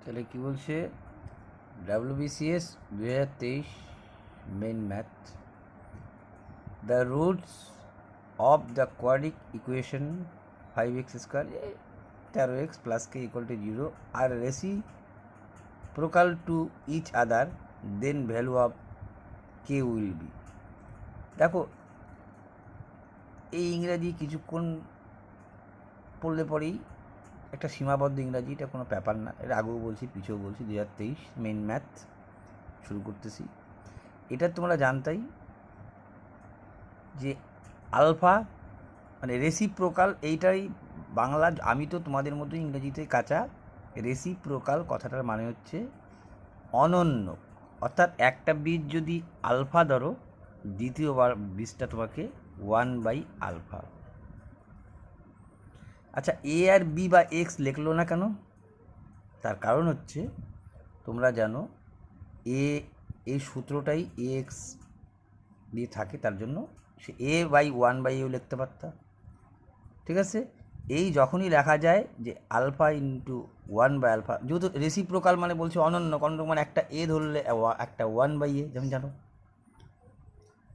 তাহলে কী বলছে, WBCS 2023 main math, the roots of the quadratic equation 5x square 13x plus k equal to 0 আর reciprocal to each other, then value of k will be. দেখো এই ইংরাজি কিছুক্ষণ পড়লে পরেই একটা সীমাবদ্ধ ইংরাজি, এটা কোনো ব্যাপার না। এর আগেও বলছি পিছেও বলছি, 2023 মেন ম্যাথ শুরু করতেছি। এটা তোমরা জানতাই যে আলফা মানে রেসিপ্রোকাল, এইটাই বাংলা, আমি তো তোমাদের মতো ইংরেজিতে কাঁচা। রেসিপ্রোকাল কথাটার মানে হচ্ছে অনন্য, অর্থাৎ একটা বীজ যদি আলফা ধরো, দ্বিতীয়বার বীজটা তোমাকে 1/α। আচ্ছা, এ আর বি বা এক্স লিখলো না কেন? তার কারণ হচ্ছে তোমরা জানো এই সূত্রটাই এক্স দিয়ে থাকে, তার জন্য সে a/1/a লিখতে পারতাম। ঠিক আছে, এই যখনই লেখা যায় যে আলফা ইন্টু 1/α, যেহেতু রেসিপ্রোকাল মানে বলছে অনন্য, মানে একটা এ ধরলে একটা 1/a, যেমন জানো।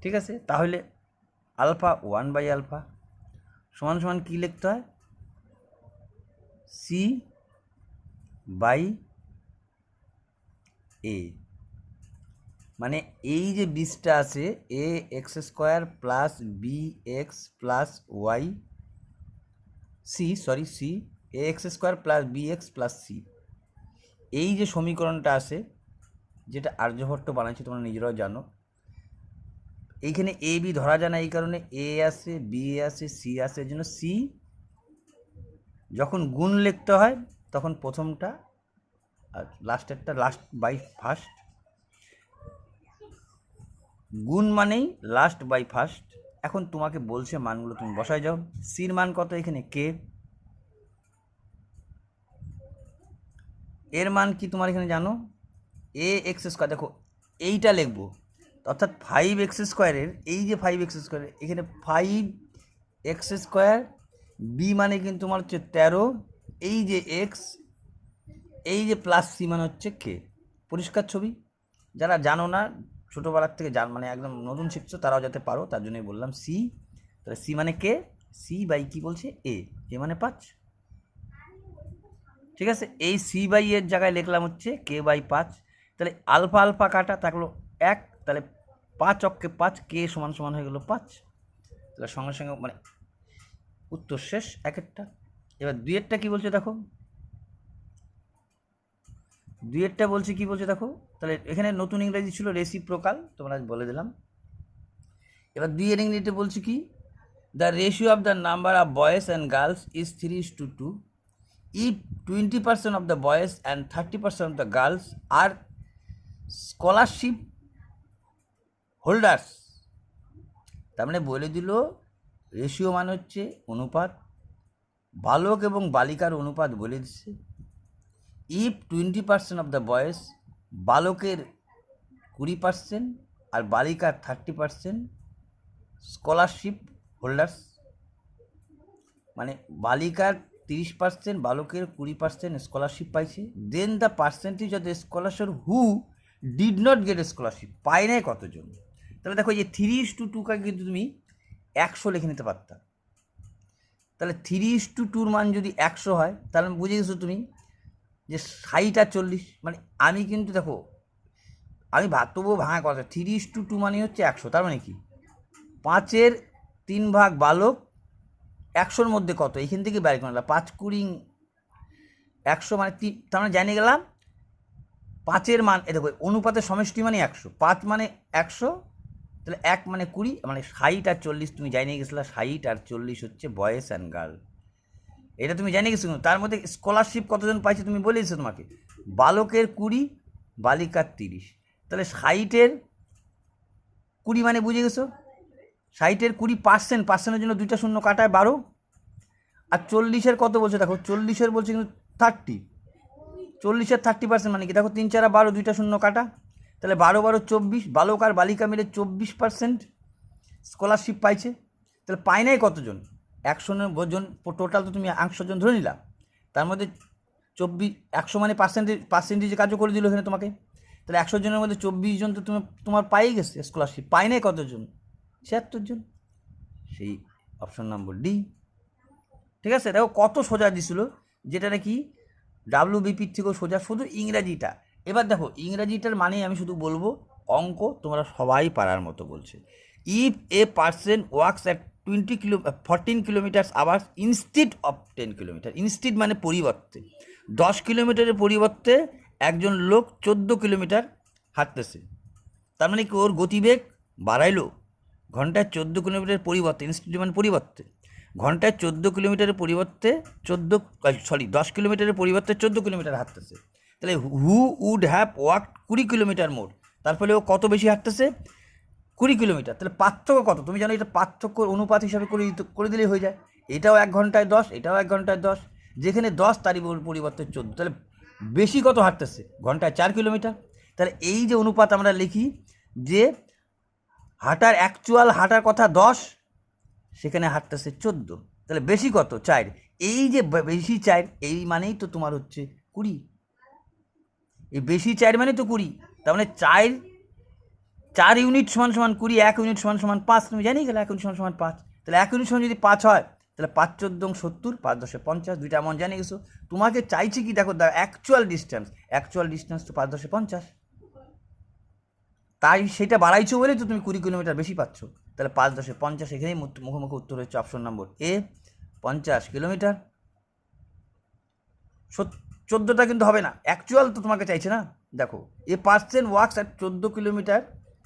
ঠিক আছে, তাহলে আলফা 1/α সমান সমান কী লিখতে হয়? c/a। মানে এই যে বীজটা আছে ax² plus bx plus y c ax² plus bx plus c, এই যে সমীকরণটা আছে, যেটা আর্যভট্ট বানাইছে, তোমরা নিজেরাও জানো। এইখানে এ বি ধরা যায় না, এই কারণে এ আছে, বি আছে, সি আছে, এর জন্য সি যখন গুণ লিখতে হয় তখন প্রথমটা আর লাস্টেরটা লাস্ট বাই ফার্স্ট, গুণ মানেই লাস্ট বাই ফার্স্ট। এখন তোমাকে বলছে মানগুলো তুমি বসায় যাও। সির মান কত? এখানে কে। এর মান কি তোমার এখানে জানো? ax²। দেখো এইটা লিখবো, অর্থাৎ 5x², এই যে 5x², এখানে 5x², বি মানে কিন্তু তোমার হচ্ছে 13, এই যে এক্স, এই যে প্লাস সি মানে হচ্ছে কে। পরিষ্কার ছবি? যারা জানো না, ছোটোবেলার থেকে মানে একদম নতুন শিখছো, তারাও যাতে পারো তার জন্যই বললাম সি। তাহলে সি মানে কে, সি বাই কি বলছে এ মানে 5। ঠিক আছে, এই c/a এর জায়গায় লিখলাম হচ্ছে k/5। তাহলে আলফা আলফা কাটা থাকলো 1, তাহলে 5 অক্ষে 5, k সমান সমান হয়ে গেলো 5। তাহলে সঙ্গে সঙ্গে মানে উত্তর শেষ একেরটা। এবার দুইয়েরটা কি বলছে দেখো, দুইয়েরটা বলছে কি বলছে দেখো। তাহলে এখানে নতুন ইংরেজি ছিল রেসিপ্রোকাল, তোমরা বলে দিলাম। এবার দুইয়ের ইংরেজিতে বলছে কি, the ratio of the number of boys and girls is 3:2. If 20% of the boys and 30% of the girls are scholarship holders, তার মানে বলে দিল রেশিও মানে হচ্ছে অনুপাত, বালক এবং বালিকার অনুপাত বলে দিচ্ছে। ইফ 20% অফ দ্য বয়েজ, বালকের 20% আর বালিকার 30% স্কলারশিপ হোল্ডার্স, মানে বালিকার 30%, বালকের 20% স্কলারশিপ পাইছে। Then the percentage of the scholarship who did not get scholarship, পায় নাই কতজন। তাহলে দেখো যে 3:2 কিন্তু তুমি 100 লিখে নিতে পারতাম। তাহলে 3:2 মান যদি 100 হয়, তাহলে বুঝে গেছো তুমি যে 60 আর 40, মানে আমি কিন্তু দেখো আমি তবুও ভাঙা কথা, 3:2 মানে হচ্ছে 100। তার মানে কি 5-এর 3 ভাগ বালক, 100-র মধ্যে কত, এইখান থেকে বাইরে করে নিলাম 5 20 100, মানে তার মানে জানিয়ে গেলাম 5-এর মান। এ দেখো অনুপাতের সমষ্টি মানে 100, 5 মানে 100, তাহলে 1 মানে 20, মানে 60 আর 40 তুমি জানিয়ে গেছিলা। 60 আর 40 হচ্ছে বয়েজ অ্যান্ড গার্ল, এটা তুমি জানিয়ে গেছো। তার মধ্যে স্কলারশিপ কতজন পাইছে তুমি বলে দিচ্ছো তোমাকে, বালকের 20, বালিকার 30। তাহলে 60-এর 20 মানে বুঝে গেছো, 60-এর 20%, পার্সেন্টের জন্য 2টা শূন্য কাটায় 12। আর 40-এর কত বলছে দেখো, 40-এর বলছে কিন্তু 30, 40-এর 30% মানে কি দেখো 3 4 12, 2টা শূন্য কাটা, তাহলে 12 12 24, বালক আর বালিকা মিলে 24% স্কলারশিপ পাইছে। তাহলে পায় নাই কতজন, 100 জন টোটাল, তো তুমি 100 জন ধরে নিলাম, তার মধ্যে 100 মানে পার্সেন্টেজে কাজও করে দিল এখানে তোমাকে। তাহলে 100 জনের মধ্যে 24 জন তো তোমার পাই গেছে স্কলারশিপ, পাই নাই কতজন? 76 জন। সেই অপশন নম্বর ডি। ঠিক আছে, দেখো কত সোজা দিছিল, যেটা নাকি ডাব্লিউবিপির থেকেও সোজা, শুধু ইংরাজিটা। এবার দেখো ইংরাজিটার মানে আমি শুধু বলবো, অঙ্ক তোমরা সবাই পারার মতো বলছে। If a person works at 14 kilometre hours instead of 10 kilometre, instead মানে পরিবর্তে, 10 কিলোমিটারের পরিবর্তে একজন লোক 14 কিলোমিটার হাঁটতেছে, তার মানে কি ওর গতিবেগ বাড়াইলো, ঘন্টায় 14 কিলোমিটারের পরিবর্তে, ইনস্টিড মানে পরিবর্তে, ঘন্টায় 14 কিলোমিটারের পরিবর্তে 10 কিলোমিটারের পরিবর্তে 14 কিলোমিটার হাঁটতেছে। তাহলে who would have walk 20 kilometre more, তার ফলে ও কত বেশি হাঁটতেছে? 20 কিলোমিটার। তাহলে পার্থক্য কত? তুমি জানো এটা পার্থক্য অনুপাত হিসাবে করে দিলেই হয়ে যায়। এটাও 1 ঘন্টায় 10, এটাও 1 ঘন্টায় 10, যেখানে 10 তারই পরিবর্তে 14, তাহলে বেশি কত হাঁটতেছে? ঘন্টায় 4 কিলোমিটার। তাহলে এই যে অনুপাত আমরা লিখি যে হাঁটার কথা 10, সেখানে হাঁটতেছে 14, তাহলে বেশি কত? 4। এই যে বেশি 4, এই মানেই তো তোমার হচ্ছে 20। এই বেশি 4 মানে তো 20, তার মানে 4 ইউনিট সমান 20, 1 ইউনিট সমান 5। তুমি জানিয়ে গেলে 1 ইউনিট সমান 5, তাহলে 1 ইউনিট সমান যদি 5 হয়, তাহলে 5 14 70, 5 10 50, দুইটা এমন জানিয়ে গেছো। তোমাকে চাইছে কি দেখো, অ্যাকচুয়াল ডিস্টেন্স তো 5 10 50, তাই সেটা বাড়াইছো বলেই তো তুমি 20 কিলোমিটার বেশি পাচ্ছ। তাহলে 5 10 50, এখানেই মুখোমুখি উত্তর হচ্ছে অপশন নম্বর এ, 50 কিলোমিটার। 14টা কিন্তু হবে না, অ্যাকচুয়াল তো তোমাকে চাইছে না। দেখো a person works at 14 kilometre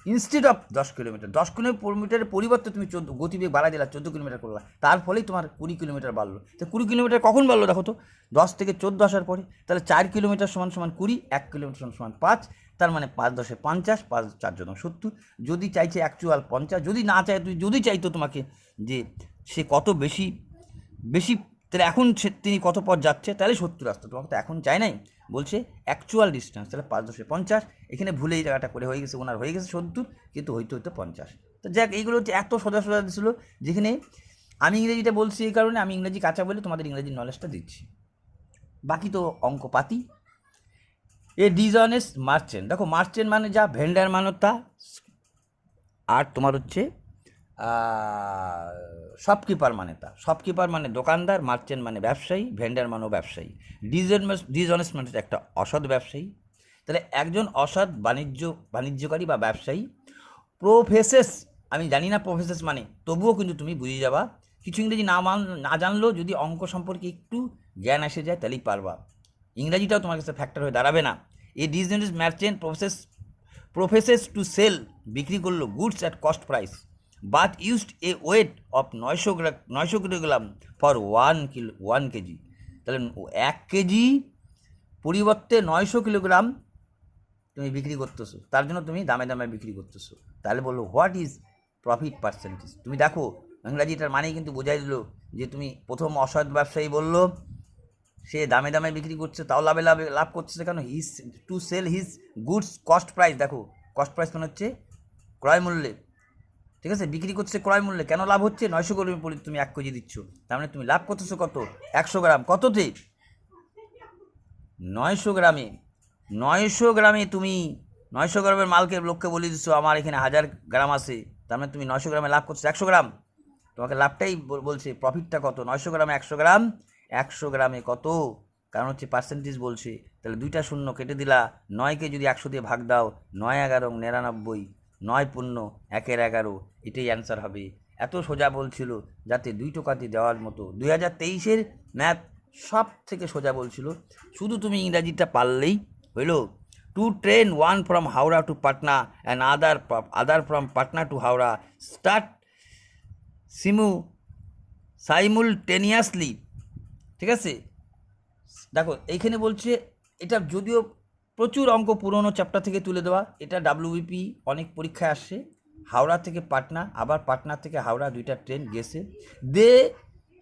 instead of 10 kilometre, 10 কিলোমিটারের পরিবর্তে তুমি গতিবেগ বাড়া দিলা, 14 কিলোমিটার করলা, তার ফলেই তোমার 20 কিলোমিটার বাড়লো। তো 20 কিলোমিটার কখন বাড়লো দেখো তো? 10 থেকে 14 আসার পরে। তাহলে 4 কিলোমিটার সমান 20, 1 কিলোমিটার সমান 5, তার মানে 5 10 50, 5 4 70। যদি চাইছে অ্যাকচুয়াল 50, যদি না চাই, যদি চাইতো তোমাকে যে সে কত বেশি, তাহলে এখন তিনি কত পথ যাচ্ছে, তাহলে 70 আসতো, তোমাকে তো এখন চাই নাই, বলছে অ্যাকচুয়াল ডিস্টেন্স। তাহলে 5 10 50, এখানে ভুলে এই জায়গাটা করে হয়ে গেছে, ওনার হয়ে গেছে 70, কিন্তু হইতে 50। তো যাক, এইগুলো হচ্ছে এত সোজা দিছিল, যেখানে আমি ইংরেজিটা বলছি এই কারণে, আমি ইংরেজি কাঁচা বলে তোমাদের ইংরেজি নলেজটা দিচ্ছি, বাকি তো অঙ্ক পাতি। এ ডিসঅনেস্ট মার্চেন্ট, দেখো মার্চেন্ট মানে যা, ভেন্ডার মানে তা, আর তোমার হচ্ছে শপকিপার মানে তা, শপকিপার মানে দোকানদার, মার্চেন্ট মানে ব্যবসায়ী, ভেন্ডার মানেও ব্যবসায়ী। ডিসঅনেস্ট মানে একটা অসৎ ব্যবসায়ী। তাহলে একজন অসৎ বাণিজ্যকারী বা ব্যবসায়ী প্রফেসেস, আমি জানি না প্রফেসেস মানে, তবুও কিন্তু তুমি বুঝে যাবা, কিছু ইংরেজি না জানলেও যদি অঙ্ক সম্পর্কে একটু জ্ঞান এসে যায় তাহলেই পারবা, ইংরাজিটাও তোমার কাছে ফ্যাক্টর হয়ে দাঁড়াবে না। এই ডিসঅনেস্ট মার্চেন্ট প্রফেসেস টু সেল, বিক্রি করলো goods at cost price, but used A weight of 900 kilogram for 1 KG. তাহলে 1 কেজি পরিবর্তে 900 কিলোগ্রাম তুমি বিক্রি করতেছো, তার জন্য তুমি দামে বিক্রি করতেছো। তাহলে বললো হোয়াট ইজ প্রফিট পার্সেন্টেজ। তুমি দেখো ইংরাজিটার মানেই কিন্তু বোঝাই দিল যে তুমি প্রথম অসৎ ব্যবসায়ী বললো, সে দামে বিক্রি করছে, তাও লাভ করছে কেন? His to sell his goods cost price. দেখো কস্ট প্রাইস মানে হচ্ছে ক্রয় মূল্যে, ঠিক আছে, বিক্রি করছে ক্রয় মূল্যে। কেন লাভ হচ্ছে? 900 গ্রামের পরি তুমি 1 কেজি দিচ্ছ, তার মানে তুমি লাভ করতেছো কত? 100 গ্রাম। কততে? 900 গ্রামে। 900 গ্রামে তুমি 900 গ্রামের মালকে লোককে বলে দিচ্ছ আমার এখানে 1000 গ্রাম আছে, তার মানে তুমি 900 গ্রামে লাভ করছো 100 গ্রাম। তোমাকে লাভটাই বলছে, প্রফিটটা কত? 900 গ্রামে 100 গ্রাম, 100 গ্রামে কত? কারণ হচ্ছে পার্সেন্টেজ বলছে। তাহলে 2টা শূন্য কেটে দিলা, 9কে যদি 100 দিয়ে ভাগ দাও, 9 11 99, 9 পূর্ণ 1 11, এটাই অ্যান্সার হবে। এত সোজা বলছিল যাতে 2 টোকাতে দেওয়ার মতো। 2023-এর ম্যাথ সব থেকে সোজা বলছিল, শুধু তুমি ইংরাজিটা পারলেই হইল। Two train, one from Howrah to Patna and other from Patna to Howrah start simultaneously, ঠিক আছে। দেখো এইখানে বলছে, এটা যদিও প্রচুর অঙ্ক পুরনো চ্যাপ্টার থেকে তুলে দেওয়া, এটা ডাব্লিউবিপি অনেক পরীক্ষায় আসছে। হাওড়া থেকে পাটনা, আবার পাটনা থেকে হাওড়া, 2টা ট্রেন গেছে।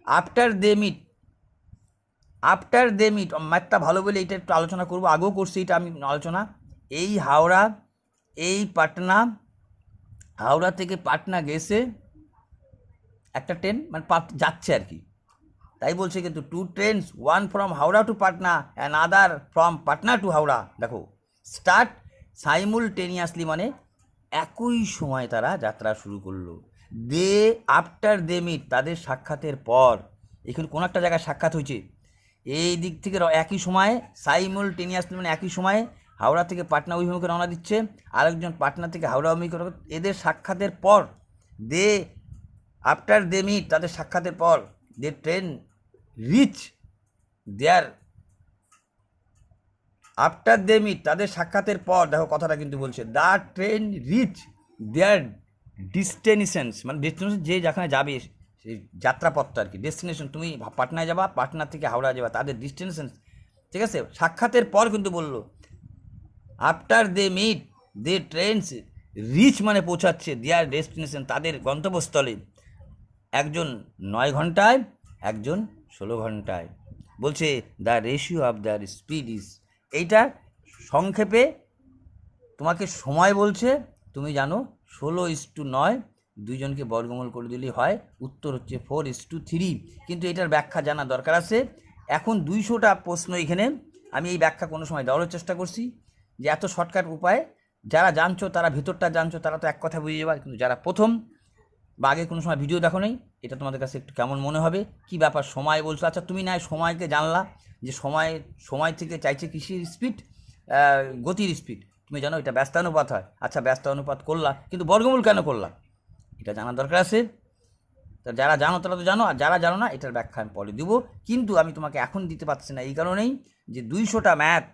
আফটার দে মিট, ম্যাথটা ভালো বলে এটা একটু আলোচনা করবো, আগেও করছি এটা আমি আলোচনা। এই হাওড়া, এই পাটনা, হাওড়া থেকে পাটনা গেছে একটা ট্রেন, মানে যাচ্ছে আর কি, তাই বলছে কিন্তু 2 trains, one from Howrah to Patna and other from Patna to Howrah, দেখো স্টার্ট সাইমুলটেনিয়াসলি, মানে একই সময় তারা যাত্রা শুরু করলো। দে আফটার দে মিট, তাদের সাক্ষাতের পর, এখানে কোনো একটা জায়গায় সাক্ষাৎ হয়েছে, এই দিক থেকে একই সময়ে, সাইমুলটেনিয়াসলি মানে একই সময়ে হাওড়া থেকে পাটনা অভিমুখে রওনা দিচ্ছে, আরেকজন পাটনা থেকে হাওড়া অভিমুখে এদের সাক্ষাতের পর, দে আফটার দে মিট, তাদের সাক্ষাতের পর, they train reach there, after they meet, তাদের সাক্ষাতের পর, দেখো কথাটা কিন্তু বলছে, the train reach their destinations, মানে ডেস্টিনেশন যে যেখানে যাবে সেই যাত্রাপথটা আর কি, ডেস্টিনেশন, তুমি পাটনায় যাবা, পাটনা থেকে হাওড়া যাবা, তাদের ডেস্টিনেশন, ঠিক আছে, সাক্ষাতের পর কিন্তু বললো, after they meet the trains reach মানে পৌঁছাচ্ছে, দেয়ার ডেস্টিনেশন, তাদের গন্তব্যস্থলে, একজন 9 ঘন্টায়, একজন 16 ঘন্টায়। বলছে the ratio of the speed is, এইটা সংক্ষেপে তোমাকে সময় বলছে, তুমি জানো 16:9, দুইজনকে বর্গমূল করে দিলেই হয়, উত্তর হচ্ছে 4:3, কিন্তু এটার ব্যাখ্যা জানা দরকার আছে। এখন 200টা প্রশ্ন এখানে আমি এই ব্যাখ্যা কোনো সময় দেওয়ার চেষ্টা করছি, যে এত শর্টকাট উপায়, যারা জানছো তারা ভিতরটা জানছো, তারা তো এক কথা বুঝে যাবে, কিন্তু যারা প্রথম বা আগে কোনো সময় ভিডিও দেখো নেই, এটা তোমাদের কাছে একটু কেমন মনে হবে, কি ব্যাপার সময় বলছো, আচ্ছা তুমি না সময়কে জানলা, যে সময় থেকে চাইছে কৃষির স্পিড, গতির স্পিড, তুমি জানো এটা ব্যস্তানুপাত হয়, আচ্ছা ব্যস্তানুপাত করলা, কিন্তু বর্গমূল কেন করলা, এটা জানার দরকার আছে। তা যারা জানো তারা তো জানো, আর যারা জানো না এটার ব্যাখ্যা আমি পরে দিব, কিন্তু আমি তোমাকে এখন দিতে পারছি না এই কারণেই যে 200টা ম্যাথ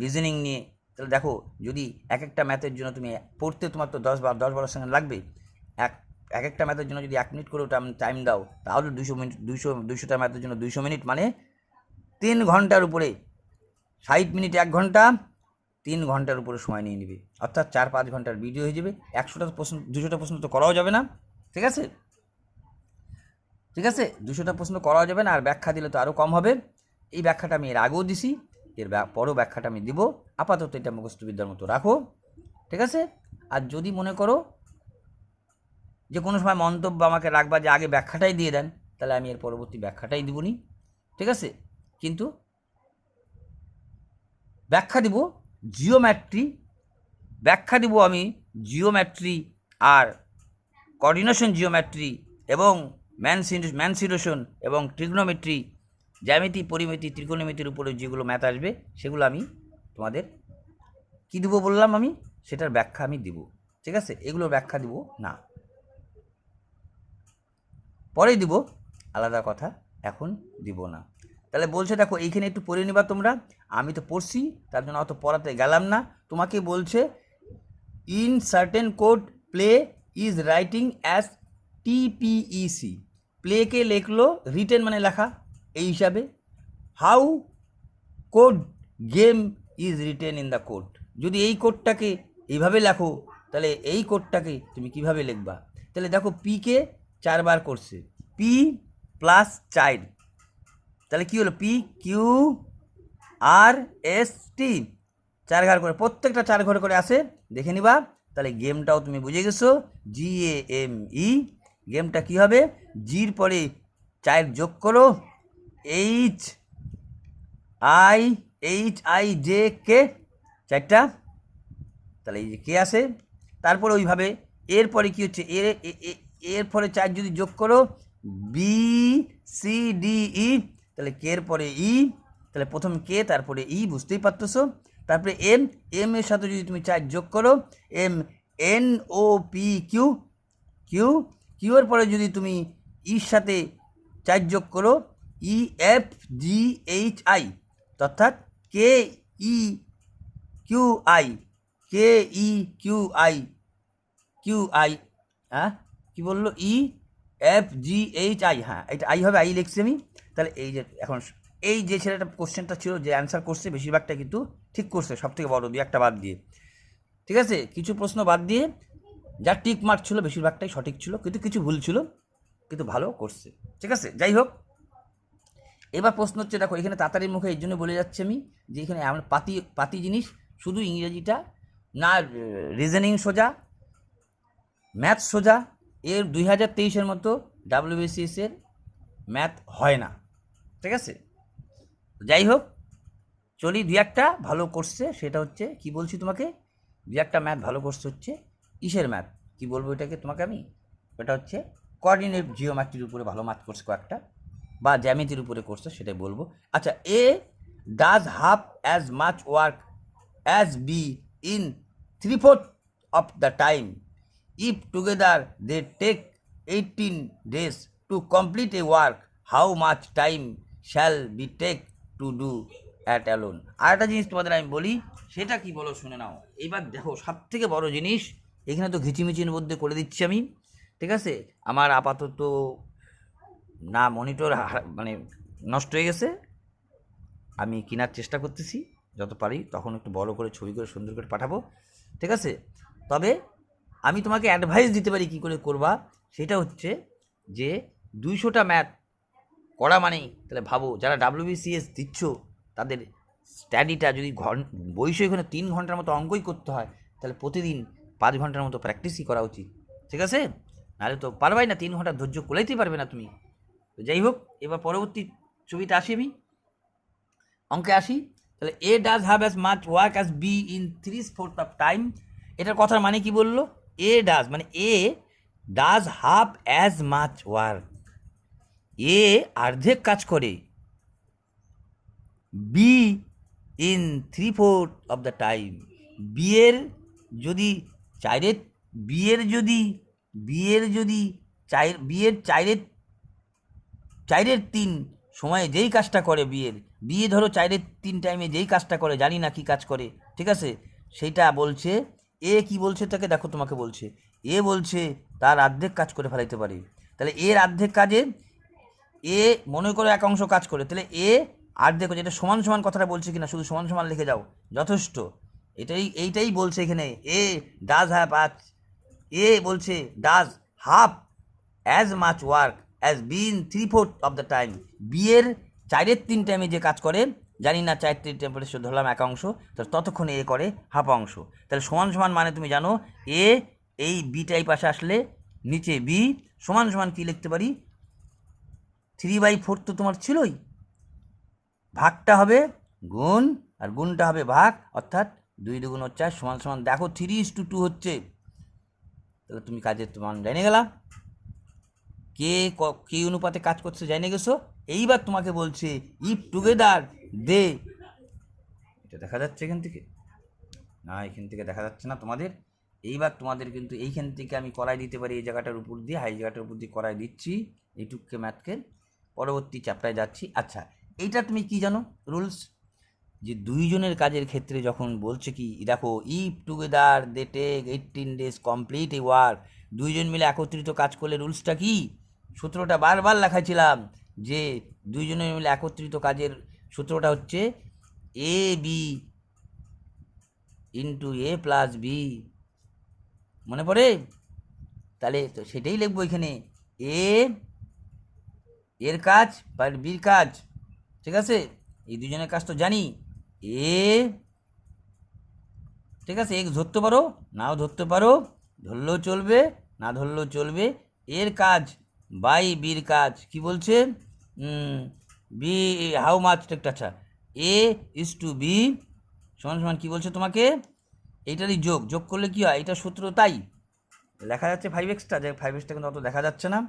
রিজনিং নিয়ে, তাহলে দেখো যদি এক একটা ম্যাথের জন্য তুমি পড়তে তোমার তো 10-12 সেকেন্ড লাগবে, এক একটা ম্যাথের জন্য যদি 1 মিনিট করেও টাইম দাও, তাহলে 200টা ম্যাথের জন্য 200 মিনিট, মানে 3 ঘন্টার উপরে, 60 মিনিট 1 ঘন্টা, 3 ঘন্টার উপরে সময় নিয়ে নেবে, অর্থাৎ 4-5 ঘন্টার ভিডিও হয়ে যাবে। 100টা প্রশ্ন, 200টা প্রশ্ন তো করাও যাবে না, ঠিক আছে, 200টা প্রশ্ন করাও যাবে না, আর ব্যাখ্যা দিলে তো আরও কম হবে। এই ব্যাখ্যাটা আমি এর আগেও দিছি, এর পরও ব্যাখ্যাটা আমি দিব, আপাতত এটা মুখস্থবিদ্যার মতো রাখো, ঠিক আছে। আর যদি মনে করো যে কোনো সময় মন্তব্য আমাকে রাখবা যে আগে ব্যাখ্যাটাই দিয়ে দেন, তাহলে আমি এর পরবর্তী ব্যাখ্যাটাই দিবনি, ঠিক আছে, কিন্তু ব্যাখ্যা দিব জিওম্যাট্রি, ব্যাখ্যা দিব আমি জিওম্যাট্রি আর কোঅর্ডিনেশন জিওম্যাট্রি এবং ম্যানসিডেশন এবং ট্রিগনোমেট্রি, জ্যামিতি, পরিমিতি, ত্রিকোণমিতির উপরে যেগুলো ম্যাথ আসবে সেগুলো আমি তোমাদের কী দিব বললাম, আমি সেটার ব্যাখ্যা আমি দিব, ঠিক আছে, এগুলোর ব্যাখ্যা দিব না, পরে দিব, আলাদা কথা, এখন দিব না। তাহলে বলছে দেখো এইখানে একটু পড়ে নিবা তোমরা, আমি তো পড়ছি তার জন্য অত পড়াতে গেলাম না, তোমাকে বলছে in certain code play is writing as TPEC, প্লেকে লিখলো, রিটেন মানে লেখা, এই হিসাবে, how code game is written in the code, যদি এই কোডটাকে এইভাবে লেখো তাহলে এই কোডটাকে তুমি কিভাবে লিখবা, তাহলে দেখো পিকে 4 বার করছে, পি প্লাস চাইল্ড, তাহলে কী হলো, P Q R S T, 4 ঘর করে, প্রত্যেকটা 4 ঘর করে আসে, দেখে নিবা, তাহলে গেমটাও তুমি বুঝে গেছো, GAME, গেমটা কী হবে, জির পরে চাইল্ড যোগ করো, HIJ, চারটা, তাহলে এই যে কে আসে, তারপরে ওইভাবে এরপরে কী হচ্ছে, এর পরে 4 যদি যোগ করো, BCDE, তাহলে কে এর পরে ই, তাহলে প্রথম কে তারপরে ই, বুঝতেই পারতেছো, তারপরে এম এর সাথে যদি তুমি 4 যোগ করো, MNOPQ, কিউ এর পরে যদি তুমি ইর সাথে 4 যোগ করো, EFGHI, অর্থাৎ QI, হ্যাঁ কী বললো, EFGHI, হ্যাঁ এটা আই হবে, আই লিখছি আমি, তাহলে এই যে এখন এই যে ছেলেটা কোশ্চেনটা ছিল, যে অ্যান্সার করছে বেশিরভাগটা কিন্তু ঠিক করছে, সব থেকে বড় 2-1টা বাদ দিয়ে, ঠিক আছে, কিছু প্রশ্ন বাদ দিয়ে যা টিক মার্ক ছিল বেশিরভাগটাই সঠিক ছিল, কিন্তু কিছু ভুল ছিল, কিন্তু ভালো করছে, ঠিক আছে, যাই হোক। এবার প্রশ্ন হচ্ছে, দেখো এখানে তাড়াতাড়ির মুখে এই জন্য বলে যাচ্ছি আমি, যে এখানে আমরা পাতি জিনিস, শুধু ইংরেজিটা না, রিজনিং সোজা, ম্যাথ সোজা, এর 2023-এর মতো WBCS-এর ম্যাথ হয় না, ঠিক আছে। যাই হোক, চলি দু একটা ভালো করছে, সেটা হচ্ছে কি বলছি তোমাকে, দু একটা ম্যাথ ভালো করছে হচ্ছে ইসের ম্যাথ, কি বলবো এটাকে তোমাকে আমি, ওটা হচ্ছে কোঅর্ডিনেট জিওমেট্রির উপরে ভালো ম্যাথ করছে কয়েকটা, বা জ্যামিতির উপরে করছে সেটাই বলবো। আচ্ছা, A does half as much work as B in 3/4 of the time if together they take 18 days to complete a work, how much time shall B take to do at alone. আর একটা জিনিস তোমাদের আমি বলি, সেটা কি বলো শুনে নাও। এইবার দেখো, সব থেকে বড় জিনিস এখানে তো ঘিচিমিচির মধ্যে করে দিচ্ছি আমি, ঠিক আছে। আমার আপাতত না মনিটর মানে নষ্ট হয়ে গেছে, আমি কেনার চেষ্টা করতেছি, যত পারি তখন একটু বড় করে ছবি করে সুন্দর করে পাঠাবো, ঠিক আছে। তবে আমি তোমাকে অ্যাডভাইস দিতে পারি কী করে করবা, সেটা হচ্ছে যে 200টা ম্যাথ করা মানেই তাহলে ভাবো, যারা WBCS দিচ্ছ তাদের স্টাডিটা যদি বইসে ওখানে 3 ঘন্টার মতো অঙ্কই করতে হয়, তাহলে প্রতিদিন 5 ঘন্টার মতো প্র্যাকটিসই করা উচিত, ঠিক আছে। নাহলে তো পারবাই না, 3 ঘন্টা ধৈর্য কোলাইতেই পারবে না তুমি। তো যাই হোক, এবার পরবর্তী ছবিতে আসি, আমি অঙ্কে আসি। তাহলে A does have as much work as B in 3/4 of time, এটার কথার মানে কি বললো, এ ডাজ মানে A does have as much work, A অর্ধেক কাজ করে, B in 3/4 of the time, বিয়ের যদি চাইরের বিয়ের যদি বিয়ের যদি বিয়ের চাইরের 3 সময়ে যেই কাজটা করে, বিয়ে ধরো 4/3 টাইমে যেই কাজটা করে, জানি না কি কাজ করে, ঠিক আছে, সেইটা বলছে এ কি বলছে তাকে, দেখো তোমাকে বলছে, এ বলছে তার অর্ধেক কাজ করে ফেলাইতে পারে। তাহলে এর অর্ধেক কাজে এ মনে করো এক অংশ কাজ করে, তাহলে এ অর্ধেক, যেটা সমান সমান কথাটা বলছে কিনা, শুধু সমান সমান লিখে যাও, যথেষ্ট। এইটাই বলছে এখানে, এ ডাজ হ্যাভ এ বলছে does half as much work as been 3/4 of the time, বিয়ের 4/3 টাইমে যে কাজ করে, জানি না 4/3 টেম্পারেচার ধরলাম এক অংশ, তো ততক্ষণে এ করে হাফ অংশ। তাহলে সমান সমান মানে তুমি জানো, এ এই বিটা এই পাশে আসলে নিচে বি, সমান সমান কী লিখতে পারি, 3/4 তো তোমার ছিলই, ভাগটা হবে গুণ, আর গুণটা হবে ভাগ, অর্থাৎ 2 2 4 সমান সমান, দেখো 3:2 হচ্ছে। তাহলে তুমি কাজের মান জেনে গেলা, কে অনুপাতে কাজ করছে জেনে গেছো। এইবার তোমাকে বলছে ইফ টুগেদার দে, এটা দেখা যাচ্ছে এখান থেকে না, এখান থেকে দেখা যাচ্ছে না তোমাদের। এইবার তোমাদের কিন্তু এইখান থেকে আমি করাই দিতে পারি, এই জায়গাটার উপর দিয়ে, হাই জায়গাটার উপর দিয়ে করাই দিচ্ছি এইটুককে ম্যাথকে, পরবর্তী চ্যাপ্টারে যাচ্ছি। আচ্ছা, এইটা তুমি কি জানো রুলস, যে দুইজনের কাজের ক্ষেত্রে যখন বলছে কি, দেখো if together they take 18 days complete a work, দুইজন মিলে একত্রিত কাজ করলে রুলসটা কি, সূত্রটা বারবার লেখাছিলাম, যে দুইজনের মিলে একত্রিত কাজের সূত্রটা হচ্ছে A B into A plus B, মনে পড়ে? তাহলে তো সেটাই লিখবো এখানে, এর কাজ বা বির কাজ, ঠিক আছে, এই দুজনের কাজ তো জানি, এ, ঠিক আছে, এক্স ধরতে পারো নাও ধরতে পারো, ধরলেও চলবে না ধরলেও চলবে, এর কাজ বাই বির কাজ, কি বলছে, বি হাউ মাচ, আচ্ছা, এ ইজ টু বি সমান সমান কী বলছে তোমাকে, এইটারই যোগ করলে কি হয়, এটা সূত্র, তাই লেখা যাচ্ছে 5x, যে 5x কিন্তু অত দেখা যাচ্ছে না,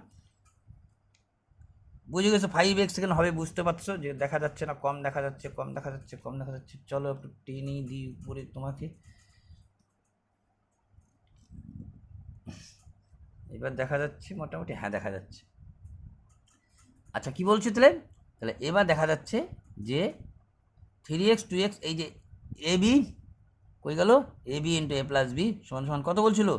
বুঝে গেছো 5x কেন হবে, বুঝতে পারছো যে দেখা যাচ্ছে না, কম দেখা যাচ্ছে, চলো একটু টেনে দিই উপরে তোমাকে, এবার দেখা যাচ্ছে মোটামুটি, হ্যাঁ দেখা যাচ্ছে। আচ্ছা, কি বলছি তাহলে এবার দেখা যাচ্ছে যে 3x 2x, এই যে এ বি কই গেল, A B into A plus B সমান সমান কত বলছিল,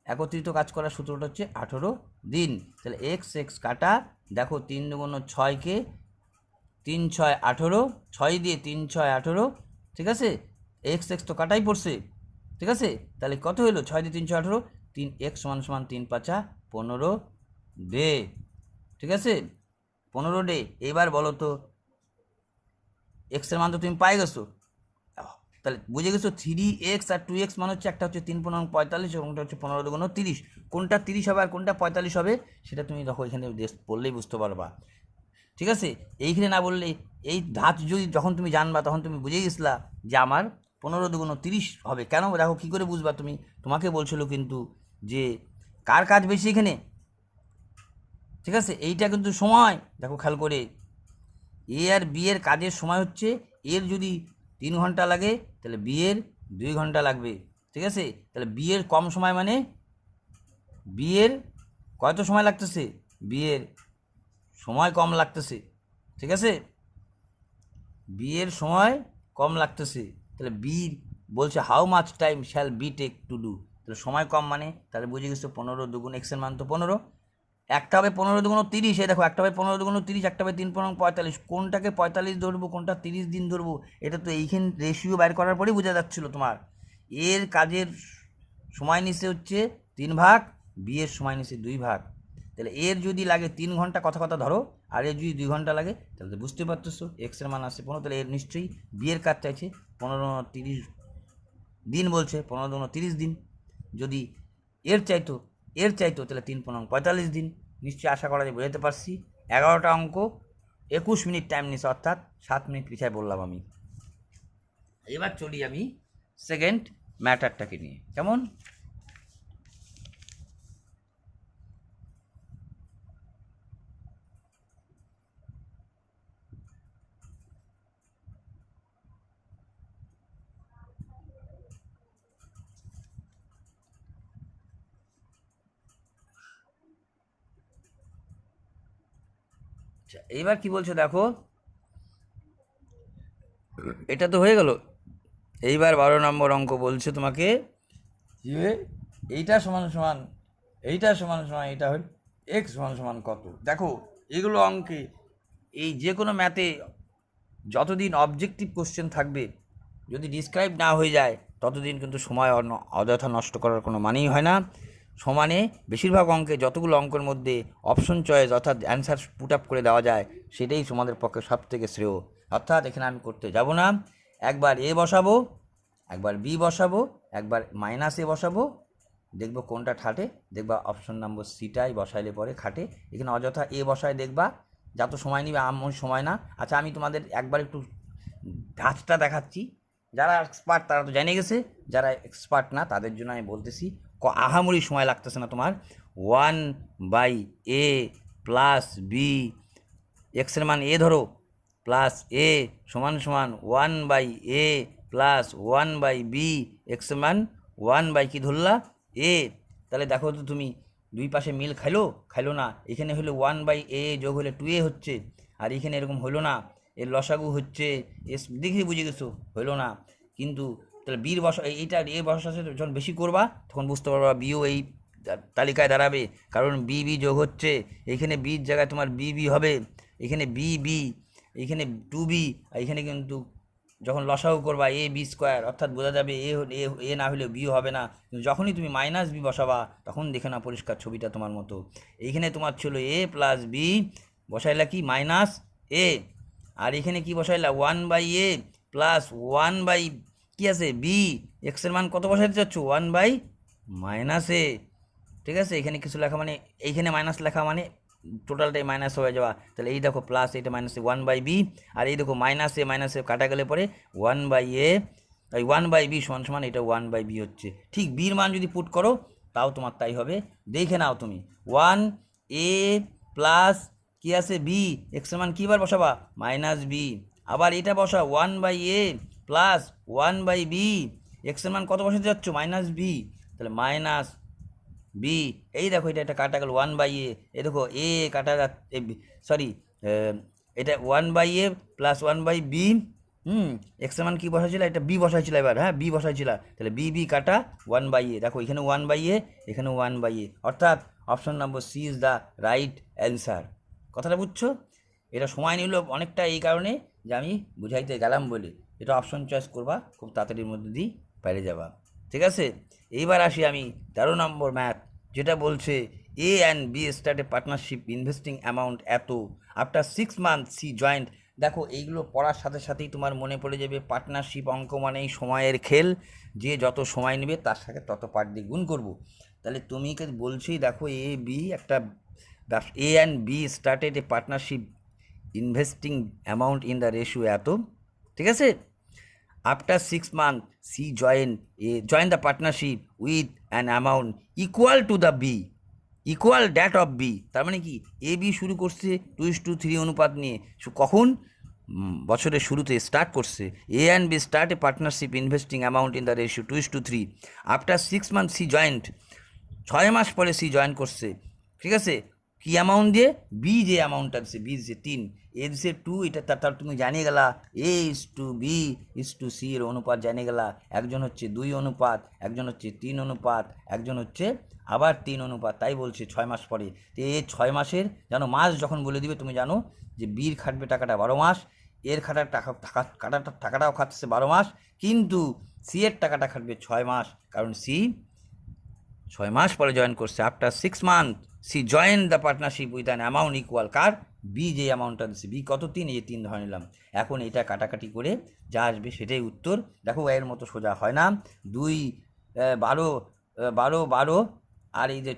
একত্রিত কাজ করার সূত্রটা হচ্ছে 18 দিন। তাহলে এক্স কাটা, দেখো 3 2 6কে 3 6 18, 6 দিয়ে 3 6 18, ঠিক আছে, এক্স তো কাটাই পড়ছে, ঠিক আছে, তাহলে কত হলো, 6 দিয়ে 3 6 18, 3x সমান সমান 3 5 15 ডে, ঠিক আছে, 15 ডে। এবার বলো তো এক্সের মান তো তুমি পাই গেছো, তাহলে বুঝে গেছো 3x আর 2x মানে হচ্ছে, একটা হচ্ছে 3 15 45 এবং একটা হচ্ছে 15 2 30, কোনটা 30 হবে আর কোনটা 45 হবে সেটা তুমি দেখো এখানে পড়লেই বুঝতে পারবা। ঠিক আছে, এইখানে না বললে এই ধাঁচ যদি যখন তুমি জানবা তখন তুমি বুঝে গেছিলা যে আমার 15 দুগুণ 30 হবে। কেন দেখো কী করে বুঝবা তুমি, তোমাকে বলছিল কিন্তু যে কার কাজ বেশি এখানে। ঠিক আছে, এইটা কিন্তু সময় দেখো খেয়াল করে, এ আর বি এর কাজের সময় হচ্ছে, এর যদি 3 ঘন্টা লাগে তাহলে বি এর 2 ঘন্টা লাগবে। ঠিক আছে, তাহলে বি এর কম সময় মানে বি এর কত সময় লাগতেছে, বি এর সময় কম লাগতেছে। ঠিক আছে, বি এর সময় কম লাগতেছে, তাহলে বি বলছে how much time shall B take to do, তাহলে সময় কম মানে তাহলে বুঝে গেছো 15 দুগুণ এক্সের মান তো 15, একটা হবে 15 দুগুণ 30, এই দেখো একটা হবে 15 দুগুণ 30, একটা হবে 3 15 45, কোনটাকে 45 ধরবো কোনটা 30 দিন ধরবো, এটা তো এইখানে রেশিও বাইর করার পরেই বোঝা যাচ্ছিলো তোমার। এর কাজের সময় নিচ্ছে হচ্ছে 3 ভাগ, বি এর সময় নিচ্ছে 2 ভাগ, তাহলে এর যদি লাগে 3 ঘন্টা কথা কথা ধরো, আর এর যদি 2 ঘন্টা লাগে, তাহলে তো বুঝতে পারতেছো এক্সের মান আসছে 15, তাহলে এর নিশ্চয়ই বি এর কাজ চাইছে 15 30 দিন, বলছে 15 30 দিন। যদি এর চাইতো তাহলে 3 15 45 দিন। নিশ্চয়ই আশা করা যায় বোঝাতে পারছি। 11টা অঙ্ক 21 মিনিট টাইম নিচ্ছে, অর্থাৎ 7 মিনিট পিছায় বললাম আমি। এবার চলি আমি সেকেন্ড ম্যাটারটাকে নিয়ে, কেমন? আচ্ছা, এইবার কি বলছো দেখো, এটা তো হয়ে গেল। এইবার 12 নম্বর অঙ্ক বলছে তোমাকে যে এইটা সমান সমান এইটা সমান সমান এইটা হল এক্স সমান সমান কত। দেখো এগুলো অঙ্কে, এই যে কোনো ম্যাথে যতদিন অবজেক্টিভ কোশ্চেন থাকবে, যদি ডিসক্রাইব না হয়ে যায় ততদিন কিন্তু সময় অযথা নষ্ট করার কোনো মানেই হয় না। সমানে বেশিরভাগ অঙ্কে যতগুলো অঙ্কের মধ্যে অপশন চয়েস অর্থাৎ অ্যান্সার পুট আপ করে দেওয়া যায়, সেটাই তোমাদের পক্ষে সব থেকে শ্রেয়। অর্থাৎ এখানে আমি করতে যাব না, একবার এ বসাবো, একবার বি বসাবো, একবার মাইনাস এ বসাবো, দেখবো কোনটা খাটে, দেখবা অপশন নাম্বার সিটাই বসাইলে পরে খাটে। এখানে অযথা এ বসায় দেখবা, যত সময় নিবে আমার সময় না। আচ্ছা আমি তোমাদের একবার একটু ধাঁচটা দেখাচ্ছি, যারা এক্সপার্ট তারা তো জেনে গেছে, যারা এক্সপার্ট না তাদের জন্য আমি বলতেছি, আহামরি সময় লাগতেছে না তোমার। 1/a প্লাস বি, এক্সের মান এ ধরো, প্লাস এ সমান সমান 1/a প্লাস 1/b, এক্সের মান 1 কি ধরলা এ। তাহলে দেখো তো তুমি দুই পাশে মিল খাইলো না, এখানে হলো 1/a যোগ হলে 2a হচ্ছে, আর এখানে এরকম হলো না, এর লসাগু হচ্ছে এস, দেখে বুঝে গেছো হইলো না। কিন্তু তাহলে বির বসা, এইটা এ বসার সাথে যখন বেশি করবা তখন বুঝতে পারবা বিও এই তালিকায় দাঁড়াবে, কারণ বি বি যোগ হচ্ছে, এইখানে বির জায়গায় তোমার বি বি হবে, এখানে বি বি, এইখানে 2b, এইখানে কিন্তু যখন লসাগু করবা এ বি স্কোয়ার, অর্থাৎ বোঝা যাবে এ এ না হলে বিও হবে না। কিন্তু যখনই তুমি মাইনাস বি বসাবা তখন দেখে না পরিষ্কার ছবিটা তোমার মতো। এইখানে তোমার ছিল এ প্লাস বি, বসাইলা কি মাইনাস এ, আর এখানে কি বসাইলা 1/a প্লাস 1 কি আছে বি, এক্সের মান কত বসাইতে চাচ্ছ 1/-a। ঠিক আছে, এখানে কিছু লেখা মানে এইখানে মাইনাস লেখা মানে টোটালটাই মাইনাস হয়ে যাওয়া, তাহলে এই দেখো প্লাস এটা মাইনাস 1/b, আর এই দেখো মাইনাসে কাটা গেলে পরে 1/a, এই 1/b সমান সমান এটা 1/b হচ্ছে। ঠিক বির মান যদি পুট করো তাও তোমার তাই হবে, দেখে নাও তুমি। 1a প্লাস কি আছে বি, এক্সের মান কী বার বসাবা মাইনাস বি, আবার এটা বসা 1/a প্লাস 1/b, এক্সের মান কত বসাতে যাচ্ছ মাইনাস বি, তাহলে মাইনাস বি। এই দেখো এটা একটা কাটা গেল 1/a, এই দেখো এ কাটা যাচ্ছে, সরি এটা 1/a প্লাস 1/b, এক্সের মান কী বসাইছিল, এটা বি বসাইছিল এবার, হ্যাঁ বি বসাইছিল, তাহলে বি বি কাটা 1/a, দেখো এখানে 1/a এখানে 1/a, অর্থাৎ option number C is the right answer. কথাটা বুঝছো? এটা সময় নিল অনেকটা এই কারণে যে আমি বুঝাইতে গেলাম বলে, এটা অপশন চয়েস করবা খুব তাড়াতাড়ির মধ্যে দিয়ে পেরে যাবা। ঠিক আছে, এইবার আসি আমি 13 নম্বর ম্যাথ, যেটা বলছে A and B start a partnership investing amount এত, আফটার 6 মান্থ সি জয়েন্ট। দেখো এইগুলো পড়ার সাথে সাথেই তোমার মনে পড়ে যাবে পার্টনারশিপ অঙ্ক মানেই সময়ের খেল, যে যত সময় নেবে তার সাথে তত পার্ট দিয়ে গুণ করবো। তাহলে তুমি বলছি দেখো এ বি একটা A and B started a partnership investing amount in the ratio এত, ঠিক আছে। After 6 months C join the partnership with an amount equal to the B, equal that of B. তার মানে কি, এ বি শুরু করছে 2:3 অনুপাত নিয়ে। কখন? বছরের শুরুতে স্টার্ট করছে। A and B start a partnership investing amount in the ratio 2:3। After 6 months C joint, 6 মাস পরে সি জয়েন করছে, ঠিক আছে। কি অ্যামাউন্ট দিয়ে? বি যে অ্যামাউন্টটা দিচ্ছে, বি দিচ্ছে 3, এ দিচ্ছে 2, এটা তার তুমি জানিয়ে গেলা A:B:C এর অনুপাত জানিয়ে গেলা। একজন হচ্ছে 2 অনুপাত, একজন হচ্ছে 3 অনুপাত, একজন হচ্ছে আবার 3 অনুপাত। তাই বলছে 6 মাস পরে। তো এই 6 মাসের জানো মাস যখন বলে দিবে, তুমি জানো যে বির খাটবে টাকাটা 12 মাস, এর টাকাটাও খাটছে 12 মাস, কিন্তু সি এর টাকাটা খাটবে 6 মাস, কারণ সি 6 মাস পরে জয়েন করছে। After 6 months C join the partnership with an amount equal, কার? বি যে অ্যামাউন্টটা দিচ্ছে। বি কত? 3, এই 3 ধরে নিলাম। এখন এটা কাটাকাটি করে যা আসবে সেটাই উত্তর। দেখো এর মতো সোজা হয় না। 2 12 12 12 আর এই যে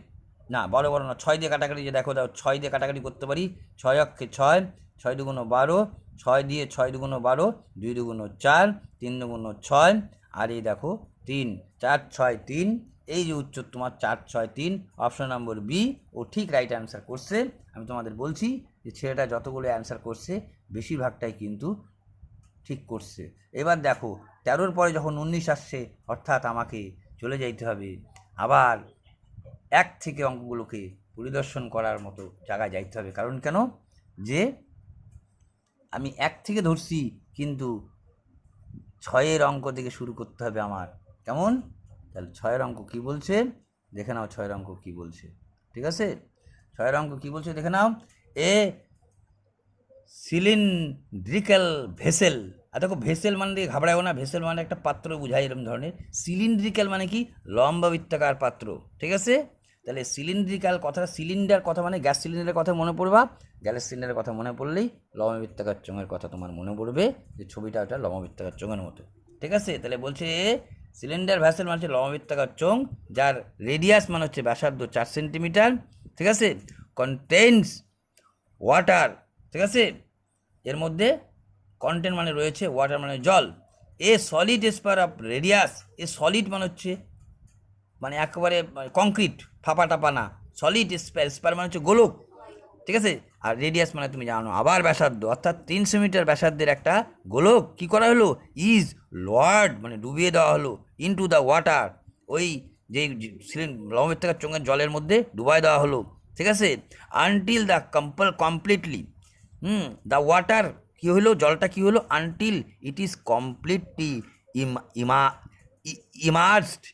না 12 না 6 দিয়ে কাটাকাটি, যে দেখো 6 দিয়ে কাটাকাটি করতে পারি। 6 অক্ষে 6, 6 দুগুণ 12, 6 দিয়ে 6 দুগুণ 12, 2 দুগুণ 4, 3 দুগুণ 6, আর এই দেখো 3, 4 6 3। এই যে উত্তর তোমার 4 6 3, অপশন নম্বর বি। ও ঠিক রাইট অ্যান্সার করছে। আমি তোমাদের বলছি যে ছেলেটা যতগুলো অ্যান্সার করছে বেশিরভাগটাই কিন্তু ঠিক করছে। এবার দেখো 13-র পরে যখন 19 আসছে, অর্থাৎ আমাকে চলে যাইতে হবে আবার 1 থেকে অঙ্কগুলোকে পরিদর্শন করার মতো জায়গায় যাইতে হবে। কারণ কেন? যে আমি 1 থেকে ধরছি, কিন্তু 6-এর অঙ্ক থেকে শুরু করতে হবে আমার। কেমন? তাহলে 6-এর অঙ্ক কী বলছে দেখে নাও। 6-এর অঙ্ক কী বলছে, ঠিক আছে? 6-এর অঙ্ক কী বলছে দেখে নাও। এ সিলিন্ড্রিক্যাল ভেসেল। আর দেখো ভেসেল মানে দিয়ে ঘাবড়াবো না, ভেসেল মানে একটা পাত্র বোঝায় এরকম ধরনের। সিলিন্ড্রিক্যাল মানে কি? লম্বাবৃত্তাকার পাত্র, ঠিক আছে। তাহলে সিলিন্ড্রিক্যাল কথাটা, সিলিন্ডার কথা মানে গ্যাস সিলিন্ডারের কথা মনে পড়বা, গ্যাস সিলিন্ডারের কথা মনে পড়লেই লম্বাবৃত্তাকার চোঙের কথা তোমার মনে পড়বে, যে ছবিটা ওটা লম্বাবৃত্তাকার চোঙের মতো, ঠিক আছে। তাহলে বলছে সিলিন্ডার ভ্যাসেল মানে হচ্ছে লম্বাবৃত্তাকার চোঙ, যার রেডিয়াস মানে হচ্ছে ব্যাসার্ধ 4 সেন্টিমিটার, ঠিক আছে। কন্টেন্টস ওয়াটার, ঠিক আছে। এর মধ্যে কন্টেন্ট মানে রয়েছে, ওয়াটার মানে জল। এ solid spare of radius, A solid মানে হচ্ছে মানে একেবারে কংক্রিট, ফাঁপা টাপা না। সলিড স্পার, স্পার মানে হচ্ছে গোলক, ঠিক আছে। আর রেডিয়াস মানে তুমি জানো আবার ব্যাসার্ধ, অর্থাৎ 300 মিটার ব্যাসার্ধের একটা গোলক কী করা হলো? ইজ লোয়ার্ড মানে ডুবিয়ে দেওয়া হলো ইনটু দ্য ওয়াটার, ওই যে লম্বাবৃত্তাকার চোঙের জলের মধ্যে ডুবাই দেওয়া হলো, ঠিক আছে। Until the completely the water কী হলো? জলটা কী হলো? Until it is completely immersed.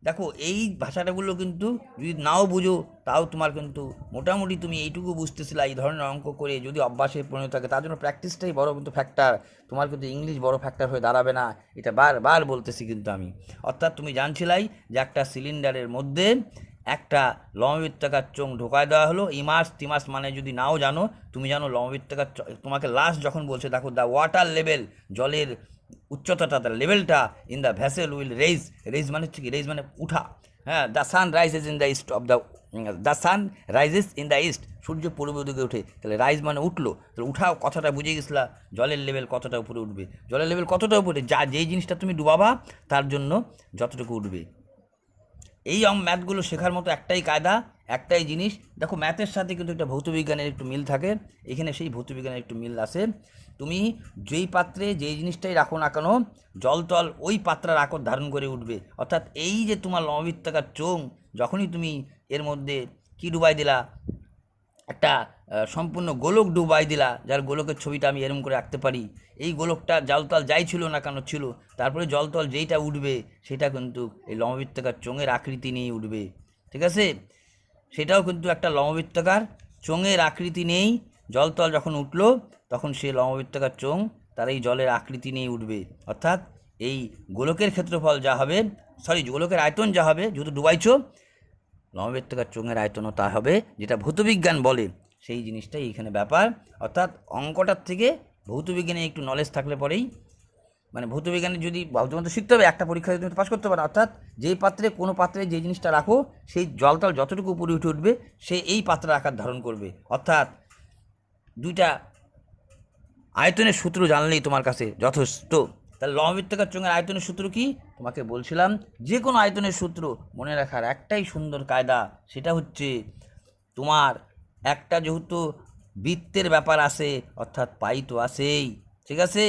দেখো এই ভাষাটাগুলো কিন্তু যদি নাও বুঝো, তাও তোমার কিন্তু মোটামুটি তুমি এইটুকু বুঝতেছিলা এই ধরনের অঙ্ক করে, যদি অভ্যাসে পরিণত থাকে। তার জন্য প্র্যাকটিসটাই বড় কিন্তু ফ্যাক্টর। তোমার কিন্তু ইংলিশ বড় ফ্যাক্টর হয়ে দাঁড়াবে না, এটা বারবার বলতেছি কিন্তু আমি। অর্থাৎ তুমি জানছিলাই যে একটা সিলিন্ডারের মধ্যে একটা লম্ববৃত্তাকার চোঙ ঢোকায় দেওয়া হলো। ইমার্স টিমার্স মানে যদি নাও জানো, তুমি জানো লম্ববৃত্তাকার, তোমাকে লাস্ট যখন বলছে দেখো দ্য ওয়াটার লেভেল, জলের উচ্চতাটা, তার লেভেলটা in the vessel will raise, raise মানে হচ্ছে কি? রেইজ মানে উঠা, হ্যাঁ। The sun rises in the east of the sun rises in the east, সূর্য পূর্ব দিকে ওঠে। তাহলে রাইজ মানে উঠলো, তাহলে উঠাও কথাটা বুঝে গেছিলা। জলের লেভেল কতটা উপরে উঠবে, জলের লেভেল কতটা উপরে, যেই জিনিসটা তুমি ডুবাবা তার জন্য যতটুকু উঠবে। এই ম্যাথগুলো শেখার মতো একটাই কায়দা, একটাই জিনিস। দেখো ম্যাথের সাথে কিন্তু একটা ভৌতবিজ্ঞানের একটু মিল থাকে, এখানে সেই ভৌতবিজ্ঞানের একটু মিল আছে। তুমি যেই পাত্রে যেই জিনিসটাই রাখো না কেন, জলতল ওই পাত্রের আকর ধারণ করে উঠবে। অর্থাৎ এই যে তোমার লম্ববৃত্তাকার চোঙ, যখনই তুমি এর মধ্যে কি ডুবাই দিলা, একটা সম্পূর্ণ গোলক ডুবাই দিলা, যার গোলকের ছবিটা আমি এরম করে রাখতে পারি। এই গোলকটা জলতল যাই ছিল না কেন ছিল, তারপরে জলতল যেইটা উঠবে সেটা কিন্তু এই লম্ববৃত্তাকার চোঙের আকৃতি নিয়েই উঠবে, ঠিক আছে। সেটাও কিন্তু একটা লম্ববৃত্তাকার চোঙের আকৃতি নেই। জলতল যখন উঠলো তখন সে লম্ববৃত্তাকার চোঙ তার এই জলের আকৃতি নিয়েই উঠবে। অর্থাৎ এই গোলকের ক্ষেত্রফল যা হবে, গোলকের আয়তন যা হবে, যেহেতু ডুবাইছো, লম্ববৃত্তাকার চোঙের আয়তনও তা হবে, যেটা ভৌতবিজ্ঞান বলে সেই জিনিসটাই এইখানে ব্যাপার। অর্থাৎ অঙ্কটার থেকে ভৌতবিজ্ঞানে একটু নলেজ থাকলে পরেই, মানে ভৌতবিজ্ঞানে যদি ভৌতবিজ্ঞান শিখতে হবে, একটা পরীক্ষায় তুমি পাস করতে পারো। অর্থাৎ যেই পাত্রে, কোনো পাত্রে যে জিনিসটা রাখো, সেই জলতল যতটুকু উপরে উঠে উঠবে সে এই পাত্রের আকার ধারণ করবে। অর্থাৎ দুইটা আয়তনের সূত্র জানলেই তোমার কাছে যথেষ্ট। তাহলে লম্ববৃত্তাকার চোঙের আয়তনের সূত্র কি? তোমাকে বলছিলাম যে কোনো আয়তনের সূত্র মনে রাখার একটাই সুন্দর কায়দা, সেটা হচ্ছে তোমার একটা যেহেতু বৃত্তের ব্যাপার আছে, অর্থাৎ পাই তো আছেই, ঠিক আছে,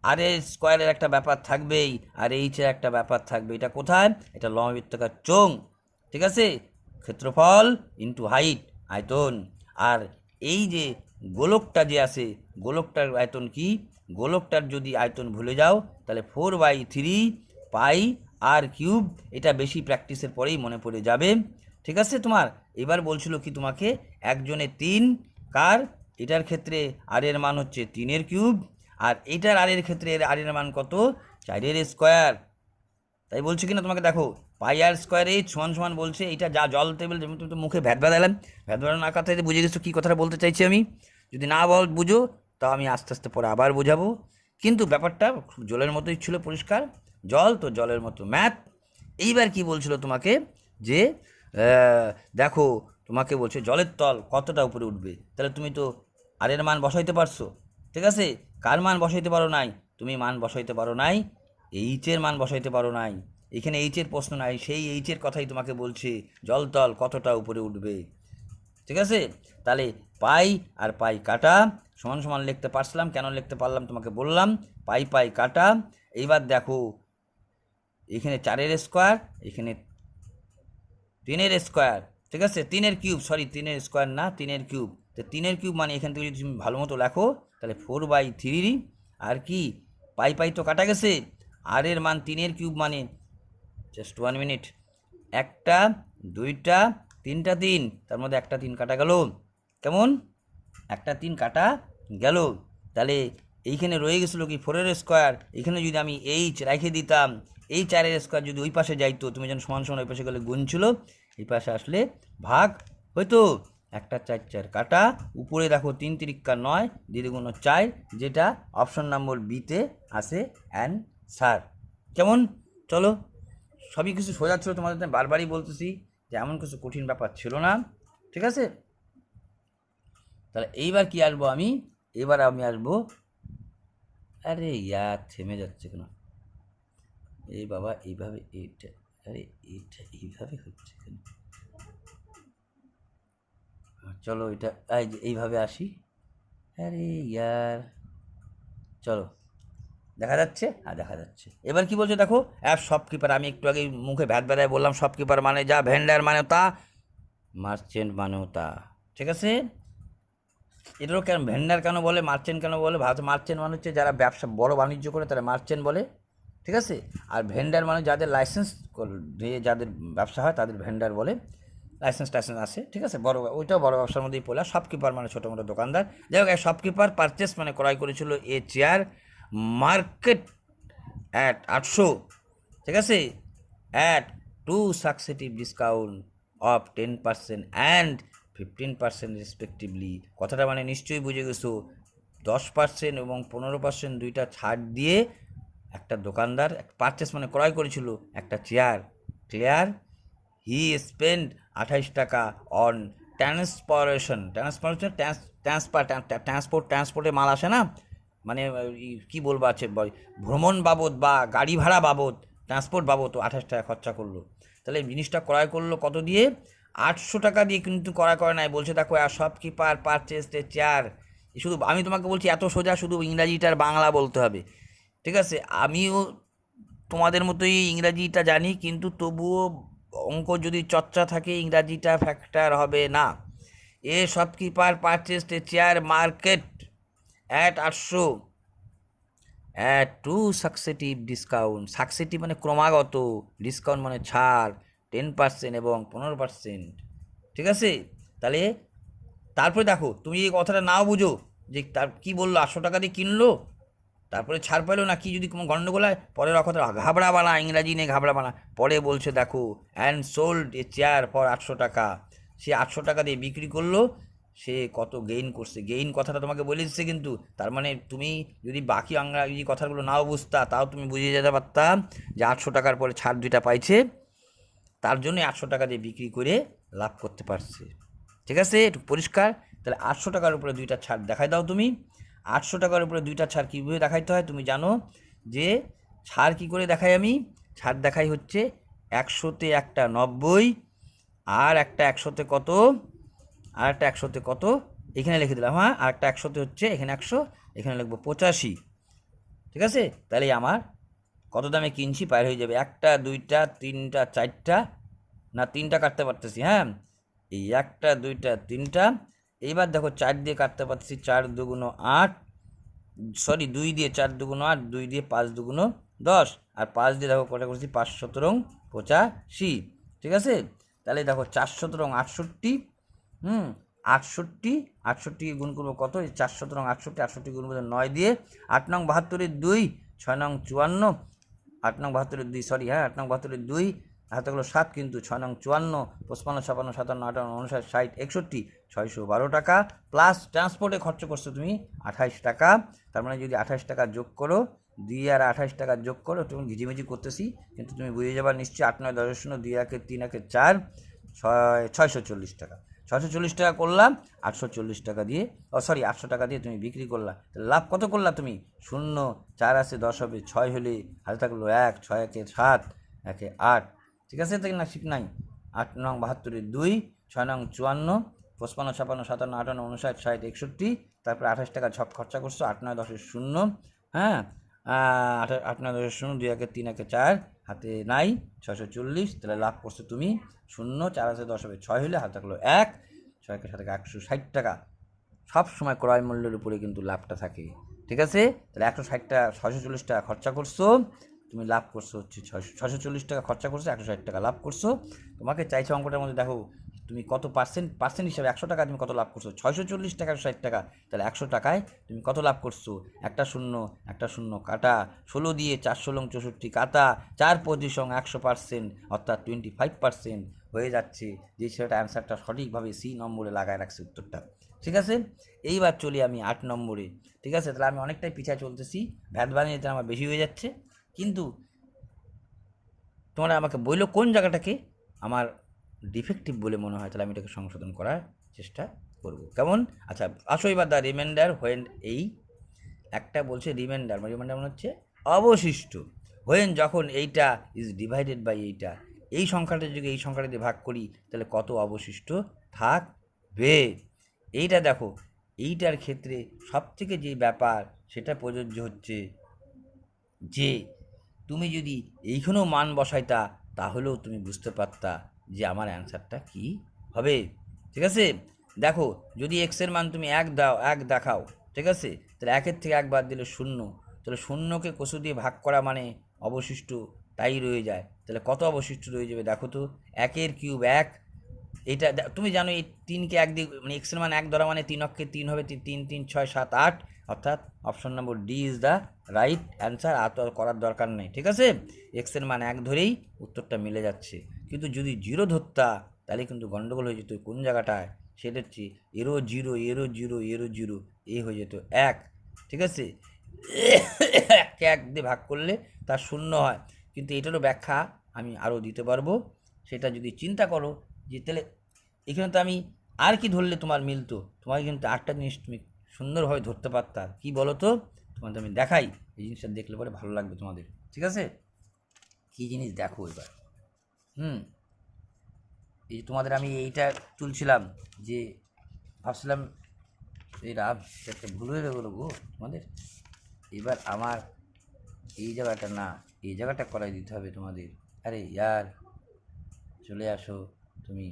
আর এর স্কোয়ারের একটা ব্যাপার থাকবেই, আর এইচের একটা ব্যাপার থাকবে। এটা কোথায়? এটা লম্ববৃত্তাকার চোঙ, ঠিক আছে, ক্ষেত্রফল ইন্টু হাইট, আয়তন। আর এই যে গোলকটা যে আছে, গোলকটার আয়তন কি? গোলকটার যদি আয়তন ভুলে যাও তাহলে 4/3 পাই আর কিউব। এটা বেশি প্র্যাকটিসের পরেই মনে পড়ে যাবে, ঠিক আছে তোমার। এবার বলছিল কি তোমাকে, একজনে 3, কার? এটার ক্ষেত্রে আর এর মান হচ্ছে 3-এর কিউব, আর এটার আর এর ক্ষেত্রে এর আর এর মান কত? 4-এর স্কোয়ার। তাই বলছে কিনা তোমাকে, দেখো পাই আর স্কোয়ার এইচ সমান সমান বলছে, এটা যা জল টেবিল, যেমন তুমি তো মুখে ভ্যাট বাঁধালাম, ভ্যাট বাঁধানো না কথাতে বুঝে গেছো কী কথাটা বলতে চাইছি আমি। যদি না বুঝো তাও আমি আস্তে আস্তে পরে আবার বোঝাবো, কিন্তু ব্যাপারটা জলের মতোই ছিল, পরিষ্কার জল তো জলের মতো ম্যাথ। এইবার কি বলছিল তোমাকে যে দেখো তোমাকে বলছে জলের তল কতটা উপরে উঠবে, তাহলে তুমি তো আর এর মান বসাইতে পারছো, ঠিক আছে। কার মান বসাইতে পারো নাই? তুমি মান বসাইতে পারো নাই, এইচের মান বসাইতে পারো নাই। এখানে এইচের প্রশ্ন নাই, সেই এইচের কথাই তোমাকে বলছে জলতল কতটা উপরে উঠবে, ঠিক আছে। তাহলে পাই আর পাই কাটা সমান সমান লিখতে পারছিলাম, কেন লিখতে পারলাম তোমাকে বললাম, পাই পাই কাটা। এইবার দেখো এখানে 4-এর স্কোয়ার, এখানে 3-এর স্কোয়ার, ঠিক আছে, 3-এর কিউব, সরি 3-এর স্কোয়ার না, 3-এর কিউব। তো 3-এর কিউব মানে এখান থেকে যদি তুমি ভালো মতো লেখো তাহলে 4/3, আর কি পাই পাই তো কাটা গেছে, আর এর মান 3-এর কিউব মানে জাস্ট 1 মিনিট, একটা, দুইটা, তিনটা 3, তার মধ্যে একটা 3 কাটা গেল, কেমন? একটা 3 কাটা গেল। তাহলে এইখানে রয়ে গেছিলো কি 4-এর স্কোয়ার, এখানে যদি আমি এইচ রেখে দিতাম, এই 4-এর স্কোয়ার যদি ওই পাশে যাইতো, তুমি যেন সমান সমান ওই পাশে গেলে গুণ ছিল, এই পাশে আসলে ভাগ হয়তো। একটা 4 কাটা, উপরে দেখো 3×3 = 9, 2×4, যেটা অপশন নম্বর বিতে আছে অ্যান্সার। কেমন? চলো, সবই কিছু সোজা ছিল, তোমাদের বারবারই বলতেছি যে এমন কিছু কঠিন ব্যাপার ছিল না, ঠিক আছে। তাহলে এইবার কি আসবো আমি? এবার আমি আসবো, আরে ইয়ার থেমে যাচ্ছে কেন? এই বাবা এইভাবে, এইটা, আরে এইটা এইভাবে হচ্ছে কেন? চলো এটা এইভাবে আসি, আরে ইয়ার, চলো দেখা যাচ্ছে, হ্যাঁ দেখা যাচ্ছে। এবার কি বলছে দেখো, অ্যাপ শপকিপার, আমি একটু আগে মুখে ভ্যাট বেড়ায় বললাম শপকিপার মানে যা, ভেন্ডার মানেও তা, মার্চেন্ট মানেও তা, ঠিক আছে। এটারও কেন ভেন্ডার কেন বলে, মার্চেন্ট কেন বলে? ভারত মার্চেন্ট মানে হচ্ছে যারা ব্যবসা বড় বাণিজ্য করে তারা মার্চেন্ট বলে, ঠিক আছে। আর ভেন্ডার মানে যাদের লাইসেন্স দিয়ে যাদের ব্যবসা হয় তাদের ভেন্ডার বলে, লাইসেন্স টাইসেন্স আছে, ঠিক আছে। বড় ওইটাও বড় ব্যবসার মধ্যেই পড়ে। শপকিপার মানে ছোটো মোটো দোকানদার। যাই হোক, শপকিপার পারচেস মানে ক্রয় করেছিল এ চেয়ার মার্কেট অ্যাট 800, ঠিক আছে, at 2 successive discount of 10% and 15% respectively. কথাটা মানে নিশ্চয়ই বুঝে গেছো, 10% এবং 15% দুইটা ছাড় দিয়ে একটা দোকানদার পারচেস মানে ক্রয় করেছিল একটা চেয়ার, ক্লিয়ার। হি স্পেন্ড 28 টাকা অন ট্রান্সপোর্টেশন, ট্রান্সপোর্টে মাল আসে না, মানে কি বলবো আছে, ভ্রমণ বাবদ বা গাড়ি ভাড়া বাবদ, ট্রান্সপোর্ট বাবদ 28 টাকা খরচা করলো। তাহলে জিনিসটা ক্রয় করলো কত দিয়ে? 800 টাকা দিয়ে, কিন্তু ক্রয় করে নাই। বলছে দেখো শপকিপার পারচেস এ চেয়ার, শুধু আমি তোমাকে বলছি এত সোজা, শুধু ইংরাজিটার বাংলা বলতে হবে, ঠিক আছে। আমিও তোমাদের মতোই ইংরাজিটা জানি, কিন্তু তবুও অঙ্ক যদি চর্চা থাকে ইংরাজিটা ফ্যাক্টর হবে না। এ shopkeeper purchase A chair market at 800 at 2 successive discount. Successive মানে ক্রমাগত, ডিসকাউন্ট মানে ছাড়, 10% এবং 15%, ঠিক আছে। তাহলে তারপরে দেখো, তুমি এই কথাটা নাও বুঝো যে তার কী বললো, 800 টাকা দিয়ে কিনলো, তারপরে ছাড় পেলো না, কি যদি কোনো গণ্ডগোল হয় পরের কথা ঘাবড়া বানা, ইংরাজি নিয়ে ঘাবড়া বানা। পরে বলছে দেখো, and sold A chair for 800 টাকা, সে 800 টাকা দিয়ে বিক্রি করলো, সে কত গেইন করছে। গেইন কথাটা তোমাকে বলে দিচ্ছে, কিন্তু তার মানে তুমি যদি বাকি ইংরাজি কথাগুলো নাও বুঝতা, তাও তুমি বুঝে যেতে পারতাম যে 800 টাকার পরে ছাড় দুইটা পাইছে, তার জন্য 800 টাকা দিয়ে বিক্রি করে লাভ করতে পারছে, ঠিক আছে। একটু পরিষ্কার। তাহলে 800 টাকার উপরে দুইটা ছাড় দেখাই দাও তুমি। 800 টাকার উপরে 2টা ছাড় কীভাবে দেখাইতে হয় তুমি জানো, যে ছাড় কী করে দেখাই আমি, ছাড় দেখাই হচ্ছে 100তে একটা 90, আর একটা 100তে কত, আর একটা 100তে কত, এখানে লিখে দিলাম, হ্যাঁ, আর একটা 100তে হচ্ছে এখানে 100, এখানে লিখবো 85, ঠিক আছে। তাহলে আমার কত দামে কিনছি বাইর হয়ে যাবে, 1টা 2টা 3টা 4টা, না 3টা কাটতে পারতেছি, হ্যাঁ, এই 1টা 2টা 3টা, এইবার দেখো 4 দিয়ে কাটতে পারতেছি, 4 দুগুণ 8, সরি 2 দিয়ে 4 দুগুণ 8, 2 দিয়ে 5 দুগুণ 10, আর 5 দিয়ে দেখো কটা করছি 5 17 85, ঠিক আছে। তাহলে দেখো 4 17 68, 68, 68 গুণ করবো কত, 4 17 68, 68 গুণ করবো 9 দিয়ে, 8 নং 72-এর 2, 6 নং 54, 8 নং 72-এর 2, সরি, হ্যাঁ, 8 নং 72-এর 2, হাতে হলো 7, কিন্তু 6 নং 54, 55 56 57 58 59 60 61, 612 টাকা, প্লাস ট্রান্সপোর্টে খরচ করছো তুমি 28 টাকা। তার মানে যদি 28 টাকা যোগ করো, 2 আর 28 টাকা যোগ করো, তুমি ঘিজিমিজি করতেছি, কিন্তু তুমি বুঝে যাবার নিশ্চয়ই, 8 9 10 0, 2 1 3 1 4, 640 টাকা, 640 টাকা করলাম, 840 টাকা দিয়ে, সরি 800 টাকা দিয়ে তুমি বিক্রি করলা, লাভ কত করলা তুমি, 0, 4 আছে 10 হবে, 6 হলে হাতে থাকলো 1, 6 1 7, 1 8, ঠিক আছে, তাই না, ঠিক নাই, 8 নং 72-এর 2, 6 নং 54, 55 56 57 58 59 60 61, তারপরে 28 টাকা ঝক খরচা করছো, 8 9 10 0, হ্যাঁ, 8 9 10 0, 2 1 3 1 4, হাতে নাই 640, তাহলে লাভ করছো তুমি 0, 4 আছে 10 হবে, 6 হলে হাতে থাকলো 1, 6 1 7 160 টাকা। সব সময় ক্রয় মূল্যের উপরে কিন্তু লাভটা থাকে, ঠিক আছে। তাহলে 160 টাকা, 640 টাকা খরচা করছো, তুমি লাভ করছো হচ্ছে 640 টাকা খরচা করছো, 160 টাকা লাভ করছো। তোমাকে চাইছে অঙ্কটার মধ্যে দেখো তুমি কত পার্সেন্ট হিসাবে 100 টাকা তুমি কত লাভ করছো, 640 টাকা 60 টাকা, তাহলে 100 টাকায় তুমি কত লাভ করছো, একটা শূন্য কাটা, 16 দিয়ে 4 16 64 কাটা, 4 25 100%, অর্থাৎ 25% হয়ে যাচ্ছে, যে সেটা অ্যান্সারটা সঠিকভাবে সি নম্বরে লাগায় রাখছে উত্তরটা, ঠিক আছে। এইবার চলি আমি 8 নম্বরে, ঠিক আছে। তাহলে আমি অনেকটাই পিছায় চলতেছি, ভ্যাট বানিয়ে যেতে আমার বেশি হয়ে যাচ্ছে, কিন্তু তোমরা আমাকে বললো কোন জায়গাটাকে আমার ডিফেক্টিভ বলে মনে হয়, তাহলে আমি এটাকে সংশোধন করার চেষ্টা করব, কেমন। আচ্ছা, আসো এবার দ্য রিমাইন্ডার হোয়েন, এই একটা বলছে রিমাইন্ডার মানে হচ্ছে অবশিষ্ট, হোয়েন যখন এইটা ইজ ডিভাইডেড বাই এইটা, এই সংখ্যাটা যদি এই সংখ্যাটা দিয়ে ভাগ করি, তাহলে কত অবশিষ্ট থাকবে। এইটা দেখো, এইটার ক্ষেত্রে সবথেকে যে ব্যাপার সেটা প্রযোজ্য হচ্ছে যে তুমি যদি এইখানেও মান বসাইতা, তাহলেও তুমি বুঝতে পারতা যে আমার অ্যান্সারটা কি হবে, ঠিক আছে। দেখো, যদি এক্সের মান তুমি 1 দাও, 1 দেখাও, ঠিক আছে, তাহলে 1-এর থেকে 1 বাদ দিলে 0, তাহলে 0কে কষু দিয়ে ভাগ করা মানে অবশিষ্ট তাই রয়ে যায়, তাহলে কত অবশিষ্ট রয়ে যাবে দেখো তো, 1-এর কিউব 1, এটা তুমি জানো এই 3কে 1 দিয়ে, মানে এক্সের মান 1 ধরা মানে 3 অক্ষে 3 হবে, 3 3 6 7 8, অর্থাৎ option number D is the right answer, আর তো করার দরকার নেই, ঠিক আছে। এক্সের মান 1 ধরেই উত্তরটা মিলে যাচ্ছে, কিন্তু যদি 0 ধরতা তাহলে কিন্তু গন্ডগোল হয়ে যেত, কোন জায়গাটায় সেটা হচ্ছে এরো জিরো এরো জিরো এরো জিরো, এই হয়ে যেত 1, ঠিক আছে। 1কে 1 দিয়ে ভাগ করলে তার 0 হয়, কিন্তু এটারও ব্যাখ্যা আমি আরও দিতে পারবো, সেটা যদি চিন্তা করো যে তাহলে এখানে তো আমি আর কি ধরলে তোমার মিলতো, তোমার কিন্তু আটটা জিনিস তুমি সুন্দরভাবে ধরতে পারতা, কি বলো তো, তোমাদের আমি দেখাই, এই জিনিসটা দেখলে পরে ভালো লাগবে তোমাদের, ঠিক আছে। কী জিনিস দেখো এবার, এই তোমাদের আমি এইটা তুলছিলাম, যে ভাবছিলাম এই রাব একটা ভুল হয়ে গেলো গো তোমাদের, এবার আমার এই জায়গাটা না, এই জায়গাটা করাই দিতে হবে তোমাদের, আরে ইয়ার চলে আসো তুমি,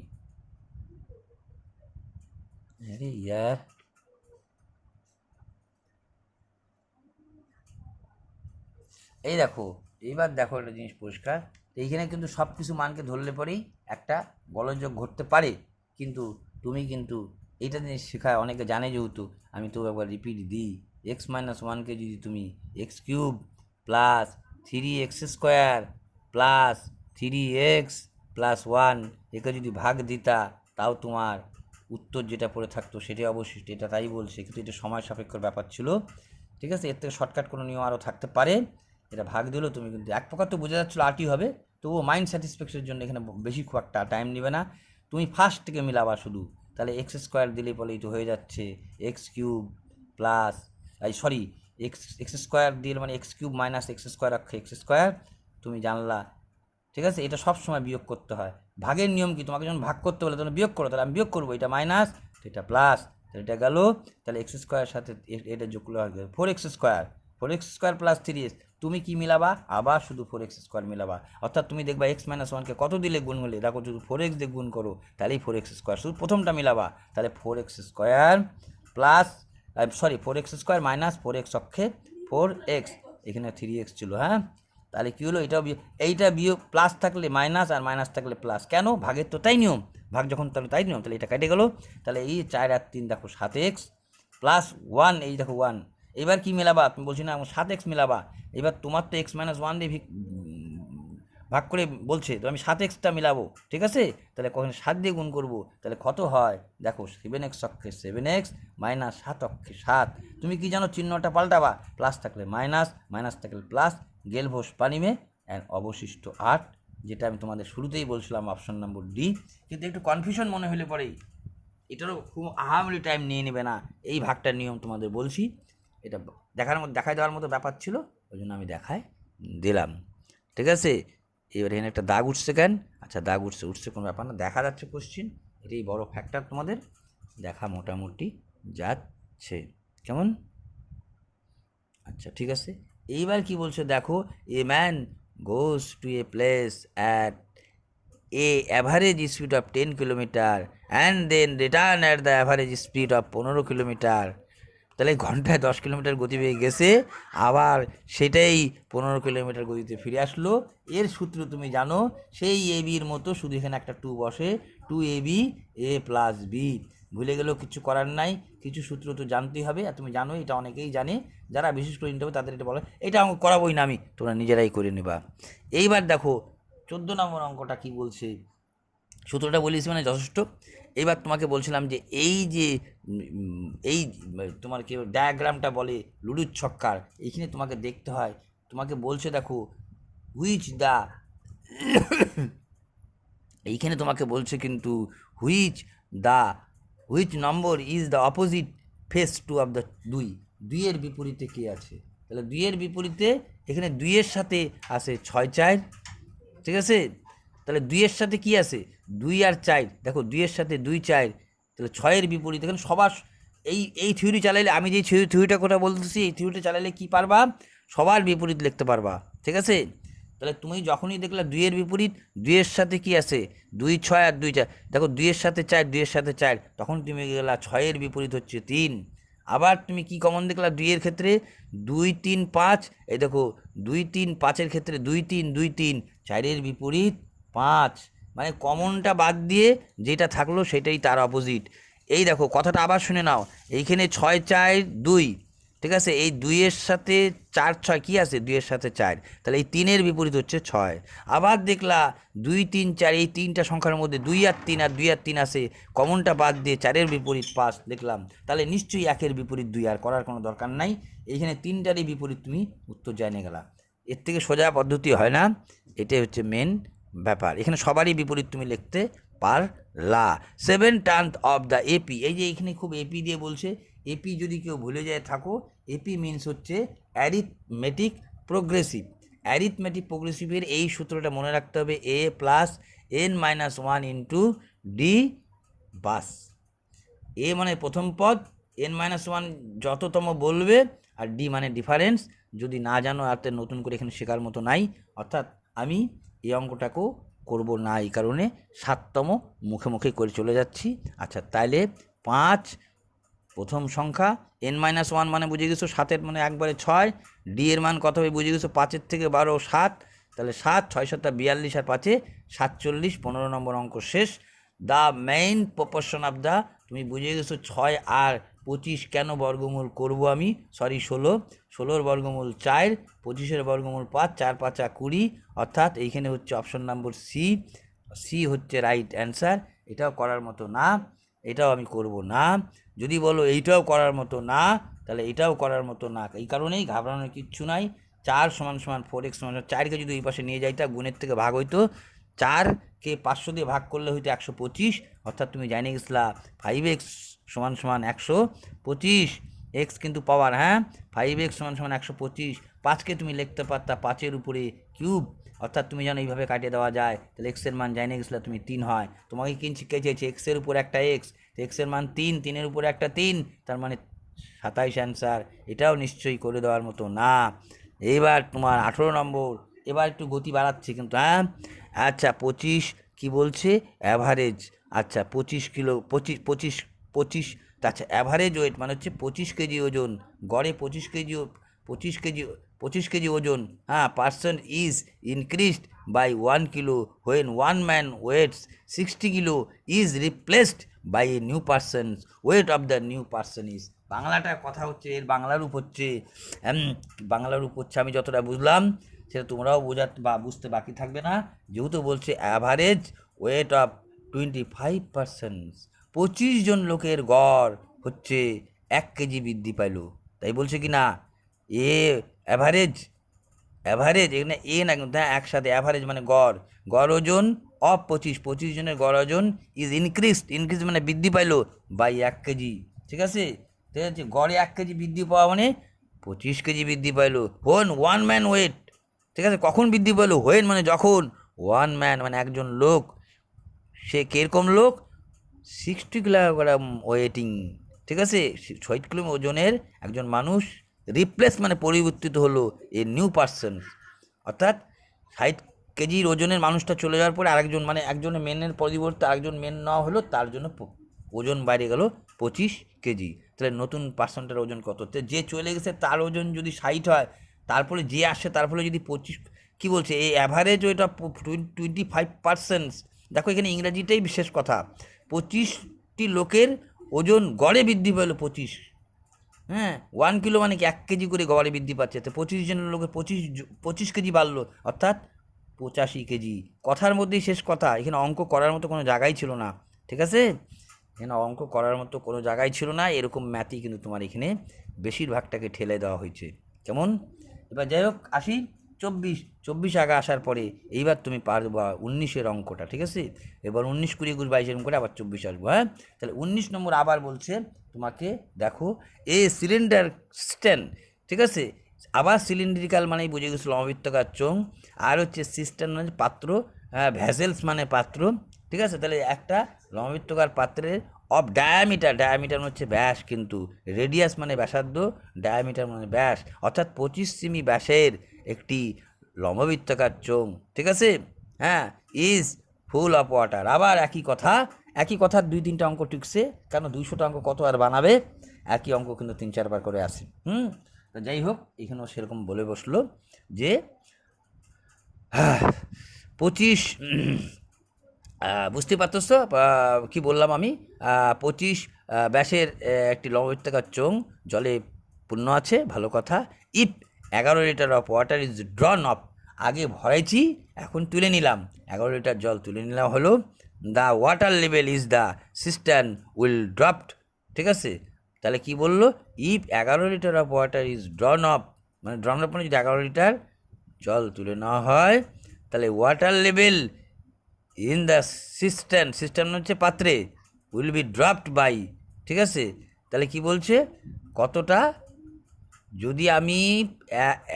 আরে ইয়ার, এই দেখো, এইবার দেখো একটা জিনিস পরিষ্কার, এইখানে কিন্তু সব কিছু মানকে ধরলে পরেই একটা গোলযোগ ঘটতে পারে, কিন্তু তুমি কিন্তু এইটা জিনিস শেখায় অনেকে জানে, যেহেতু আমি তো একবার রিপিট দিই, x-1কে যদি তুমি x³ plus 3x² plus 3x plus 1 একে যদি ভাগ দিতা, তাও তোমার উত্তর যেটা পড়ে থাকতো সেটাই অবশিষ্ট, এটা তাই বলছে, কিন্তু এটা সময় সাপেক্ষর ব্যাপার ছিল, ঠিক আছে। এর থেকে শর্টকাট কোনো নিয়ম আরও থাকতে পারে, এটা ভাগ দিলেও তুমি কিন্তু এক প্রকার তো বোঝা যাচ্ছিলো আরটি হবে, তবুও মাইন্ড স্যাটিসফ্যাকশনের জন্য এখানে বেশি খুব একটা টাইম নেবে না, তুমি ফার্স্ট থেকে মিলাবা শুধু, তাহলে x² দিলেই বলেই তো হয়ে যাচ্ছে x³ plus sorry x square দিলে মানে x cube minus x square অক্ষে এক্স স্কোয়ার তুমি জানলা, ঠিক আছে। এটা সব সময় বিয়োগ করতে হয়। ভাগের নিয়ম কি, তোমাকে যখন ভাগ করতে বলে তখন বিয়োগ করো, তাহলে আমি বিয়োগ করবো, এটা মাইনাস এটা প্লাস, তাহলে এটা গেল, তাহলে এক্স স্কোয়ারের সাথে এটা যোগ করলে হবে 4x স্কোয়ার প্লাস 3x। তুমি কি মিলাবা, আবার শুধু 4x স্কোয়ার মিলাবা, অর্থাৎ তুমি দেখবা এক্স মাইনাস ওয়ানকে কত দিলে গুণ হলে, দেখো যদি 4x দিয়ে গুণ করো তাহলেই 4x স্কোয়ার, শুধু প্রথমটা মিলাবা, তাহলে 4x square plus sorry 4x square minus 4x অক্ষে 4x, এখানে 3x ছিল, হ্যাঁ। তাহলে কী হলো, এটাও এইটা বিয়োগ প্লাস থাকলে মাইনাস আর মাইনাস থাকলে প্লাস, কেন, ভাগের তো তাই নিয়ম, ভাগ যখন তাহলে তাই নিয়ম, তাহলে এটা কেটে গেলো, তাহলে এই 4 আর 3 দেখো 7x প্লাস 1, এই দেখো 1, এবার কি মেলাবা, তুমি বলছি না 7x মেলাবা, এবার তোমার তো x মাইনাস 1 দিয়ে ভাগ করে বলছে, তো আমি 7xটা মিলাবো, ঠিক আছে। তাহলে কখন 7 দিয়ে গুণ করবো, তাহলে কত হয় দেখো 7x অক্ষে 7x মাইনাস 7 অক্ষে 7, তুমি কি জানো চিহ্নটা পাল্টাবা, প্লাস থাকলে মাইনাস, মাইনাস থাকলে প্লাস, গেল ভোস পানি মে, অ্যান্ড অবশিষ্ট 8, যেটা আমি তোমাদের শুরুতেই বলছিলাম অপশন নম্বর ডি। কিন্তু একটু কনফিউশন মনে হলে পরেই, এটারও খুব আহামরি টাইম নিয়ে নেবে না, এই ভাগটার নিয়ম তোমাদের বলছি, এটা দেখাই দেওয়ার মতো ব্যাপার ছিল, ওই জন্য আমি দেখাই দিলাম, ঠিক আছে। এবার এখানে একটা দাগ উঠছে কেন, আচ্ছা দাগ উঠছে কোনো ব্যাপার না, দেখা যাচ্ছে কোশ্চিন, এটাই বড় ফ্যাক্টর, তোমাদের দেখা মোটামুটি যাচ্ছে কেমন, আচ্ছা ঠিক আছে। এইবার কি বলছে দেখো, a man goes to a place at a average speed of 10 kilometre and then return at the average speed of 15 kilometre, তাহলে ঘন্টায় 10 কিলোমিটার গতিবেগে গেছে, আবার সেটাই 15 কিলোমিটার গতিতে ফিরে আসলো, এর সূত্র তুমি জানো, সেই এ বির মতো, শুধু এখানে একটা 2 বসে, 2ab a প্লাস বি, ভুলে গেলেও কিছু করার নাই, কিছু সূত্র তো জানতেই হবে, আর তুমি জানো এটা অনেকেই জানে, যারা বিশেষ করে ইন্টারভিউ তাদের এটা বলে, এটা আমি করাবোই না আমি, তোমরা নিজেরাই করে নেবা। এইবার দেখো 14 নম্বর অঙ্কটা কি বলছে, সূত্রটা বলিস মানে যথেষ্ট। এইবার তোমাকে বলছিলাম যে এই যে এই তোমার কি ডায়াগ্রামটা বলে লুডুর ছক্কার, এইখানে তোমাকে দেখতে হয়, তোমাকে বলছে দেখো হুইচ দ্য এইখানে তোমাকে বলছে কিন্তু which number is the opposite face to of the দুইয়ের বিপরীতে কে আছে, তাহলে দুইয়ের বিপরীতে এখানে দুইয়ের সাথে আছে 6 4, ঠিক আছে। তাহলে দুইয়ের সাথে কি আছে 2 আর 4, দেখো দুইয়ের সাথে 2 4, তাহলে 6-এর বিপরীত, এখানে সবার এই থিওরি চালাইলে, আমি যে থিওরিটা কথা বলতেছি, এই থিওরিটা চালাইলে কি পারবা, সবার বিপরীত লিখতে পারবা, ঠিক আছে। তাহলে তুমি যখনই দেখলা 2-এর বিপরীত, 2-এর সাথে কি আছে 2 6 আর 2 4, দেখো 2-এর সাথে 4, 2-এর সাথে 4, তখন তুমি গেলা 6-এর বিপরীত হচ্ছে 3, আবার তুমি কি কমন দেখলা 2-এর ক্ষেত্রে 2 3 5, এই দেখো 2 3 5-এর ক্ষেত্রে 2 3 2 3, 4-এর বিপরীত 5, মানে কমনটা বাদ দিয়ে যেটা থাকলো সেটাই তার অপোজিট। এই দেখো কথাটা আবার শুনে নাও, এইখানে 6 4 2, ঠিক আছে, এই 2-এর সাথে 4 6 কী আছে 2-এর সাথে 4, তাহলে এই 3-এর বিপরীত হচ্ছে 6, আবার দেখলা 2 3 4, এই 3টা সংখ্যার মধ্যে 2 আর 3 আর 2 আর 3 আছে, কমনটা বাদ দিয়ে 4-এর বিপরীত 5 দেখলাম, তাহলে নিশ্চয়ই 1-এর বিপরীত 2, আর করার কোনো দরকার নাই, এইখানে 3টারই বিপরীত তুমি উত্তর জানিয়ে গেলা, এর থেকে সোজা পদ্ধতি হয় না, এটাই হচ্ছে মেন ব্যাপার, এখানে সবারই বিপরীত তুমি লিখতে পারলা। 7 টার্ন অফ দ্য এপি, এই যে এখানে খুব এপি দিয়ে বলছে, এপি যদি কেউ ভুলে যায় থাকো, এপি মিনস হচ্ছে অ্যারিথমেটিক প্রোগ্রেসিভের এই সূত্রটা মনে রাখতে হবে, A plus n minus 1 into D বাস, এ মানে প্রথম পদ, n মাইনাস 1 যততম বলবে, আর ডি মানে ডিফারেন্স, যদি না জানো আর নতুন করে এখানে শেখার মতো নাই, অর্থাৎ আমি এই অঙ্কটাকেও করব না, এই কারণে 7তম মুখে মুখে করে চলে যাচ্ছি। আচ্ছা তাইলে 5 প্রথম সংখ্যা, n-1 মানে বুঝে গেছো 7-এর মানে একবারে 6, ডি এর মান কত হবে বুঝে গেছো 5-এর থেকে 12 7, তাহলে 7 6 7 42 আর 5-এ 47, 15 নম্বর অঙ্ক শেষ। The main proportion of the, তুমি বুঝে গেছো 6 আর 25 কেন বর্গমূল করব আমি, সরি 16-র বর্গমূল 4, 25-এর বর্গমূল 5, 4 5 20, অর্থাৎ এইখানে হচ্ছে অপশন নম্বর সি হচ্ছে রাইট অ্যান্সার। এটাও করার মতো না, এটাও আমি করব না, যদি বলো এইটাও করার মতো না, তাহলে এটাও করার মতো না, এই কারণেই ঘাবড়ানোর কিচ্ছু নাই। 4 সমান সমান 4x সমান, 4কে যদি ওই পাশে নিয়ে যাইতা গুণের থেকে ভাগ হইতো, 4কে 500 দিয়ে ভাগ করলে হইতো 125, অর্থাৎ তুমি জানিয়ে গেছিলা 5x সমান সমান 125, এক্স কিন্তু পাওয়ার, হ্যাঁ 5x সমান সমান 125, 5কে তুমি লিখতে পারতা 5-এর উপরে কিউব, অর্থাৎ তুমি জানো এইভাবে কাটিয়ে দেওয়া যায়, তাহলে এক্সের মান জানে গেছিলো তুমি 3 হয়। তোমাকে কি শিখে চেয়েছে এক্সের উপর একটা এক্স, এক্সের মান 3, 3-এর উপরে একটা 3, তার মানে 27 অ্যান্সার। এটাও নিশ্চয়ই করে দেওয়ার মতো না। এইবার তোমার 18 নম্বর, এবার একটু গতি বাড়াচ্ছি কিন্তু, হ্যাঁ আচ্ছা 25 কি বলছে অ্যাভারেজ, আচ্ছা 25 কিলো 25 আচ্ছা অ্যাভারেজ ওয়েট মানে হচ্ছে 25 কেজি ওজন, গড়ে 25 কেজি ওজন, হ্যাঁ person is increased by 1 kilo when 1 man weighs 60 kilo is replaced by a new person, weight of the new person is. বাংলাটা কথা হচ্ছে, এর বাংলা রূপ হচ্ছে, বাংলা রূপ হচ্ছে আমি যতটা বুঝলাম সেটা তোমরাও বোঝাতে বা বুঝতে বাকি থাকবে না, যেহেতু বলছে অ্যাভারেজ ওয়েট অফ 25%, 25 জন লোকের গড় হচ্ছে 1 কেজি বৃদ্ধি পাইল, তাই বলছে কি না এ অ্যাভারেজ, অ্যাভারেজ এখানে এ না কিন্তু, হ্যাঁ একসাথে অ্যাভারেজ মানে গড়, গড় ওজন অফ 25 জনের গড় ওজন ইজ ইনক্রিজ মানে বৃদ্ধি পাইলো বাই 1 কেজি, ঠিক আছে, ঠিক আছে, গড়ে 1 কেজি বৃদ্ধি পাওয়া মানে 25 কেজি বৃদ্ধি পাইলো, হোন 1 ম্যান ওয়েট, ঠিক আছে, কখন বৃদ্ধি পাইলো, হোয়েন মানে যখন, 1 ম্যান মানে একজন লোক, সে কীরকম লোক 60 কিলোগ্রাম ওয়েটিং, ঠিক আছে 60 কিলো ওজনের একজন মানুষ, রিপ্লেস মানে পরিবর্তিত হলো এ নিউ পার্সন, অর্থাৎ 60 কেজির ওজনের মানুষটা চলে যাওয়ার পরে আরেকজন মানে একজনের মেনের পরিবর্তে আরেকজন মেন নেওয়া হলো, তার জন্য ওজন বাইরে গেল 25 কেজি। তাহলে নতুন পার্সনটার ওজন কত, যে চলে গেছে তার ওজন যদি 60 হয়, তারপরে যে আসে তার ফলে যদি 25, কী বলছে এই অ্যাভারেজ ওইটা 25%, দেখো এখানে ইংরাজিটাই বিশেষ কথা, 25টি লোকের ওজন গড়ে বৃদ্ধি পেল 25, হ্যাঁ 1 কিলো মানে কি 1 কেজি করে গড়ে বৃদ্ধি পাচ্ছে, তো 25 জনের লোকের 25 কেজি বাড়লো, অর্থাৎ 85 কেজি। কথার মধ্যেই শেষ কথা, এখানে অঙ্ক করার মতো কোনো জায়গাই ছিল না, ঠিক আছে, এখানে অঙ্ক করার মতো কোনো জায়গায় ছিল না, এরকম ম্যাথই কিন্তু তোমার এখানে বেশিরভাগটাকে ঠেলে দেওয়া হয়েছে, কেমন। এবার যাই হোক আসি 24 আগে আসার পরে এইবার তুমি পারবা 19-এর অঙ্কটা, ঠিক আছে, এবার 19, 20, 21, 22 এরকম করে আবার 24 আসবো, হ্যাঁ তাহলে 19 নম্বর আবার বলছে তোমাকে, দেখো এ সিলিন্ডার স্ট্যান্ড, ঠিক আছে, আবার সিলিন্ড্রিক্যাল মানেই বুঝে গেছিলো লম্ববৃত্তাকার চোঙ, আর হচ্ছে সিস্টেম মানে পাত্র, ভ্যাসেলস মানে পাত্র, ঠিক আছে, তাহলে একটা লম্ববৃত্তাকার পাত্রের অফ ডায়ামিটার হচ্ছে ব্যাস, কিন্তু রেডিয়াস মানে ব্যাসার্ধ, ডায়ামিটার মানে ব্যাস, অর্থাৎ 25 সেমি ব্যাসের একটি লম্ববৃত্তাকার চোঙ, ঠিক আছে, হ্যাঁ ইজ ফুল অফ ওয়াটার, আবার একই কথার 2-3টা অঙ্ক টিকছে, কারণ 200টা অঙ্ক কত আর বানাবে, একই অঙ্ক কিন্তু 3-4 বার করে আসে, তো যাই হোক এখানেও সেরকম বলে বসলো যে 25, বুঝতে পারতেছ কি বললাম আমি, 25 ব্যাসের একটি লম্ববৃত্তাকার চোঙ জলে পূর্ণ আছে, ভালো কথা, if 11 litre of water is drawn of, আগে ভরেছি এখন তুলে নিলাম, 11 লিটার জল তুলে নিলাম হলো, the water level is the cistern will dropped, ঠিক আছে, তাহলে কি বললো, if 11 litre of water is drawn of, মানে ড্রন অফ মানে যদি 11 লিটার জল তুলে নেওয়া হয়, তাহলে water level in the system হচ্ছে পাত্রে, উইল বি ড্রপড বাই, ঠিক আছে, তাহলে কি বলছে কতটা, যদি আমি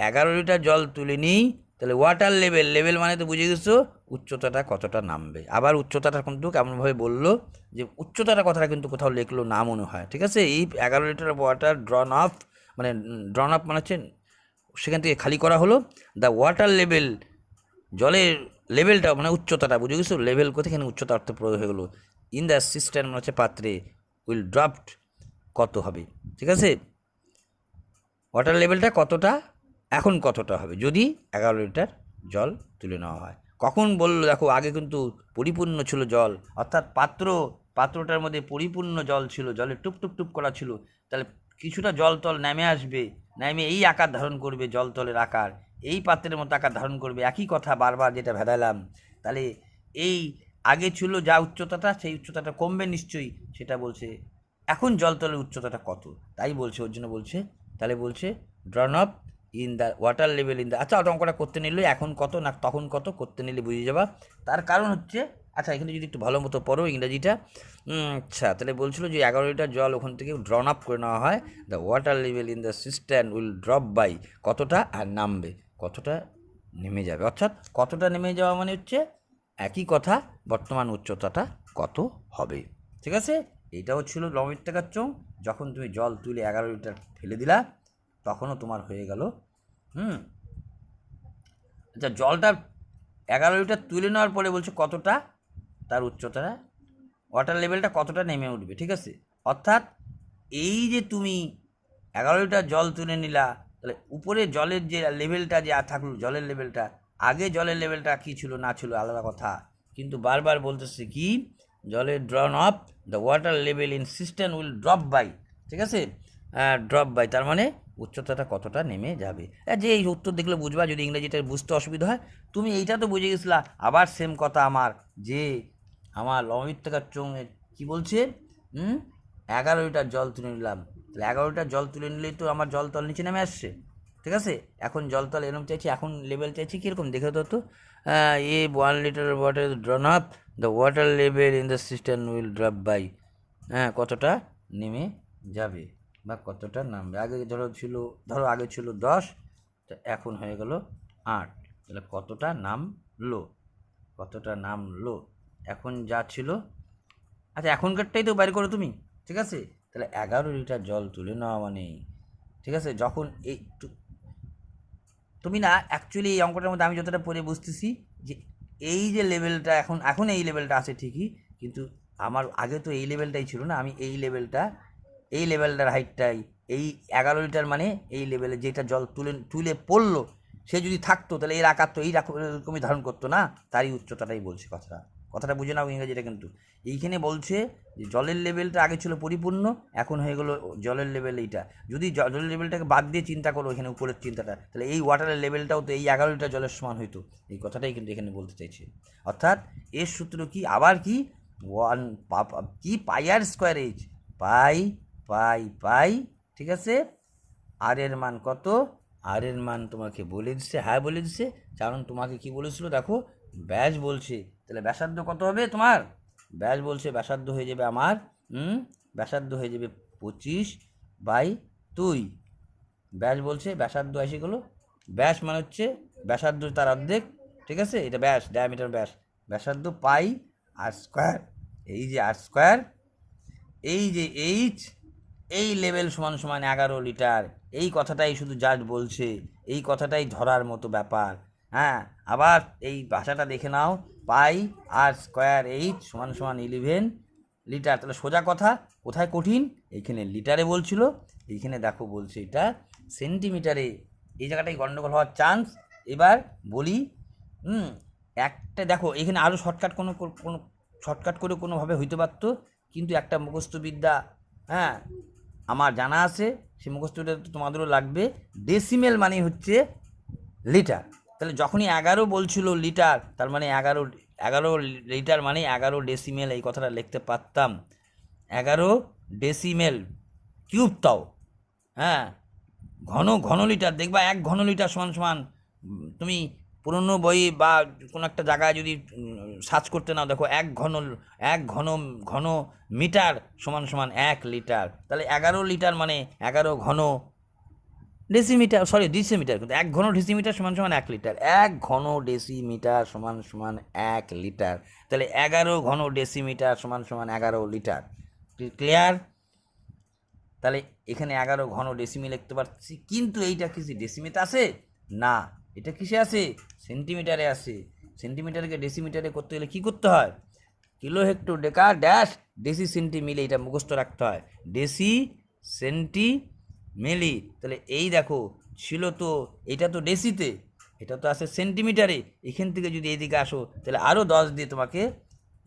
11 লিটার জল তুলে নিই, তাহলে ওয়াটার লেভেল মানে তো বুঝে গেছো উচ্চতাটা কতটা নামবে, আবার উচ্চতাটা কিন্তু কেমনভাবে বললো যে উচ্চতাটা কথাটা কিন্তু কোথাও লিখলো না মনে হয়, ঠিক আছে, এই 11 লিটার ওয়াটার ড্রন অফ মানে হচ্ছে সেখান থেকে খালি করা হলো, দ্য ওয়াটার লেভেল জলের লেভেলটা মানে উচ্চতাটা বুঝে গেছো, লেভেল কোথায় এখানে উচ্চতা অর্থ প্রয়োগ হয়ে গেলো, ইন দ্য সিস্টেম মানে হচ্ছে পাত্রে, উইল ড্রপড কত হবে, ঠিক আছে, ওয়াটার লেভেলটা কতটা এখন কতটা হবে যদি 11 লিটার জল তুলে নেওয়া হয়, কখন বললো, দেখো আগে কিন্তু পরিপূর্ণ ছিল জল, অর্থাৎ পাত্রটার মধ্যে পরিপূর্ণ জল ছিল, জলে টুপ টুপ টুপ করা ছিল, তাহলে কিছুটা জল তল নেমে আসবে, নেমে এই আকার ধারণ করবে, জল তলের আকার এই পাত্রের মতো আকার ধারণ করবে, একই কথা বারবার যেটা ভেদালাম, তাহলে এই আগে ছিল যা উচ্চতাটা সেই উচ্চতাটা কমবে নিশ্চয়ই, সেটা বলছে এখন জলতলের উচ্চতাটা কত, তাই বলছে, ওর জন্য বলছে, তাহলে বলছে ড্রন of in the water level in the, আচ্ছা অঙ্কটা করতে নিলে এখন কত না তখন কত করতে নিলে বুঝে যাবা, তার কারণ হচ্ছে আচ্ছা, এখানে যদি একটু ভালো মতো পড়ো ইংরাজিটা। আচ্ছা, তাহলে বলছিল যে 11 লিটার জল ওখান থেকে ড্রন আপ করে নেওয়া হয়, the water level in the system will drop by কতটা, আর নামবে কতটা, নেমে যাবে। অর্থাৎ কতটা নেমে যাওয়া মানে হচ্ছে একই কথা, বর্তমান উচ্চতাটা কত হবে। ঠিক আছে, এইটাও ছিল লবণাক্তকার চোঙ। যখন তুমি জল তুলে 11 লিটার ফেলে দিলা, তখনও তোমার হয়ে গেল। আচ্ছা, জলটা 11 লিটার তুলে নেওয়ার পরে বলছে কতটা তার উচ্চতা, ওয়াটার লেভেলটা কতটা নেমে উঠবে। ঠিক আছে, অর্থাৎ এই যে তুমি 11 লিটার জল তুলে নিলা, তাহলে উপরে জলের যে লেভেলটা যে থাকলো, জলের লেভেলটা, আগে জলের লেভেলটা কী ছিল না ছিল আলাদা কথা, কিন্তু বারবার বলতেছে কি, জলের drawn of the water level in system will drop by. ঠিক আছে, ড্রপ বাই তার মানে উচ্চতাটা কতটা নেমে যাবে। যে এই উত্তর দেখলে বুঝবা, যদি ইংরেজিটা বুঝতে অসুবিধা হয়। তুমি এইটা তো বুঝে গেছিলা, আবার সেম কথা আমার, যে আমার লবণাক্তকার চোঙে কী বলছে, 11 লিটার জল তুলে নিলাম, তাহলে 11 লিটার জল তুলে নিলেই তো আমার জলতল নিচে নেমে আসছে। ঠিক আছে, এখন জলতল এরকম চাইছি, এখন লেভেল চাইছি কীরকম দেখে তো। 1 litre water drawn up the water level in the system will drop by, কতটা নেমে যাবে বা কতটা নামবে। আগে ধরো আগে ছিল 10, তো এখন হয়ে গেল 8, তাহলে কতটা নামলো এখন যা ছিল। আচ্ছা, এখনকারটাই তো বাইর করো তুমি। ঠিক আছে, তাহলে 11 লিটার জল তুলে নেওয়া মানে, ঠিক আছে, যখন এই তুমি না অ্যাকচুয়ালি এই অঙ্কটার মধ্যে আমি যতটা পড়ে বুঝতেছি যে এই যে লেভেলটা এখন এই লেভেলটা আছে ঠিকই, কিন্তু আমার আগে তো এই লেভেলটাই ছিল না। আমি এই লেভেলটার হাইটটাই, এই 11 লিটার মানে এই লেভেলে যেটা জল তুলে পড়লো, সে যদি থাকতো তাহলে এর আকার তো এরকমই ধারণ করতো না, তারই উচ্চতাটাই বলছে কথাটা বুঝে নাও ইংরেজিটা। কিন্তু এইখানে বলছে যে জলের লেভেলটা আগে ছিল পরিপূর্ণ, এখন হয়ে গেলো জলের লেভেল এইটা। যদি জলের লেভেলটাকে বাদ দিয়ে চিন্তা করো এখানে উপরের চিন্তাটা, তাহলে এই ওয়াটারের লেভেলটাও তো এই 11 লিটার জলের সমান হইতো। এই কথাটাই কিন্তু এখানে বলতে চাইছে। অর্থাৎ এর সূত্র কি, আবার কি, পাই আর স্কোয়ার এইচ, পাই। ঠিক আছে, আর এর মান কত, আর এর মান তোমাকে বলে দিচ্ছে, হ্যাঁ বলে দিচ্ছে, কারণ তোমাকে কি বলেছিল দেখো, ব্যাস বলছে। তাহলে ব্যাসার্ধ কত হবে তোমার, ব্যাস বলছে ব্যাসার্ধ হয়ে যাবে আমার, ব্যাসার্ধ হয়ে যাবে 25/2। ব্যাস বলছে ব্যাসার্ধ এসে গেলো, ব্যাস মানে হচ্ছে ব্যাসার্ধ তার অর্ধেক। ঠিক আছে, এটা ব্যাস, ডায়ামিটার ব্যাসার্ধ পাই আর স্কোয়ার, এই যে আর স্কোয়ার, এই যে এইচ, এই লেভেল সমান 11 লিটার। এই কথাটাই শুধু জাস্ট বলছে, এই কথাটাই ধরার মতো ব্যাপার। আবার এই ভাষাটা দেখে নাও, পাই আর স্কোয়ার এইচ সমান 11 লিটার। তাহলে সোজা কথা, কোথায় কঠিন, এইখানে লিটারে বলছিল, এইখানে দেখো বলছে এটা সেন্টিমিটারে। এই জায়গাটাই গন্ডগোল হওয়ার চান্স। এবার বলি, একটা দেখো এখানে আরও শর্টকাট করে কোনোভাবে হইতে পারতো, কিন্তু একটা মুখস্থবিদ্যা আমার জানা আছে, সেই মুখস্থবিদ্যা তোমাদেরও লাগবে। ডেসিমেল মানে হচ্ছে লিটার। তাহলে যখনই 11 বলছিল লিটার, তার মানে 11 লিটার মানে 11 ডেসিমেল, এই কথাটা লিখতে পারতাম। 11 ডেসিমেল কিউব, তাও ঘন লিটার। দেখবা 1 ঘন লিটার সমান তুমি পুরনো বই বা কোনো একটা জায়গায় যদি সার্চ করতে নাও, দেখো 1 ঘন মিটার সমান 1 লিটার। তাহলে 11 লিটার মানে 11 ঘন ডেসিমিটার, ডিসিমিটার, কিন্তু 1 ঘন ডেসিমিটার সমান 1 লিটার। 1 ঘন ডেসিমিটার সমান 1 লিটার। তাহলে 11 ঘন ডেসিমিটার সমান 11 লিটার। ক্লিয়ার? তাহলে এখানে 11 ঘন ডেসিমি লিখতে পারছি, কিন্তু এইটা কিছু ডেসিমিতে আছে না, এটা কিসে আছে, সেন্টিমিটারে আছে। সেন্টিমিটারকে ডেসিমিটারে করতে গেলে কী করতে হয়, কিলো হেক্টর ডেকা ড্যাশ ডেসি সেন্টি মিলি, এটা মুখস্থ রাখতে হয়, ডেসি সেন্টি মিলি। তাহলে এই দেখো ছিল তো, এটা তো ডেসিতে, এটা তো আছে সেন্টিমিটারে। এখান থেকে যদি এইদিকে আসো, তাহলে আরও 10 দিয়ে তোমাকে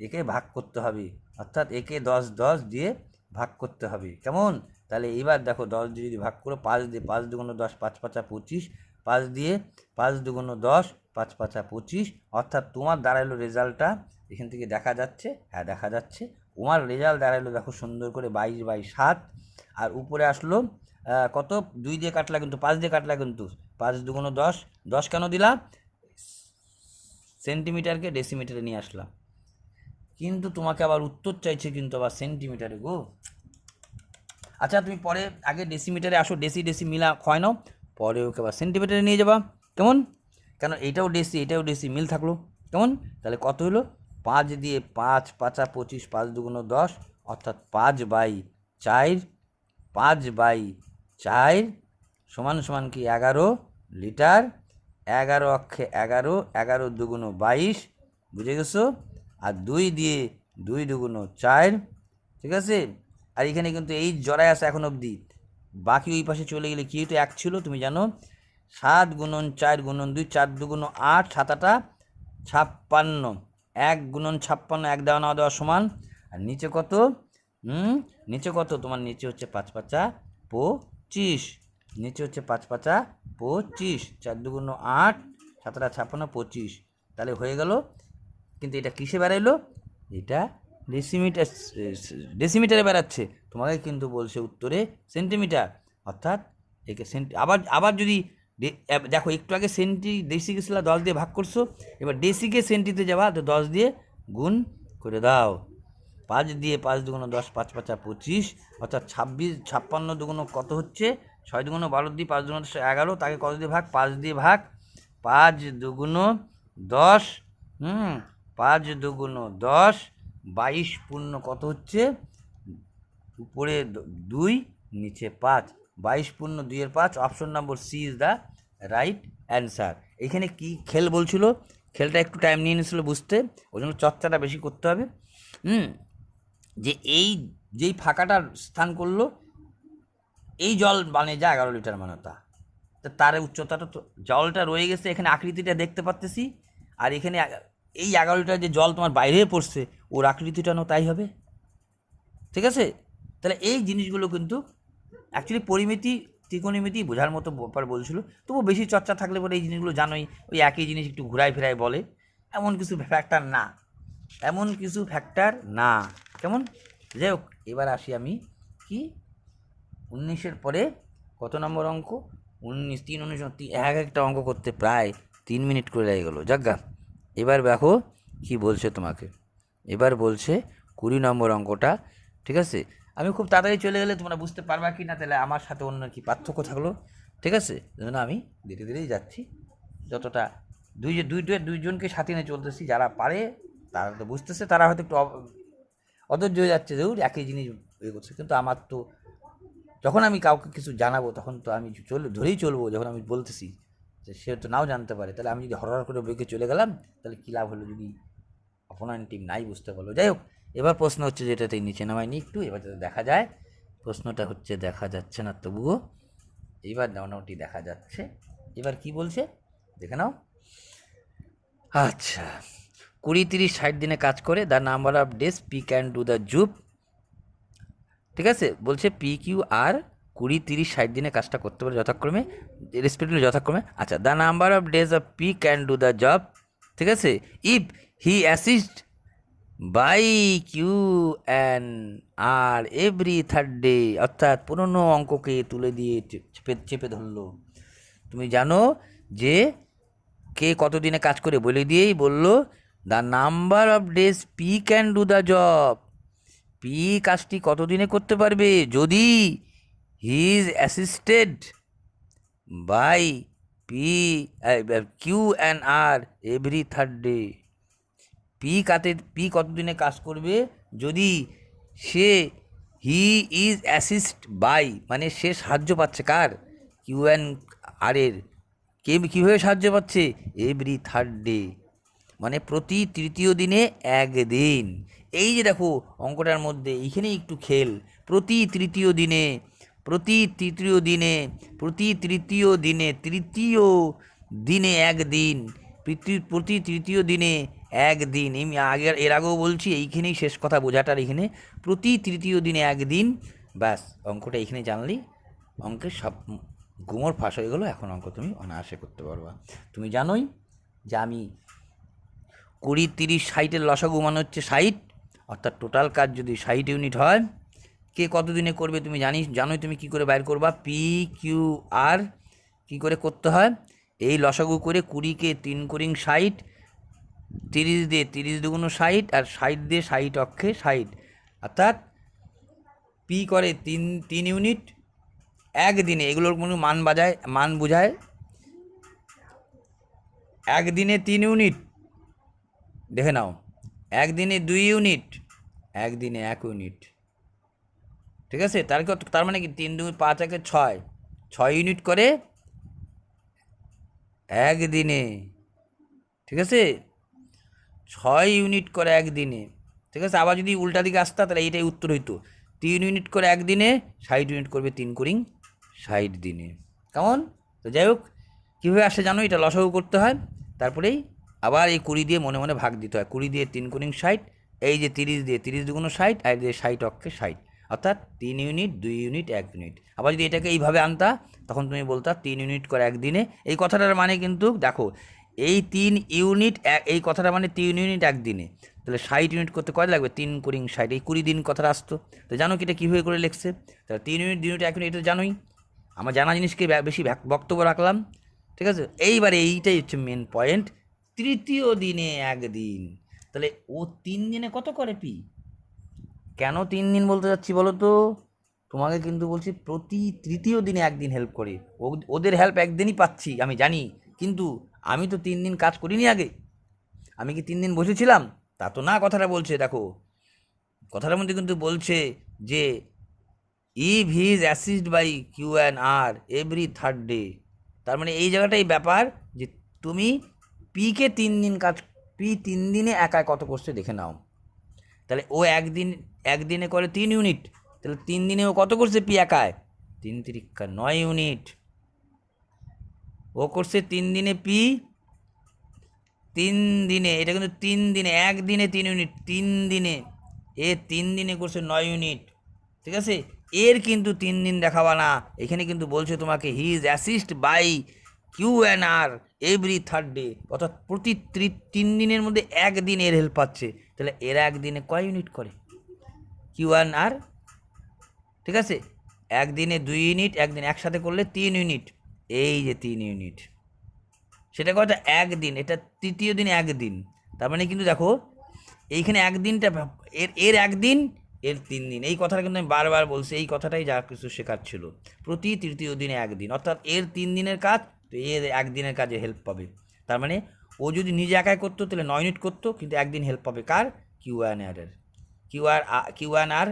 একে ভাগ করতে হবে, অর্থাৎ একে 10 দিয়ে ভাগ করতে হবে। কেমন? তাহলে এবার দেখো 10 দিয়ে যদি ভাগ করো, 5 দিয়ে, 5 দুগুণ 10, 5 5 25, 5 দিয়ে 5 দুগুণ 10, 5 5 25, অর্থাৎ তোমার দাঁড়াইলো রেজাল্টটা এখান থেকে দেখা যাচ্ছে, দেখা যাচ্ছে তোমার রেজাল্ট দাঁড়াইলো, দেখো সুন্দর করে 22/7। আর উপরে আসলো কত, 2 দিয়ে কাটলা কিন্তু, 5 দিয়ে কাটলা কিন্তু, 5 দুগুণ 10 কেন দিলাম, সেন্টিমিটারকে ডেসিমিটারে নিয়ে আসলাম। কিন্তু তোমাকে আবার উত্তর চাইছে কিন্তু আবার সেন্টিমিটারে গো। আচ্ছা তুমি পরে আগে ডেসিমিটারে আসো, ডেসি ডেসি মিলা হয় নাও, পরে ওকে আবার সেন্টিমিটারে নিয়ে যাবা, কেমন? কেন এটাও ডেসি এটাও ডেসি, মিল থাকলো, কেমন? তাহলে কত হলো? 5 দিয়ে 5 পাঁচা 25, 5 দুগুণ 10, অর্থাৎ 5/4, 5/4 সমান সমান কি 11 লিটার। 11 অক্ষে 11, 11 দুগুণ 22, বুঝে গেছো? আর 2 দিয়ে 2 দুগুণ 4, ঠিক আছে? আর এখানে কিন্তু এই জড়ায় আছে এখন অবধি, বাকি ওই পাশে চলে গেলে কি তো 1 ছিল তুমি জানো। 7 গুণন 4 গুণন 2, 4 দুগুণ 8, 7 8 56, 1 গুণন 56, 1 দেওয়া না দেওয়া সমান। আর নিচে কত? নিচে কত তোমার? নিচে হচ্ছে 5 5 25, নিচে হচ্ছে 5 5 25, 4 দুগুণ 8, 7 8 56, 25, তাহলে হয়ে গেল। কিন্তু এটা কিসে বেড়াইলো? এটা ডেসিমিটার, ডেসিমিটারে বেড়াচ্ছে, তোমাকে কিন্তু বলছে উত্তরে সেন্টিমিটার, অর্থাৎ একে আবার আবার যদি দেখো একটু আগে ডেসি গেছিলা 10 দিয়ে ভাগ করছো, এবার ডেসিকে সেন্টিতে যাবা, তো 10 দিয়ে গুণ করে দাও। 5 দিয়ে 5 দুগুণ 10, 5 5 25, অর্থাৎ 56 দুগুণ কত হচ্ছে? 6 দুগুণ 12 দিয়ে 5 দুগুণ 11, তাকে কত দিয়ে ভাগ? 5 দিয়ে ভাগ। 5 দুগুণ 10, 5 দুগুণ 10, 22 পূর্ণ কত হচ্ছে? উপরে 2 নিচে 5, 22 পূর্ণ 2 এর 5, option number C is the right answer. এখানে কি খেল বলছিল, খেলটা একটু টাইম নিয়ে নিয়েছিল বুঝতে, ওই জন্য চর্চাটা বেশি করতে হবে। যে এই যেই ফাঁকাটার স্থান করলো, এই জল মানে যা 11 লিটার মানে তা, তার উচ্চতাটা তো, জলটা রয়ে গেছে এখানে, আকৃতিটা দেখতে পাচ্তেছি, আর এখানে এই 11 লিটার যে জল তোমার বাইরে পড়ছে, ওর আকৃতিটাও তাই হবে, ঠিক আছে? তাহলে এই জিনিসগুলো কিন্তু অ্যাকচুয়ালি পরিমিতি ত্রিকোণমিতি বোঝার মতো ব্যাপার বলছিল, তবু বেশি চর্চা থাকলে পরে এই জিনিসগুলো জানোই, ওই একই জিনিস একটু ঘুরাই ফেরাই বলে, এমন কিছু ফ্যাক্টর না, এমন কিছু ফ্যাক্টর না, কেমন? যাই হোক, এবার আসি আমি কি 19-এর পরে কত নম্বর অঙ্ক? 19, 3 19, এক একটা অঙ্ক করতে প্রায় 3 মিনিট করে লেগে গেলো। যাজ্ঞা, এবার দেখো কি বলছে তোমাকে। এবার বলছে 20 নম্বর অঙ্কটা, ঠিক আছে? আমি খুব তাড়াতাড়ি চলে গেলে তোমরা বুঝতে পারবা কি না, তাহলে আমার সাথে অন্য কি পার্থক্য থাকলো, ঠিক আছে? জন্য আমি ধীরে ধীরেই যাচ্ছি, যতটা দুইজনকে সাথে নিয়ে চলতেছি, যারা পারে তারা তো বুঝতেছে, তারা হয়তো একটু অধৈর্য হয়ে যাচ্ছে, যেহেতু একই জিনিস ইয়ে করছে, কিন্তু আমার তো যখন আমি কাউকে কিছু জানাবো তখন তো আমি ধরেই চলবো, যখন আমি বলতেছি যে সে তো নাও জানতে পারে, তাহলে আমি যদি হরহর করে বইকে চলে গেলাম, তাহলে কী লাভ হলো যদি অপোনেন্ট টিম নাই বুঝতে পারলো। যাই হোক, এবার প্রশ্ন হচ্ছে, যেটাতে নিচে নামায়নি একটু, এবার যাতে দেখা যায়, প্রশ্নটা হচ্ছে দেখা যাচ্ছে না তবুও, এইবার মোটামুটি দেখা যাচ্ছে। এবার কি বলছে দেখে নাও। আচ্ছা, 20 30 60 দিনে কাজ করে, the number of days P can do the job, ঠিক আছে? বলছে পি কিউ আর 20 30 60 দিনে কাজটা করতে পারে যথাক্রমে, রেসপেক্টিভলি যথাক্রমে। আচ্ছা, the number of days of P can do the job, ঠিক আছে, if he assist by Q and R every third day, অর্থাৎ পুরনো অঙ্ককে তুলে দিয়ে চেপে ধরলো। তুমি জানো যে কে কতদিনে কাজ করে বলে দিয়েই বললো the number of days P can do the job, P কাজটি কতদিনে করতে পারবে যদি he is assisted by P Q and R every third day. P কতদিনে কাজ করবে যদি সে, হি ইজ অ্যাসিস্ট বাই মানে সে সাহায্য পাচ্ছে কার? কিউ অ্যান্ড আর এর। কীভাবে সাহায্য পাচ্ছে? এভরি থার্ড ডে, মানে প্রতি তৃতীয় দিনে একদিন। এই যে দেখো অঙ্কটার মধ্যে এইখানেই একটু খেল, প্রতি তৃতীয় দিনে, প্রতি তৃতীয় দিনে, প্রতি তৃতীয় দিনে, তৃতীয় দিনে একদিন, প্রতি তৃতীয় দিনে একদিন। আমি এর আগেও বলছি, এইখানেই শেষ কথা বোঝাটার, এইখানে প্রতি তৃতীয় দিনে একদিন, ব্যাস অঙ্কটা এইখানে জানলেই অঙ্কের সব গুমর ফাঁস হয়ে গেলো। এখন অঙ্ক তুমি অনায়াসে করতে পারবা। তুমি জানোই যে আমি 20 30 60-এর লসাগু মানে হচ্ছে 60, অর্থাৎ টোটাল কাজ যদি 60 ইউনিট হয়, কে কত দিনে করবে তুমি জানোই তুমি কি করে বাইর করবা? পি কিউ আর কী করে করতে হয়, এই লসাগু করে 20কে 3 করিং 60 30 দিয়ে 30 দুগুণ 60, আর 60 দিয়ে 60 অক্ষে 60, অর্থাৎ পি করে 3 ইউনিট একদিনে। এগুলোর কোনো মান বোঝায় একদিনে 3 ইউনিট, দেখে নাও, একদিনে 2 ইউনিট, একদিনে 1 ইউনিট। ঠিক আছে, তার মানে কি 3 2 5 1 6, 6 ইউনিট করে একদিনে। ঠিক আছে, 6 ইউনিট করে একদিনে। ঠিক আছে, আবার যদি উল্টা দিকে আসতা তাহলে এইটাই উত্তর হইতো, 3 ইউনিট করে একদিনে, 60 ইউনিট করবে 3 কুড়িং 60 দিনে। কেমন? তো যাই হোক, কীভাবে আসে জানো, এটা লসাগু করতে হয়, তারপরেই আবার এই 20 দিয়ে মনে মনে ভাগ দিতে হয়। 20 দিয়ে 3 কুড়িং 60, এই যে 30 দিয়ে 30 দুগুণ 60, আর দিয়ে 60 অক্ষে 60, অর্থাৎ 3 ইউনিট 2 ইউনিট 1 ইউনিট। আবার যদি এটাকে এইভাবে আনতা তখন তুমি বলতা 3 ইউনিট করে একদিনে। এই কথাটার মানে কিন্তু দেখো, এই 3 ইউনিট এই কথাটা মানে 3 ইউনিট একদিনে, তাহলে 60 ইউনিট করতে কয় লাগবে, 3 কুড়িং 60, এই 20 দিন কথাটা আসতো। তো জানো কি এটা কীভাবে করে লিখছে? তাহলে 3 ইউনিট 2 ইউনিট 1 ইউনিট, এটা জানোই। আমার জানা জিনিসকে বেশি বক্তব্য রাখলাম। ঠিক আছে, এইবারে এইটাই হচ্ছে মেন পয়েন্ট, তৃতীয় দিনে একদিন। তাহলে ও 3 দিনে কত করে পি? কেন 3 দিন বলতে যাচ্ছি বলো তো? তোমাকে কিন্তু বলছি প্রতি তৃতীয় দিনে একদিন হেল্প করে। ওদের হেল্প একদিনই পাচ্ছি আমি জানি, কিন্তু আমি তো 3 দিন কাজ করিনি আগে। আমি কি 3 দিন বসেছিলাম? তা তো না। কথাটা বলছে দেখো, কথাটার মধ্যে কিন্তু বলছে যে if he is assist by Q and R every third day. তার মানে এই জায়গাটাই ব্যাপার যে তুমি পিকে 3 দিন পি 3 দিনে একাই কত করছে দেখে নাও। তাহলে ও একদিনে করে 3 ইউনিট, তাহলে 3 দিনে ও কত করছে পি একায়? 3 তিরিকা 9 ইউনিট। ও করছে 3 দিনে পি, 3 দিনে, এটা কিন্তু 3 দিনে, একদিনে 3 ইউনিট, 3 দিনে, 3 দিনে করছে 9 ইউনিট। ঠিক আছে, এর কিন্তু 3 দিন দেখাবা না, এখানে কিন্তু বলছে তোমাকে he is assist by Q and R every third day, অর্থাৎ প্রতি 3 দিনের মধ্যে একদিন এর হেল্প পাচ্ছে। তাহলে এরা একদিনে কয় ইউনিট করে? কিউ অ্যান্ড আর। ঠিক আছে, একদিনে 2 ইউনিট, একদিন একসাথে করলে 3 ইউনিট, এই যে 3 ইউনিট, সেটা কথা একদিন, এটা তৃতীয় দিন একদিন। তার মানে কিন্তু দেখো এইখানে একদিনটা এর একদিন, এর 3 দিন, এই কথাটা কিন্তু আমি বারবার বলছি, এই কথাটাই যা কিছু শেখার ছিল। প্রতি তৃতীয় দিনে একদিন, অর্থাৎ এর 3 দিনের কাজ, তো এর একদিনের কাজে হেল্প পাবে। তার মানে ও যদি নিজে একাই করতো তাহলে 9 ইউনিট করতো, কিন্তু একদিন হেল্প পাবে কার? কিউ অ্যান আরের। কিউ অ্যান আর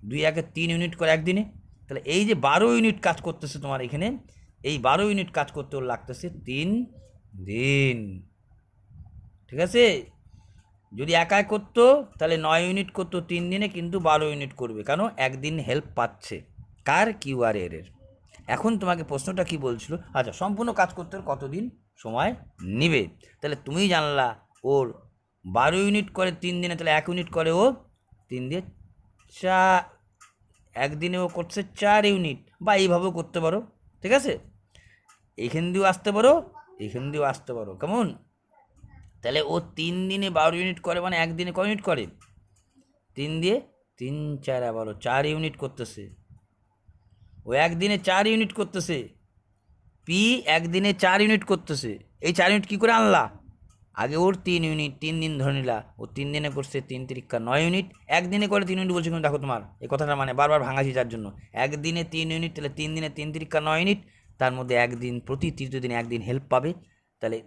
2 1 3 ইউনিট করে একদিনে। তাহলে এই যে 12 ইউনিট কাজ করতেছে তোমার এখানে, এই 12 ইউনিট কাজ করতে ওর লাগতেছে 3 দিন। ঠিক আছে, যদি একাই করতো তাহলে 9 ইউনিট করতো 3 দিনে, কিন্তু 12 ইউনিট করবে, কেন? একদিন হেল্প পাচ্ছে কার? কিউআর এর। এখন তোমাকে প্রশ্নটা কি বলছিল, আচ্ছা সম্পূর্ণ কাজ করতে কতদিন সময় নেবে? তাহলে তুমি জানলা ওর 12 ইউনিট করে 3 দিনে, তাহলে 1 ইউনিট করে ও 3 দিয়ে 4, একদিনে ও করছে 4 ইউনিট, বা এইভাবেও করতে পারো। ঠিক আছে, এইখান দিয়েও আসতে পারো, এইখান দিয়েও আসতে পারো। কেমন? তাহলে ও 3 দিনে 12 ইউনিট করে, মানে একদিনে কয় ইউনিট করে? 3 দিয়ে 3 4 12, 4 ইউনিট করতেছে। ও একদিনে 4 ইউনিট করতেছে, পি একদিনে 4 ইউনিট করতেছে। এই 4 ইউনিট কী করে আনলা? আগে ওর 3 ইউনিট, 3 দিন ধরে নিলা, ও 3 দিনে করছে 3 তিরিকা 9 ইউনিট, একদিনে করে 3 ইউনিট বলছে। কিন্তু দেখো তোমার এই কথাটা মানে বারবার ভাঙাছি যার জন্য, একদিনে 3 ইউনিট, তাহলে 3 দিনে 3 তিরিকা 9 ইউনিট, তার মধ্যে একদিন, প্রতি তৃতীয় দিনে একদিন হেল্প পাবে। তাহলে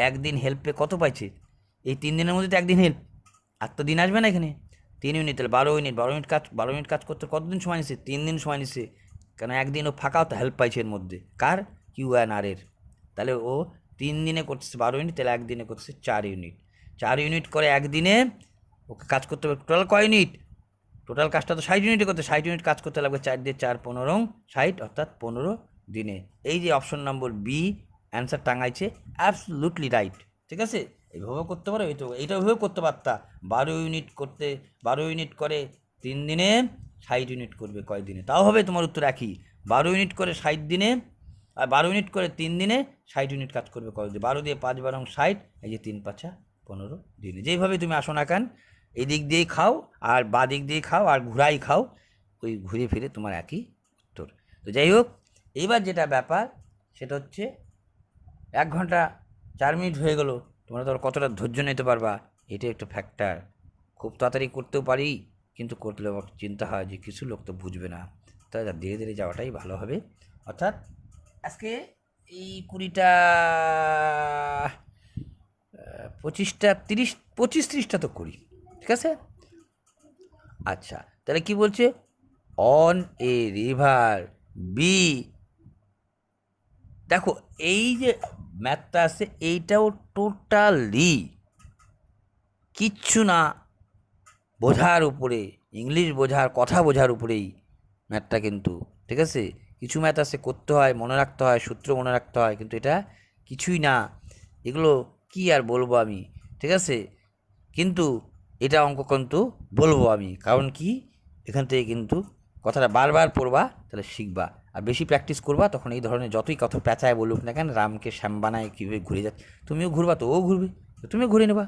একদিন হেল্পে কত পাইছে? এই 3 দিনের মধ্যে তো একদিন হেল্প, আর তো দিন আসবে না এখানে। 3 ইউনিট, তাহলে 12 ইউনিট, 12 ইউনিট কাজ করতে কতদিন সময় নিচ্ছে? 3 দিন সময় নিচ্ছে, কেন একদিন ও ফাঁকাও তো হেল্প পাইছে এর মধ্যে, কার? কিউ অ্যান আর এর। তাহলে ও 3 দিনে করছে 12 ইউনিট, তাহলে একদিনে করছে 4 ইউনিট। 4 ইউনিট করে একদিনে, ওকে কাজ করতে হবে টোটাল কয় ইউনিট? টোটাল কাজটা তো 60 ইউনিটে করতে, 60 ইউনিট কাজ করতে লাগবে 4 দিয়ে 4 15 60, অর্থাৎ 15 দিনে। এই যে অপশন নম্বর বি অ্যান্সার টাঙাইছে, অ্যাবসলুটলি রাইট। ঠিক আছে, এইভাবেও করতে পারো, এইটা ওইভাবেও করতে পারতা। 12 ইউনিট করতে, 12 ইউনিট করে 3 দিনে, 60 ইউনিট করবে কয় দিনে? তাও হবে তোমার উত্তর একই। 12 ইউনিট করে 60 দিনে, আর 12 ইউনিট করে 3 দিনে, 60 ইউনিট কাজ করবে কয় দিনে? 12 দিয়ে 5 12 60, এই যে 3 5 15 দিনে। যেইভাবে তুমি আসো না কেন, এই দিক দিয়েই খাও আর বা দিক দিয়ে খাও আর ঘুরাই খাও, ওই ঘুরে ফিরে তোমার একই উত্তর। তো যাই হোক, এইবার যেটা ব্যাপার সেটা হচ্ছে 1 ঘন্টা 4 মিনিট হয়ে গেল, তোমরা তো কতটা ধৈর্য নিতে পারবা, এটাই একটা ফ্যাক্টর। খুব তাড়াতাড়ি করতেও পারি, কিন্তু করলে আমার চিন্তা হয় যে কিছু লোক তো বুঝবে না, তাই ধীরে ধীরে যাওয়াটাই ভালো হবে। অর্থাৎ আজকে এই 20টা 25টা 25-30টা তো করি, ঠিক আছে। আচ্ছা, তাহলে কি বলছে, অন এ রিভার বি, দেখো এই যে ম্যাথটা আছে এইটাও টোটালি কিচ্ছু না, বোঝার উপরে, ইংলিশ বোঝার, কথা বোঝার উপরেই ম্যাথটা কিন্তু, ঠিক আছে। কিছু ম্যাথ আছে করতে হয়, মনে রাখতে হয়, সূত্র মনে রাখতে হয়, কিন্তু এটা কিছুই না। এগুলো কি আর বলবো আমি, ঠিক আছে। কিন্তু এটা অঙ্ক কিন্তু বলবো আমি, কারণ কি এখান থেকে কিন্তু কথাটা বারবার পড়বা, তাহলে শিখবা। আর বেশি প্র্যাকটিস করবা, তখন এই ধরনের যতই কথা পেঁচায় বলুক না কেন, রামকে শ্যাম বানায় কীভাবে ঘুরে যাচ্ছে, তুমিও ঘুরবা তো ও ঘুরবে, তো তুমিও ঘুরে নেবা।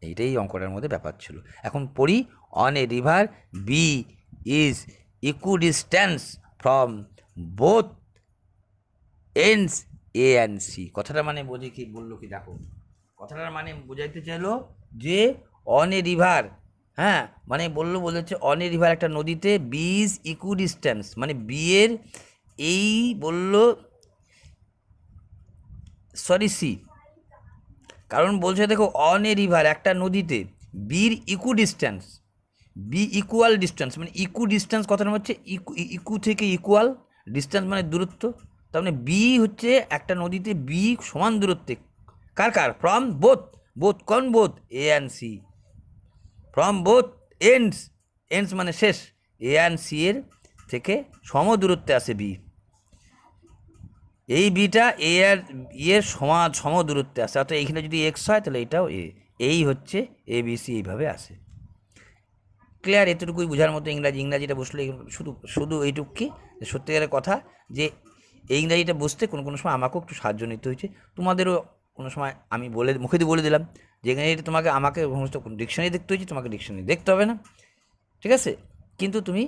এইটাই অঙ্কটার মধ্যে ব্যাপার ছিল। এখন পড়ি, on a river B is equidistance from both ends A and C. কথাটা মানে বোঝে কি বললো কি, দেখো কথাটার মানে বোঝাইতে চাইলো যে অন এ রিভার, হ্যাঁ মানে বলেছে অন এ রিভার একটা নদীতে, বি ইজ ইকুইডিস্ট্যান্স মানে বিয়ের এই বললো, সরি সি, কারণ বলছে দেখো অন এ রিভার একটা নদীতে, বির ইকুইডিস্ট্যান্স, বি ইকুয়াল ডিস্ট্যান্স মানে ডিস্ট্যান্স কথাটা হচ্ছে ইকু থেকে ইকুয়াল, ডিস্ট্যান্স মানে দূরত্ব, তার মানে বি হচ্ছে একটা নদীতে বি সমান দূরত্বে, কার কার, ফ্রম বোথ, বোথ কোন both, A and C, from both ends, ends মানে শেষ, এ অ্যান্ড সি এর থেকে সম দূরত্বে আছে বি, এই বিটা এ আর এর সম দূরত্বে আসে, অর্থাৎ এইখানে যদি এক্স হয় তাহলে এটাও এ, এই হচ্ছে এ বি সি, এইভাবে আসে। ক্লিয়ার, এতটুকুই বোঝার মতো ইংরাজিটা বসলে শুধু শুধু এইটুকুই সত্যিকারের কথা, যে এই ইংরাজিটা বুঝতে কোনো কোনো সময় আমাকেও একটু সাহায্য নিতে হয়েছে, তোমাদেরও কোনো সময় আমি মুখে দিয়ে বলে দিলাম যে ইংরাজিটা আমাকে সমস্ত ডিকশনারি দেখতে হয়েছে, তোমাকে ডিকশনারি দেখতে হবে না, ঠিক আছে। কিন্তু তুমি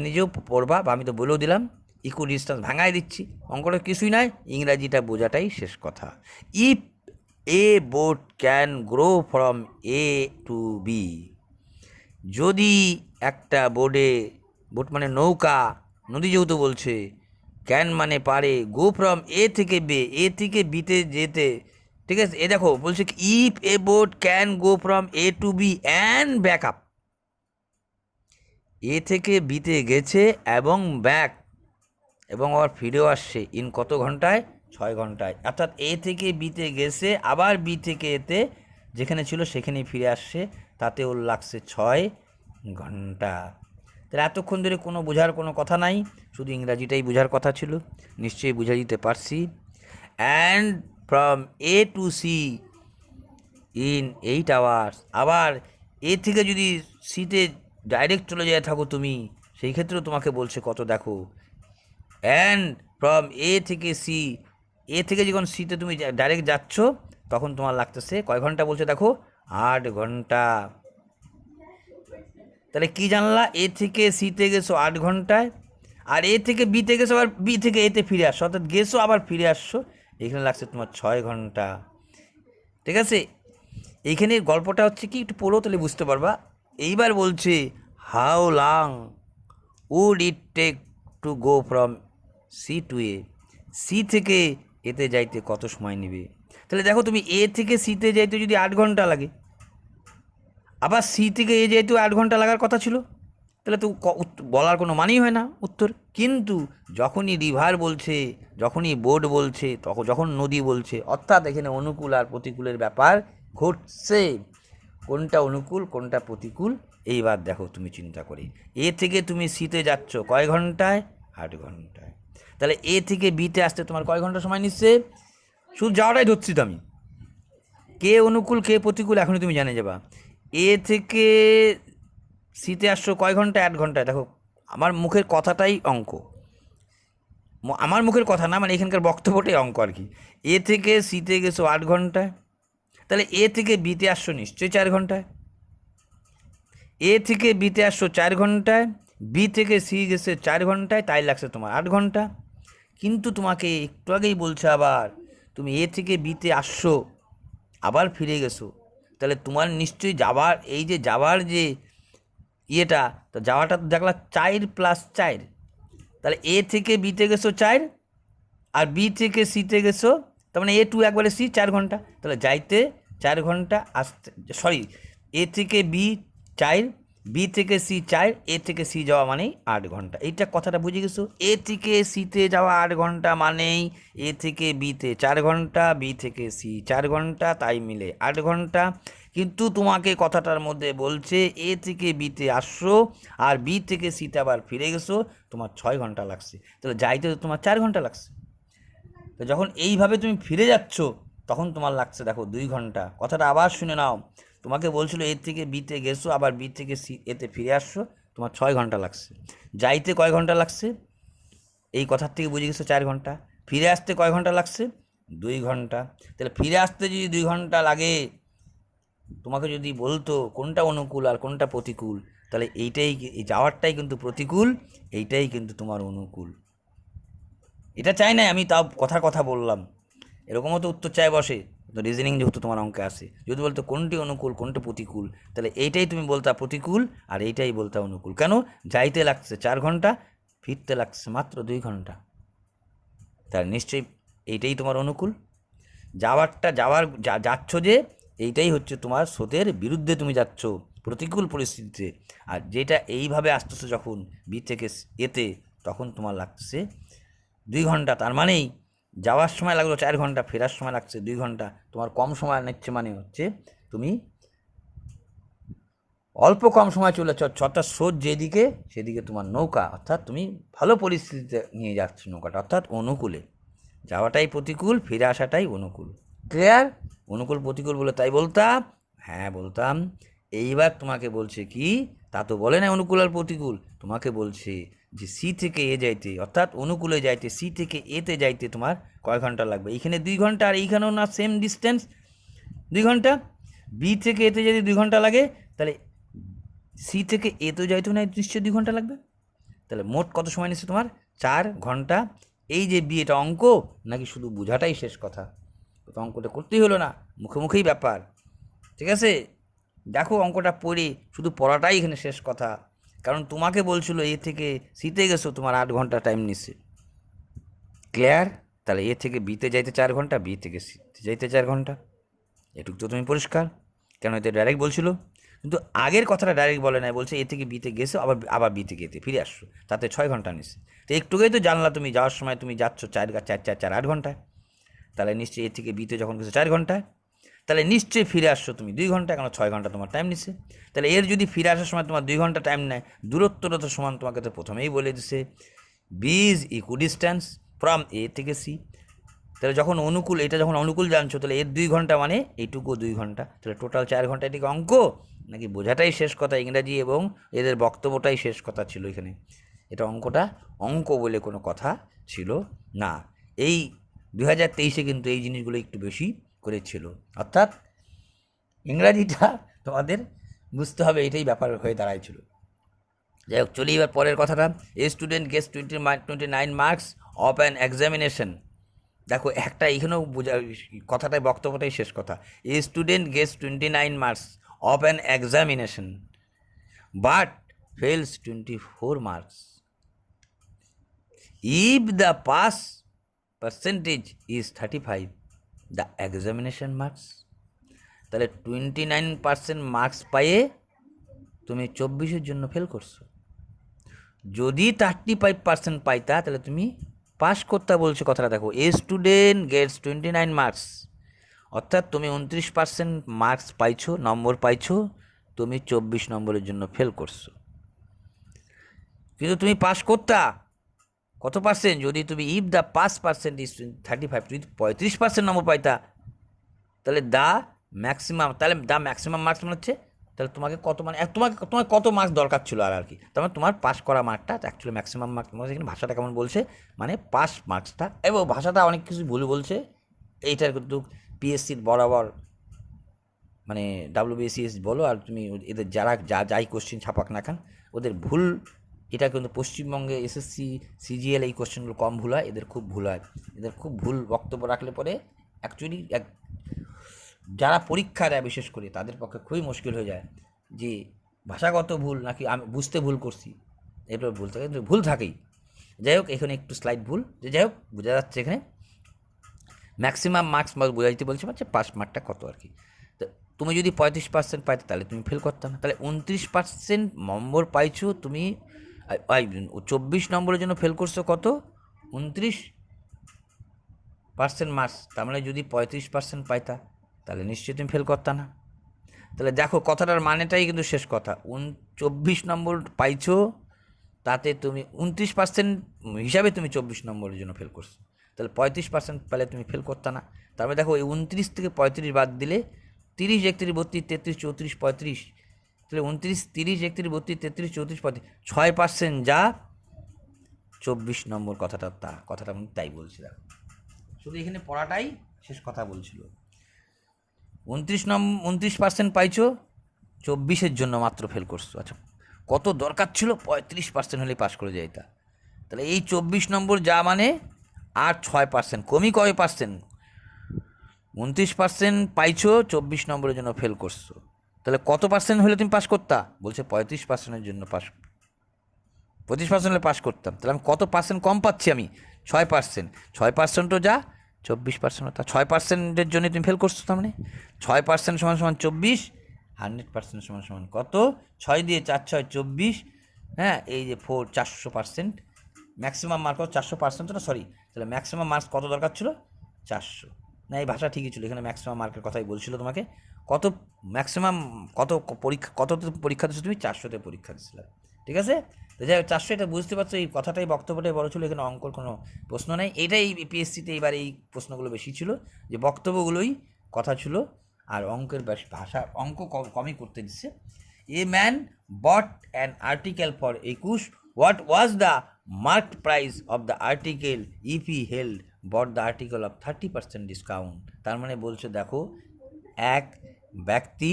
নিজেও পড়বা, বা আমি তো বলেও দিলাম, ইকুয়াল ডিস্টেন্স ভাঙাই দিচ্ছি, অঙ্কটা কিছুই নয়, ইংরাজিটা বোঝাটাই শেষ কথা। If a boat can grow from A to B, যদি একটা বোট মানে নৌকা, নদী যেহেতু বলছে, ক্যান মানে পারে, গো ফ্রম এ থেকে বে, এ থেকে বিতে যেতে, ঠিক আছে। এ দেখো বলছে if a boat can go from A to B and back up, A থেকে বিতে গেছে এবং ব্যাক, এবং আবার ফিরেও আসছে, ইন কত ঘন্টায়, 6 ঘন্টায়, অর্থাৎ এ থেকে বিতে গেছে, আবার বি থেকে এতে যেখানে ছিল সেখানেই ফিরে আসছে, তাতে ওর লাগছে 6 ঘন্টা। তাহলে এতক্ষণ ধরে বোঝার কোনো কথা নাই, শুধু ইংরাজিটাই বোঝার কথা ছিল, নিশ্চয়ই বুঝা দিতে পারছি। And from A to C in 8 hours, আবার এ থেকে যদি সিতে ডাইরেক্ট চলে যায় থাকো তুমি, সেই ক্ষেত্রেও তোমাকে বলছে কত, দেখো অ্যান্ড ফ্রম এ থেকে সি, এ থেকে যখন সিতে তুমি ডাইরেক্ট যাচ্ছ, তখন তোমার লাগতেছে কয় ঘন্টা বলছে, দেখো 8 ঘন্টা। তাহলে কি জানলা, এ থেকে সিতে গেছো 8 ঘন্টায়, আর এ থেকে বিতে গেছো, আবার বি থেকে এতে ফিরে আসছো, অর্থাৎ গেছো আবার ফিরে আসছো, এখানে লাগছে তোমার 6 ঘন্টা, ঠিক আছে। এইখানে গল্পটা হচ্ছে কি, একটু পড়ো তাহলে বুঝতে পারবা। এইবার বলছে how long would it take to go from C to A, C থেকে এতে যাইতে কত সময় নেবে। তাহলে দেখো তুমি এ থেকে সিতে যাইতে যদি 8 ঘন্টা লাগে, আবার সি থেকে এ যেহেতু 8 ঘন্টা লাগার কথা ছিল, তাহলে তো বলার কোনো মানেই হয় না উত্তর। কিন্তু যখনই রিভার বলছে, যখনই বোট বলছে, যখন নদী বলছে, অর্থাৎ এখানে অনুকূল আর প্রতিকূলের ব্যাপার ঘটছে, কোনটা অনুকূল কোনটা প্রতিকূল, এইবার দেখো তুমি চিন্তা করি, এ থেকে তুমি সিতে যাচ্ছ কয় ঘন্টায়, 8 ঘন্টায়। তাহলে এ থেকে বিতে আসতে তোমার কয় ঘন্টা সময় নিচ্ছে, শুধু যাওয়াটাই ধরছি তো আমি, কে অনুকূল কে প্রতিকূল এখনই তুমি জানে যাবা। এ থেকে সিতে আসছো কয় ঘন্টায়, 8 ঘন্টায়। দেখো আমার মুখের কথাটাই অঙ্ক, আমার মুখের কথা না, মানে এখানকার বক্তব্যটাই অঙ্ক আর কি। এ থেকে সিতে গেছো 8 ঘন্টায়, তাহলে এ থেকে বিতে আসছো নিশ্চয়ই 4 ঘন্টায়, এ থেকে বিতে আসছো 4 ঘন্টায়, বি থেকে সি গেছে 4 ঘন্টায়, তাই লাগছে তোমার 8 ঘন্টা। কিন্তু তোমাকে একটু আগেই বলছে আবার তুমি এ থেকে বিতে আসছো আবার ফিরে গেছো, তাহলে তোমার নিশ্চয়ই যাওয়ার এই যে যাওয়ার যে ইয়েটা, তো যাওয়াটা তো দেখলা 4+4, তাহলে এ থেকে বিতে গেছো 4, আর বি থেকে সিতে গেছো, তার মানে A to একবারে সি 4 ঘন্টা, তাহলে যাইতে 4 ঘন্টা, আসতে সরি এ থেকে বি 4, বি থেকে সি 4, এ থেকে সি যাওয়া মানেই 8 ঘন্টা। এইটা কথাটা বুঝে গেছো? এ থেকে সিতে যাওয়া 8 ঘন্টা মানেই এ থেকে বিতে 4 ঘন্টা, বি থেকে সি 4 ঘন্টা, তাই মিলে 8 ঘন্টা। কিন্তু তোমাকে কথাটার মধ্যে বলছে এ থেকে বিতে আসছো আর বি থেকে সিতে আবার ফিরে গেছো, তোমার 6 ঘন্টা লাগছে, তাহলে যাইতে তো তোমার 4 ঘন্টা লাগছে। তো যখন এইভাবে তুমি ফিরে যাচ্ছ তখন তোমার লাগছে দেখো 2 ঘন্টা। কথাটা আবার শুনে নাও, তোমাকে বলছিল এ থেকে বিতে গেছো আবার বি থেকে সি এতে ফিরে আসছো, তোমার 6 ঘন্টা লাগছে। যাইতে কয় ঘন্টা লাগছে? এই কথার থেকে বুঝে গেছো 4 ঘন্টা। ফিরে আসতে কয় ঘন্টা লাগছে? 2 ঘন্টা। তাহলে ফিরে আসতে যদি 2 ঘন্টা লাগে, তোমাকে যদি বলতো কোনটা অনুকূল আর কোনটা প্রতিকূল, তাহলে এইটাই, এই যাওয়ারটাই কিন্তু প্রতিকূল, এইটাই কিন্তু তোমার অনুকূল। এটা চাই না আমি, তাও কথার কথা বললাম। এরকমও তো উত্তর চাই বসে, তো রিজনিং যেহেতু তোমার অঙ্কে আসে, যদি বলতো কোনটি অনুকূল কোনটি প্রতিকূল, তাহলে এইটাই তুমি বলতা প্রতিকূল আর এইটাই বলতা অনুকূল। কেন? যাইতে লাগছে 4 ঘন্টা, ফিরতে লাগছে মাত্র 2 ঘন্টা, তাহলে নিশ্চয়ই এইটাই তোমার অনুকূল। যাচ্ছ যে এইটাই হচ্ছে তোমার স্রোতের বিরুদ্ধে তুমি যাচ্ছ, প্রতিকূল পরিস্থিতিতে। আর যেটা এইভাবে আসতেছে যখন বি থেকে এতে, তখন তোমার লাগছে 2 ঘন্টা। তার মানেই যাওয়ার সময় লাগলো 4 ঘন্টা, ফেরার সময় লাগছে 2 ঘন্টা। তোমার কম সময় নিচ্ছে মানে হচ্ছে তুমি অল্প কম সময় চলে যাচ্ছ, অর্থাৎ স্রোত যেদিকে সেদিকে তোমার নৌকা, অর্থাৎ তুমি ভালো পরিস্থিতিতে নিয়ে যাচ্ছ নৌকাটা, অর্থাৎ অনুকূলে। যাওয়াটাই প্রতিকূল, ফিরে আসাটাই অনুকূল। ক্লিয়ার? অনুকূল প্রতিকূল বলে তাই বলতাম? হ্যাঁ বলতাম। এইবার তোমাকে বলছে কি, তা তো বলে না অনুকূল আর প্রতিকূল, তোমাকে বলছে যে সি থেকে এ যাইতে, অর্থাৎ অনুকূলে যাইতে সি থেকে এতে যাইতে তোমার কয় ঘন্টা লাগবে। এইখানে 2 ঘন্টা আর এইখানেও না সেম ডিস্টেন্স, 2 ঘন্টা। বি থেকে এতে যদি 2 ঘন্টা লাগে, তাহলে সি থেকে এতেও যাইতেও না নিশ্চয়ই 2 ঘন্টা লাগবে। তাহলে মোট কত সময় নিচ্ছে তোমার? 4 ঘন্টা। এই যে বি, এটা অঙ্ক নাকি শুধু বোঝাটাই শেষ কথা? তো অঙ্কটা করতেই হলো না, মুখে মুখেই ব্যাপার। ঠিক আছে, দেখো অঙ্কটা পড়ে, শুধু পড়াটাই এখানে শেষ কথা, কারণ তোমাকে বলছিল এ থেকে সিতে গেছো, তোমার 8 ঘন্টা টাইম নিচ্ছে। ক্লিয়ার? তাহলে এ থেকে বিতে যাইতে 4 ঘন্টা, বি থেকে সিতে যাইতে 4 ঘন্টা, এটুকু তো তুমি পরিষ্কার। কেন? এতে ডাইরেক্ট বলছিল, কিন্তু আগের কথাটা ডাইরেক্ট বলে নাই, বলছে এ থেকে বিতে গেছো আবার আবার বি থেকে এতে ফিরে আসছো, তাতে 6 ঘন্টা নিচ্ছে। তো একটুকেই তো জানলা তুমি যাওয়ার সময় তুমি যাচ্ছ 4 8 ঘন্টায়, তাহলে নিশ্চয়ই এ থেকে বিতে যখন গেছো 4 ঘন্টায়, তাহলে নিশ্চয়ই ফিরে আসছো তুমি 2 ঘন্টা, কেন 6 ঘন্টা তোমার টাইম নিচ্ছে। তাহলে এর যদি ফিরে আসার সময় তোমার 2 ঘন্টা টাইম নেয়, দূরত্বটা তো সমান, তোমাকে তো প্রথমেই বলে দিছে B is equidistance from A থেকে সি। তাহলে যখন অনুকূল, এটা যখন অনুকূল জানছো, তাহলে এর 2 ঘন্টা মানে এইটুকু 2 ঘন্টা, তাহলে টোটাল 4 ঘন্টা। এটিকে অঙ্ক নাকি বোঝাটাই শেষ কথা? ইংরাজি এবং এদের বক্তব্যটাই শেষ কথা ছিল এখানে, এটা অঙ্কটা অঙ্ক বলে কোনো কথা ছিল না। এই 2023-এ কিন্তু এই জিনিসগুলো একটু বেশি করেছিল, অর্থাৎ ইংরাজিটা তোমাদের বুঝতে হবে, এটাই ব্যাপার হয়ে দাঁড়াইছিল। যাই হোক, চলি এবার পরের কথাটা। A student gets 29 marks of an examination. দেখো একটা এখানেও বোঝা, কথাটাই বক্তব্যটাই শেষ কথা। A student gets 29 marks of an examination but fails 24 marks if the pass percentage is 35, the examination marks। তাহলে 29% মার্কস পাইয়ে তুমি 24-এর জন্য ফেল করছো। যদি 35% পাইতা তাহলে তুমি পাস করতে বলছো। কথাটা দেখো, এ স্টুডেন্ট গেটস 29 মার্কস, অর্থাৎ তুমি 29% মার্কস পাইছো, নম্বর পাইছো, তুমি 24 নম্বরের জন্য ফেল করছো। কিন্তু তুমি পাস করতা কত পার্সেন্ট? যদি তুমি if the pass percent is 35, যদি 35% নম্বর পাইতা, তাহলে দ্য ম্যাক্সিমাম, তাহলে দ্য ম্যাক্সিমাম মার্কস মানে হচ্ছে, তাহলে তোমাকে কত, মানে তোমার কত মার্কস দরকার ছিল আর কি, তার মানে তোমার পাস করা মার্কটা অ্যাকচুয়ালি ম্যাক্সিমাম মার্কস। এখানে ভাষাটা কেমন বলছে, মানে পাস মার্কসটা, এবং ভাষাটা অনেক কিছু ভুল বলছে। এইটার কিন্তু পিএসসির বরাবর, মানে WBCS বলো আর তুমি এদের যারা যাই কোশ্চেন ছাপাক না কেন, ওদের ভুল, এটা কিন্তু পশ্চিমবঙ্গে SSC CGL এই কোশ্চেনগুলো কম ভুল হয়, এদের খুব ভুল হয়। এদের খুব ভুল বক্তব্য রাখলে পরে অ্যাকচুয়ালি যারা পরীক্ষা দেয় বিশেষ করে তাদের পক্ষে খুবই মুশকিল হয়ে যায় যে ভাষাগত ভুল নাকি আমি বুঝতে ভুল করছি, এগুলো ভুল থাকে, কিন্তু ভুল থাকেই। যাই হোক, এখানে একটু স্লাইড ভুল, যে যাই হোক বোঝা যাচ্ছে এখানে ম্যাক্সিমাম মার্কস বোঝাইতে বলছে হচ্ছে পাস মার্কটা কত আর কি। তো তুমি যদি 35% পাইতে তাহলে তুমি ফেল করতে না, তাহলে 29% নম্বর পাইছো তুমি, 24 নম্বরের জন্য ফেল করছো কত, 29% মার্কস, তার মানে যদি 35% পাইতা তাহলে নিশ্চয়ই তুমি ফেল করতা না। তাহলে দেখো কথাটার মানেটাই কিন্তু শেষ কথা, 24 নম্বর পাইছো, তাতে তুমি 29% হিসাবে তুমি 24 নম্বরের জন্য ফেল করছো, তাহলে 35% পেলে তুমি ফেল করতে না। তারপরে দেখো এই 29 থেকে 35 বাদ দিলে 30, 31, 32, 33, 34, 35, তাহলে 29, 30, 31, 32, 33, 34, 35, 6% যা 24 নম্বর কথাটা কথাটা আমি তাই বলছি। দেখো শুধু এখানে পড়াটাই শেষ কথা বলছিল। 29% পাইছো, 24-এর জন্য মাত্র ফেল করছো। আচ্ছা, কত দরকার ছিল, 35% হলেই পাস করে যাইতা। তাহলে এই 24 নম্বর যা মানে আর 6%, কমই কয় পার্সেন্ট, 29% পাইছো, 24 নম্বরের জন্য ফেল করছো, তাহলে কত পার্সেন্ট হলে তুমি পাস করতা, বলছে 35%-এর জন্য পাস, 35% হলে পাস করতাম, তাহলে আমি কত পার্সেন্ট কম পাচ্ছি, আমি 6%, 6%ও যা 24% তা 6%-এর জন্য তুমি ফেল করছো, তার মানে 6% সমান সমান 24, 100% সমান সমান কত, 6 দিয়ে 4 6 24, হ্যাঁ এই যে 400%, ম্যাক্সিমাম মার্ক 400% না, সরি, তাহলে ম্যাক্সিমাম মার্কস কত দরকার ছিল, 400, না এই ভাষা ঠিকই ছিল, এখানে ম্যাক্সিমাম মার্কের কথাই বলছিল তোমাকে, কত ম্যাক্সিমাম, কত পরীক্ষা, কততে পরীক্ষা দিচ্ছ তুমি, 400-তে পরীক্ষা দিচ্ছিলে, ঠিক আছে। তো যাই হোক 400, এটা বুঝতে পারছো, এই কথাটাই বক্তব্যটাই বড় ছিল, এখানে অঙ্কর কোনো প্রশ্ন নেই, এটাই পিএসসিতে এবার এই প্রশ্নগুলো বেশি ছিল, যে বক্তব্যগুলোই কথা ছিল, আর অঙ্কের ভাষা অঙ্ক কমই করতে দিচ্ছে। A man bot an article for 21, what was the marked price of the article if he held bot the article of 30% discount. তার মানে বলছে দেখো, এক ব্যক্তি,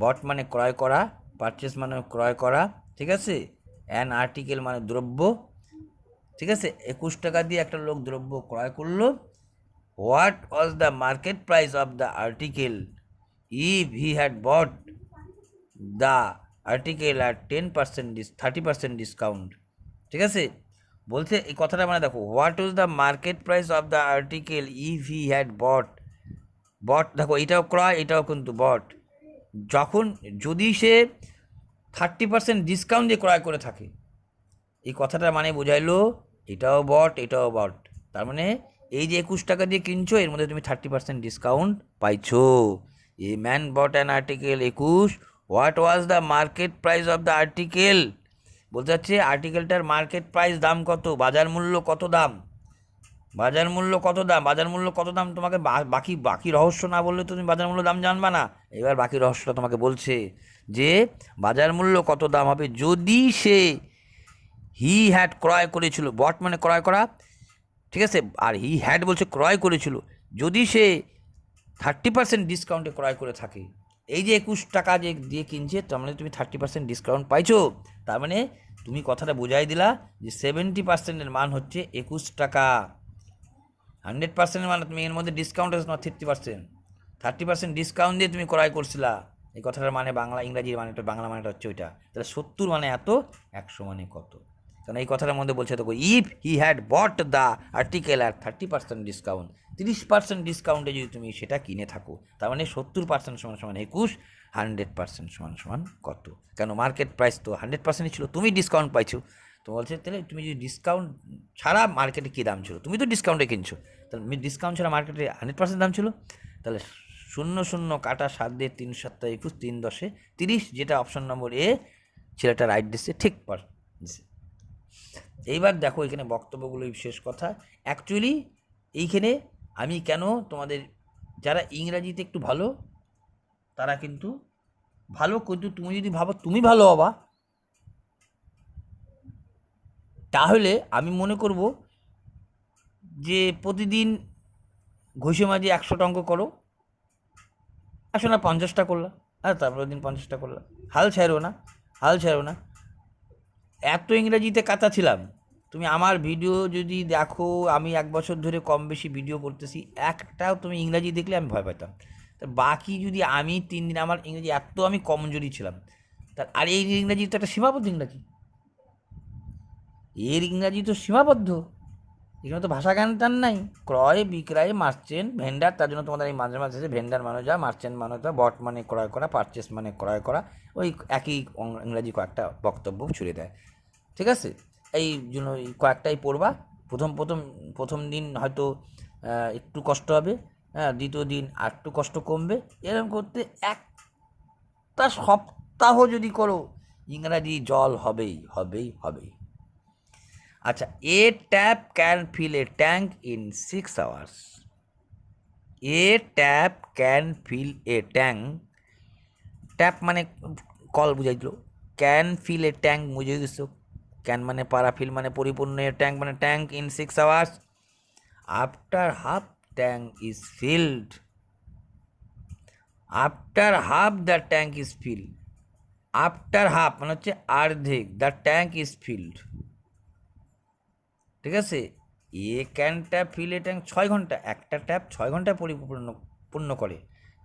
বট মানে ক্রয় করা, পারচেস মানে ক্রয় করা, ঠিক আছে, অ্যান আর্টিকেল মানে দ্রব্য, ঠিক আছে, 21 টাকা দিয়ে একটা লোক দ্রব্য ক্রয় করলো, what was the market price of the article if he had bought the article at 30% discount, ঠিক আছে। বলছে এই কথাটা মানে দেখো, what was the market price of the article if he had bought, bought দেখো এটাও ক্রয়, এটাও কিন্তু বট, যখন যদি সে 30% ডিসকাউন্ট দিয়ে ক্রয় করে থাকে, এই কথাটা মানে বোঝাইলো এটাও বট এটাও বট, তার মানে এই যে 21 টাকা দিয়ে কিনছো, এর মধ্যে তুমি 30% ডিসকাউন্ট পাইছো। A man bot an article 21, what was the market price of the article, বলতে চাচ্ছে আর্টিকেলটার মার্কেট প্রাইস দাম কত, বাজার মূল্য কত দাম, বাজার মূল্য কত দাম, বাজার মূল্য কত দাম, তোমাকে বাকি বাকি রহস্য না বললে তুমি বাজার মূল্য দাম জানবা না। এবার বাকি রহস্যটা তোমাকে বলছে যে বাজার মূল্য কত দাম হবে যদি সে হি হ্যাড ক্রয় করেছিল, বট মানে ক্রয় করা, ঠিক আছে, আর হি হ্যাড বলছে ক্রয় করেছিল, যদি সে 30% ডিসকাউন্টে ক্রয় করে থাকে, এই যে 21 টাকা যে দিয়ে কিনছে, তার মানে তুমি 30% ডিসকাউন্ট পাইছো, তার মানে তুমি কথাটা বোঝাই দিলা যে 70%-এর মান হচ্ছে 21 টাকা, 100%-এর মানে তুমি এর মধ্যে ডিসকাউন্ট আছে তোমার 30% ডিসকাউন্ট দিয়ে তুমি ক্রয় করছিলা, এই কথাটার মানে বাংলা, ইংরাজির মানেটা, বাংলা মানেটা হচ্ছে ওইটা। তাহলে 70 মানে এত, 100 মানে কত, কারণ এই কথাটার মধ্যে বলছে দেখো, if he had bought the article at 30% discount, 30% ডিসকাউন্টে যদি তুমি সেটা কিনে থাকো, তার মানে 70% সমান সমান 21, 100% সমান সমান কত, কেন মার্কেট প্রাইস তো 100%ই ছিল, তুমি ডিসকাউন্ট পাইছো, তো বলছে তাহলে তুমি যদি ডিসকাউন্ট ছাড়া মার্কেটে কী দাম ছিল, তুমি তো ডিসকাউন্টে কিনছো, তাহলে ডিসকাউন্ট ছাড়া মার্কেটে 100% দাম ছিল, তাহলে 0 0 কাটা 7 দিয়ে 3 7 21, 3 10 30, যেটা অপশন নম্বর এ, ছেলেটা রাইট দিচ্ছে, ঠিক দিচ্ছে। এইবার দেখো এখানে বক্তব্যগুলোই শেষ কথা। অ্যাকচুয়ালি এইখানে আমি কেন তোমাদের, যারা ইংরাজিতে একটু ভালো তারা কিন্তু ভালো, কিন্তু তুমি যদি ভাবো তুমি ভালো হবা, তাহলে আমি মনে করব যে প্রতিদিন ঘষে মাঝে 100টা অঙ্ক করো, 100 না 50টা করলা, আর তারপরের দিন 50টা করলা, হাল ছাড়ো না। এত ইংরেজিতে কাঁচা ছিলাম, তুমি আমার ভিডিও যদি দেখো, আমি 1 বছর ধরে কম বেশি ভিডিও করতেছি, একটাও তুমি ইংরাজি দেখলে আমি ভয় পেতাম, তা বাকি যদি আমি 3 দিন আমার ইংরেজি এত আমি কমজোরি ছিলাম, তার আর এই ইংরাজি তো একটা সীমাবদ্ধ ইংরাজি, এর ইংরাজি তো সীমাবদ্ধ, এখানে তো ভাষা জ্ঞান টান নাই। ক্রয় বিক্রয় মার্চেন্ট ভেন্ডার, তার জন্য তোমাদের এই মাঝে মাঝে ভেন্ডার মানে যা, মার্চেন্ট মানে যা, বট মানে ক্রয় করা, পারচেস মানে ক্রয় করা, ওই একই ইংরাজি কয়েকটা বক্তব্য ছুড়ে দেয়। ঠিক আছে, এই জন্য এই কয়েকটাই পড়বা। প্রথম দিন হয়তো একটু কষ্ট হবে, হ্যাঁ, দ্বিতীয় দিন আর একটু কষ্ট কমবে, এরকম করতে একটা সপ্তাহ যদি করো, ইংরাজি জল হবেই হবেই হবেই। আচ্ছা, a tap can fill a tank in 6 hours। A tap can fill a tank, tap মানে কল বুঝাইছিল, ক্যান ফিল এ ট্যাঙ্ক বুঝে গেছো, ক্যান মানে পারা, ফিল মানে পরিপূর্ণ, এ ট্যাঙ্ক মানে tank, in 6 hours। After half tank is filled, after half the tank is filled, after half মানে হচ্ছে অর্ধেক, দ্য ট্যাঙ্ক ইজ ফিল্ড। ঠিক আছে, a can tap fill a tank 6 ঘন্টা, একটা ট্যাপ 6 ঘন্টায় পূর্ণ করে,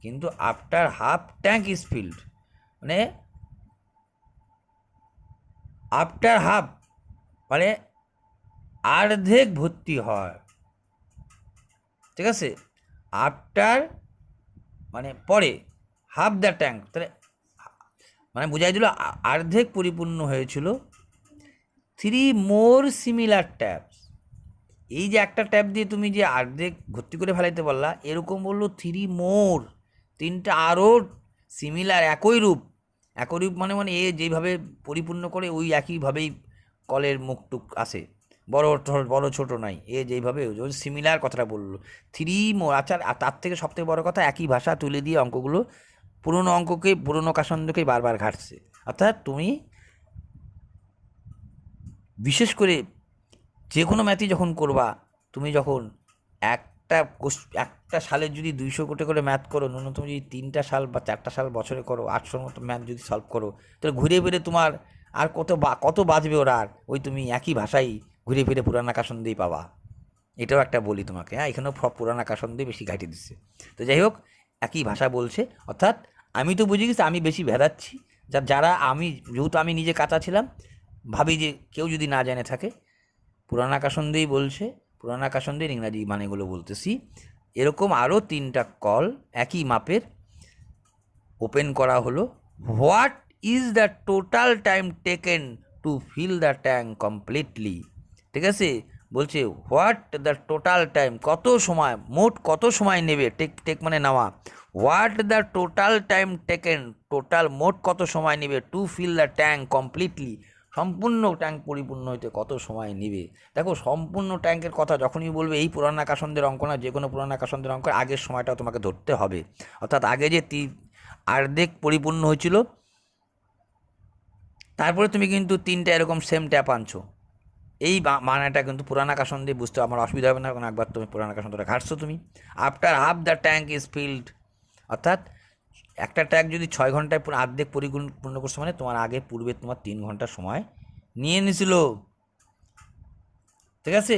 কিন্তু after half tank is field মানে আফটার হাফ মানে অর্ধেক ভর্তি হয়। ঠিক আছে, আফটার মানে পরে, হাফ দ্য ট্যাঙ্ক তাহলে মানে বোঝাই দিল অর্ধেক পরিপূর্ণ হয়েছিল। 3 more সিমিলার ট্যাপস, এই যে একটা ট্যাপ দিয়ে তুমি যে অর্ধেক ভর্তি করে ফেলাইতে পারলা, এরকম বললো 3 more, 3টা আরও সিমিলার, একই রূপ মানে মানে এ যেইভাবে পরিপূর্ণ করে ওই একইভাবেই কলের মুখটুক আসে, বড় ছোট নাই, এ যেইভাবে ওই সিমিলার কথাটা বললো। 3 more, আচ্ছা, আর তার থেকে সবথেকে বড় কথা, একই ভাষা তুলে দিয়ে অঙ্কগুলো পুরনো অঙ্ককে, পুরনো কাসন্দকেই বারবার ঘাটছে। অর্থাৎ তুমি বিশেষ করে যে কোনো ম্যাথই যখন করবা, তুমি যখন একটা সালের যদি 200 কোটি করে ম্যাথ করো, ন্যূনতম যদি 3টা সাল বা 4টা সাল বছরে করো, 800 মতো ম্যাথ যদি সলভ করো, তাহলে ঘুরে ফিরে তোমার আর কত বাজবে ওরা, আর ওই তুমি একই ভাষাই ঘুরে ফিরে পুরানা কাসন দিয়েই পাবা। এটাও একটা বলি তোমাকে, হ্যাঁ, এখানেও পুরানা কাসন দিয়ে বেশি ঘাঁটি দিচ্ছে। তো যাই হোক, একই ভাষা বলছে, অর্থাৎ আমি তো বুঝে গেছি, আমি বেশি ভেদাচ্ছি, যারা আমি যেহেতু আমি নিজে কাঁচা ছিলাম, ভাবি যে কেউ যদি না জেনে থাকে, পুরানা কাসন দিয়েই বলছে, পুরানা কাসন দিয়ে ইংরাজি মানেগুলো বলতেছি। এরকম আরও 3টা কল একই মাপের ওপেন করা হলো। What is the total time taken to fill the tank completely. ঠিক আছে, বলছে হোয়াট দ্য টোটাল টাইম, কত সময়, মোট কত সময় নেবে, টেক মানে নেওয়া, what the total time taken, total মোট কত সময় নেবে, to fill the tank completely, সম্পূর্ণ ট্যাঙ্ক পরিপূর্ণ হইতে কত সময় নেবে। দেখো, সম্পূর্ণ ট্যাঙ্কের কথা যখনই বলবে, এই পুরানা কাসনদের অঙ্ক না, যে কোনো পুরানা কাসনদের অঙ্ক আগের সময়টাও তোমাকে ধরতে হবে। অর্থাৎ আগে যে অর্ধেক পরিপূর্ণ হয়েছিল, তারপরে তুমি কিন্তু 3টা এরকম সেম ট্যাপ আনছো, এই মানাটা কিন্তু পুরানা কাসন দিয়ে বুঝতে আমার অসুবিধা হবে না, কারণ একবার তুমি পুরানা কাসন ধরে ঘাটছো তুমি। After half the tank is field, অর্থাৎ একটা ট্যাঙ্ক যদি 6 ঘন্টায় অর্ধেক পূর্ণ করছো, মানে তোমার আগে পূর্বে তোমার 3 ঘন্টা সময় নিয়ে নিছিল। ঠিক আছে,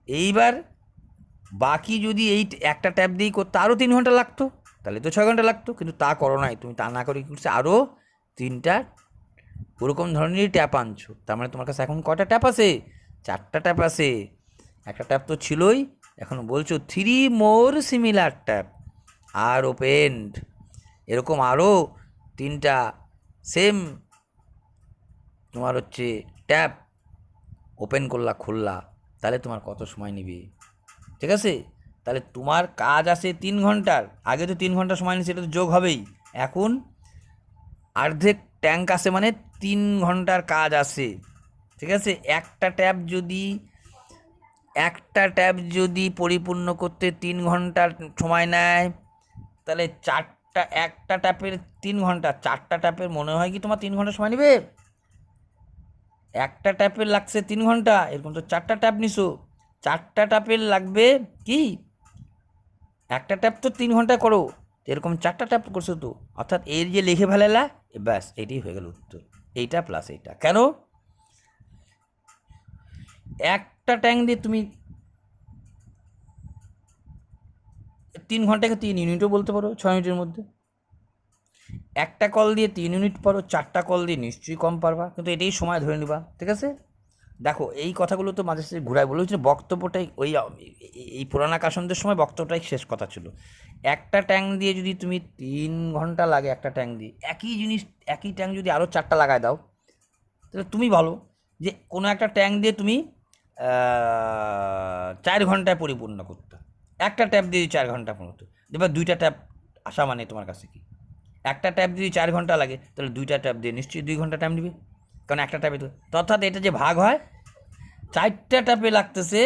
এইবার বাকি যদি এই একটা ট্যাপ দিয়েই করতে আরও 3 ঘন্টা লাগতো, তাহলে তো 6 ঘন্টা লাগতো, কিন্তু তা করো নাই তুমি, তা না করে কি করছে, আরও 3টা ওরকম ধরনেরই ট্যাপ আনছো। তার মানে তোমার কাছে এখন কটা ট্যাপ আছে, 4টা ট্যাপ আছে, একটা ট্যাপ তো ছিলই, এখন বলছো 3 more সিমিলার ট্যাপ আর ওপেন্ড, এরকম আরও 3টা সেম তোমার হচ্ছে ট্যাপ ওপেন করলা, খুললা, তাহলে তোমার কত সময় নেবে। ঠিক আছে, তাহলে তোমার কাজ আছে 3 ঘন্টার, আগে তো 3 ঘন্টা সময় নিয়েছে, এটা তো যোগ হবেই। এখন অর্ধেক ট্যাঙ্ক আছে মানে 3 ঘন্টার কাজ আছে। ঠিক আছে, একটা ট্যাপ যদি পরিপূর্ণ করতে 3 ঘন্টার সময় নেয়, তাহলে একটা ট্যাপের 3 ঘন্টা, 4টা ট্যাপের মনে হয় কি তোমার 3 ঘন্টা সময় নেবে? একটা ট্যাপের লাগছে 3 ঘন্টা, এরকম তো 4টা ট্যাপ নিছো, 4টা ট্যাপের লাগবে কি, একটা ট্যাপ তো 3 ঘন্টা করো, এরকম 4টা ট্যাপ করছো তো, অর্থাৎ এর যে লিখে ফেলালা, ব্যাস এটাই হয়ে গেল উত্তর, এইটা প্লাস এইটা। কেন, একটা ট্যাঙ্ক দিয়ে তুমি 3 ঘন্টাকে 3 ইউনিটও বলতে পারো 6 মিনিটের মধ্যে। একটা কল দিয়ে 3 ইউনিট পারো, 4টা কল দিয়ে নিশ্চয়ই কম পারবা, কিন্তু এটাই সময় ধরে নিবা, ঠিক আছে? দেখো এই কথাগুলো তো মাঝে সাঝে ঘুরায় বলে হচ্ছে বক্তব্যটাই ওই এই পুরাণাকাশনদের সময় বক্তব্যটাই শেষ কথা ছিল। একটা ট্যাঙ্ক দিয়ে যদি তুমি 3 ঘন্টা লাগে, একটা ট্যাঙ্ক দিয়ে একই জিনিস, একই ট্যাঙ্ক যদি আরও 4টা লাগায় দাও, তাহলে তুমি ভালো যে কোনো একটা ট্যাঙ্ক দিয়ে তুমি 4 ঘন্টায় পরিপূর্ণ করতে, একটা ট্যাপ দিয়ে 4 ঘন্টা পূর্ণ করতে, এবার 2টা ট্যাপ আসা মানে তোমার কাছে কি, একটা ট্যাপ যদি 4 ঘন্টা লাগে তাহলে 2টা ট্যাপ দিয়ে নিশ্চয়ই 2 ঘন্টা টাইম নেবে, কারণ একটা ট্যাপে তো, অর্থাৎ এটা যে ভাগ হয় 4টা ট্যাপে লাগতেছে,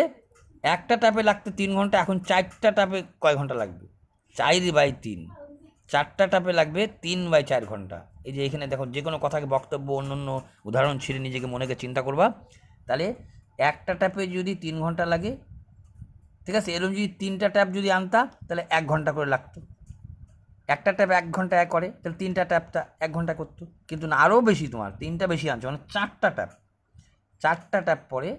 একটা ট্যাপে লাগতে 3 ঘন্টা, এখন 4টা ট্যাপে কয় ঘন্টা লাগবে? 4/3, 4টা ট্যাপে লাগবে 3/4 ঘন্টা। এই যে এখানে দেখো যে কোনো কথাকে বক্তব্য অন্য অন্য উদাহরণ ছিঁড়ে নিজেকে মনেকে চিন্তা করবা, তাহলে একটা ট্যাপে যদি 3 ঘন্টা লাগে, ঠিক আছে, এরকম যদি 3টা ট্যাপ যদি আনতা তাহলে 1 ঘন্টা করে লাগতো। একটা ট্যাপ 1 ঘন্টা করে, তাহলে 3টা ট্যাপটা 1 ঘন্টা করতো, কিন্তু না, আরও বেশি, তোমার 3টা বেশি আনছো, মানে 4টা ট্যাপ, 4টা ট্যাপ পরে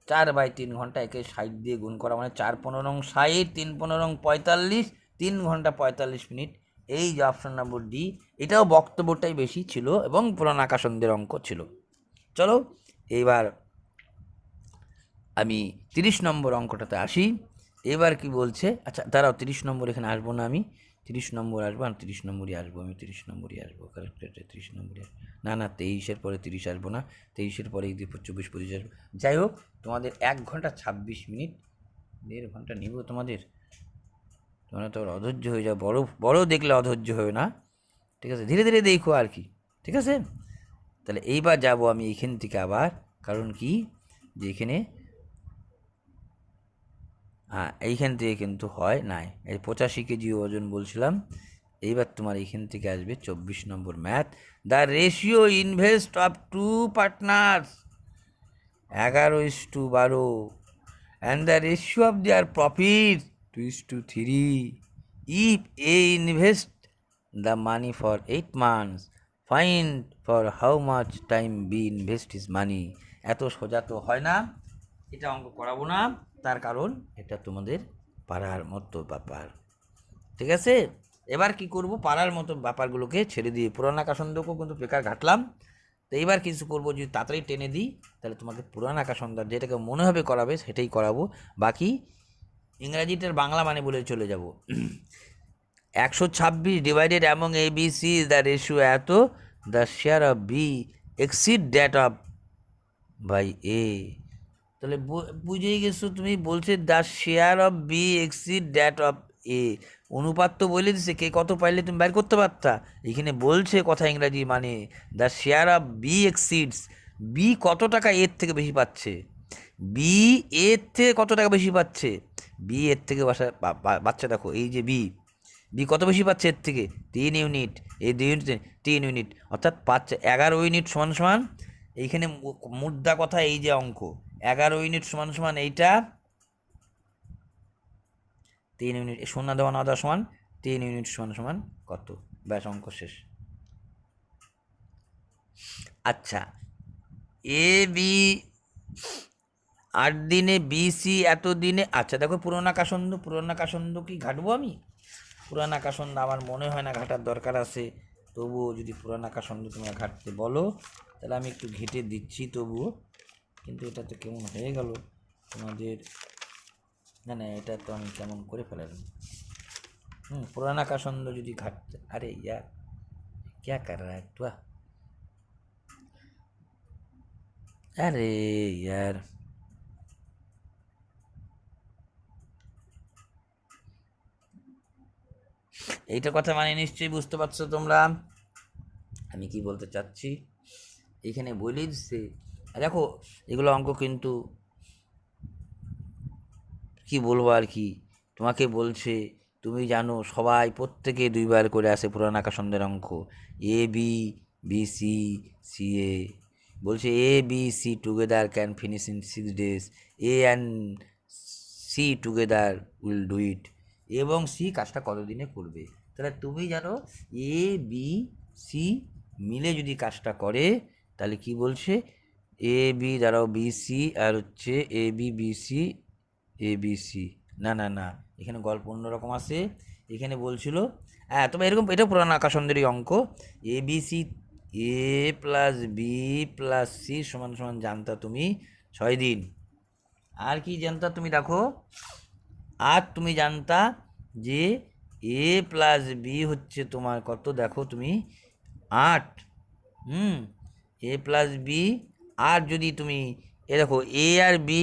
4/3 ঘন্টা, একে 60 দিয়ে গুণ করা মানে 4×15 = 60, 3×15 = 45, 3 ঘন্টা 45 মিনিট। এই যে অপশন নম্বর ডি, এটাও বক্তব্যটাই বেশি ছিল এবং পুরাণাকাশনদের অঙ্ক ছিল। চলো এইবার আমি 30 নম্বর অঙ্কটাতে আসি। এবার কি বলছে, আচ্ছা দাঁড়াও, 30 নম্বর এখানে আসবো না, আমি 30 নম্বর আসবো, আর 30 নম্বরই আসবো, আমি 30 নম্বরই আসবো, কারেক্ট, 30 নম্বরই আসবো, না না 23-এর পরে 30 আসবো না, 23-এর পরে 24-25 আসবো। যাই হোক, তোমাদের 1 ঘন্টা 26 মিনিট, 1.5 ঘন্টা নিব তোমাদের, তোমরা তো অধৈর্য হয়ে যাও, বড় বড় দেখলে অধৈর্য হবে না, ঠিক আছে, ধীরে ধীরে দেখো আর কি, ঠিক আছে? তাহলে এইবার যাব আমি এইখান থেকে আবার, কারণ কি যে এখানে, হ্যাঁ এইখান থেকে কিন্তু হয় নাই, এই 85 কেজি ওজন বলছিলাম। এইবার তোমার এইখান থেকে আসবে 24 নম্বর math, the ratio invest of 2 partners, 11:12, and the ratio of their profit 2:3, if A invest the money for 8 months, find for how much time B invest is money. এত সোজা তো হয় না, এটা অঙ্ক করাবো না, তার কারণ এটা তোমাদের পাড়ার মতো ব্যাপার, ঠিক আছে? এবার কি করব, পাড়ার মতো ব্যাপারগুলোকে ছেড়ে দিয়ে পুরাণাকাশন্দকেও কিন্তু বেকার ঘাটলাম, তো এইবার কিছু করবো, যদি তাড়াতাড়ি টেনে দিই তাহলে তোমাকে পুরাণাকাশন্দার যেটাকে মনে হবে করাবে সেটাই করাবো, বাকি ইংরাজিটার বাংলা মানে বলে চলে যাব। 126 divided among A B C, the ratio এত, the share of B exceed that of by A. তাহলে বুঝেই গেছো তুমি, বলছে the share of B exceed that of A, অনুপাত তো বলে দিছে, কে কত পাইলে তুমি বের করতে পারতা, এখানে বলছে কথা ইংরাজি মানে the share of B exceeds, B কত টাকা এর থেকে বেশি পাচ্ছে, বি এর থেকে কত টাকা বেশি পাচ্ছে, বি এর থেকে বাচ্চা দেখো এই যে বি, বি কত বেশি পাচ্ছে এর থেকে, 3 ইউনিট, এই 2 ইউনিট 3 ইউনিট, অর্থাৎ 11 ইউনিট সমান সমান, এইখানে মুদ্রা কথা এই যে অঙ্ক, 11 ইউনিট সমান সমান এইটা, 3 ইউনিট, শূন্য দেওয়া না দেওয়া সমান 3 ইউনিট সমান সমান কত, ব্যাস অঙ্ক শেষ। আচ্ছা, এ বি 8 দিনে, বি সি এত দিনে, আচ্ছা দেখো পুরোনাকাশন্দ কি ঘাটবো আমি, পুরাণাকাশন্দ আমার মনে হয় না ঘাটার দরকার আছে, তবুও যদি পুরাণাকাশন্দ তোমরা ঘাটতে বলো তাহলে আমি একটু ঘেটে দিচ্ছি তবুও, কিন্তু এটা তো কেমন হয়ে গেল তোমাদের, না না এটা তো আমি কেমন করে ফেলালাম, পুরাণাকাশন্দ যদি ঘাটতে, আরে ইয়ার ক্যা কর রা হ্যায় তু, আরে ইয়ার, এইটার কথা মানে নিশ্চয়ই বুঝতে পারছো তোমরা আমি কি বলতে চাচ্ছি, এখানে বলে দিচ্ছে, দেখো এগুলো অঙ্ক কিন্তু কি বলবো আর কি, তোমাকে বলছে, তুমি জানো সবাই প্রত্যেকে 2বার করে আসে পুরাণাকাশন্দের অঙ্ক, A B, B C, C A, বলছে A B C together can finish in 6 days, A and C together will do it, এবং সি কাজটা কতদিনে করবে, তাহলে তুমি জানো এ বি সি মিলে যদি কাজটা করে তাহলে কি বলছে, এ বি দাঁড়াও বি সি আর হচ্ছে এ বি বি সি, এ বি সি, না না না এখানে গল্প অন্যরকম আছে। এখানে বলছিল হ্যাঁ, তবে এরকম এটা পুরানো আকাশন্দেরই অঙ্ক। A B C A plus B plus C সমান সমান জানতা তুমি 6 দিন। আর কি জানতা তুমি দেখো, আর তুমি জানতা যে এ প্লাস বি হচ্ছে তোমার কত, দেখো তুমি 8। এ প্লাস বি, আর যদি তুমি এ দেখো এ আর বি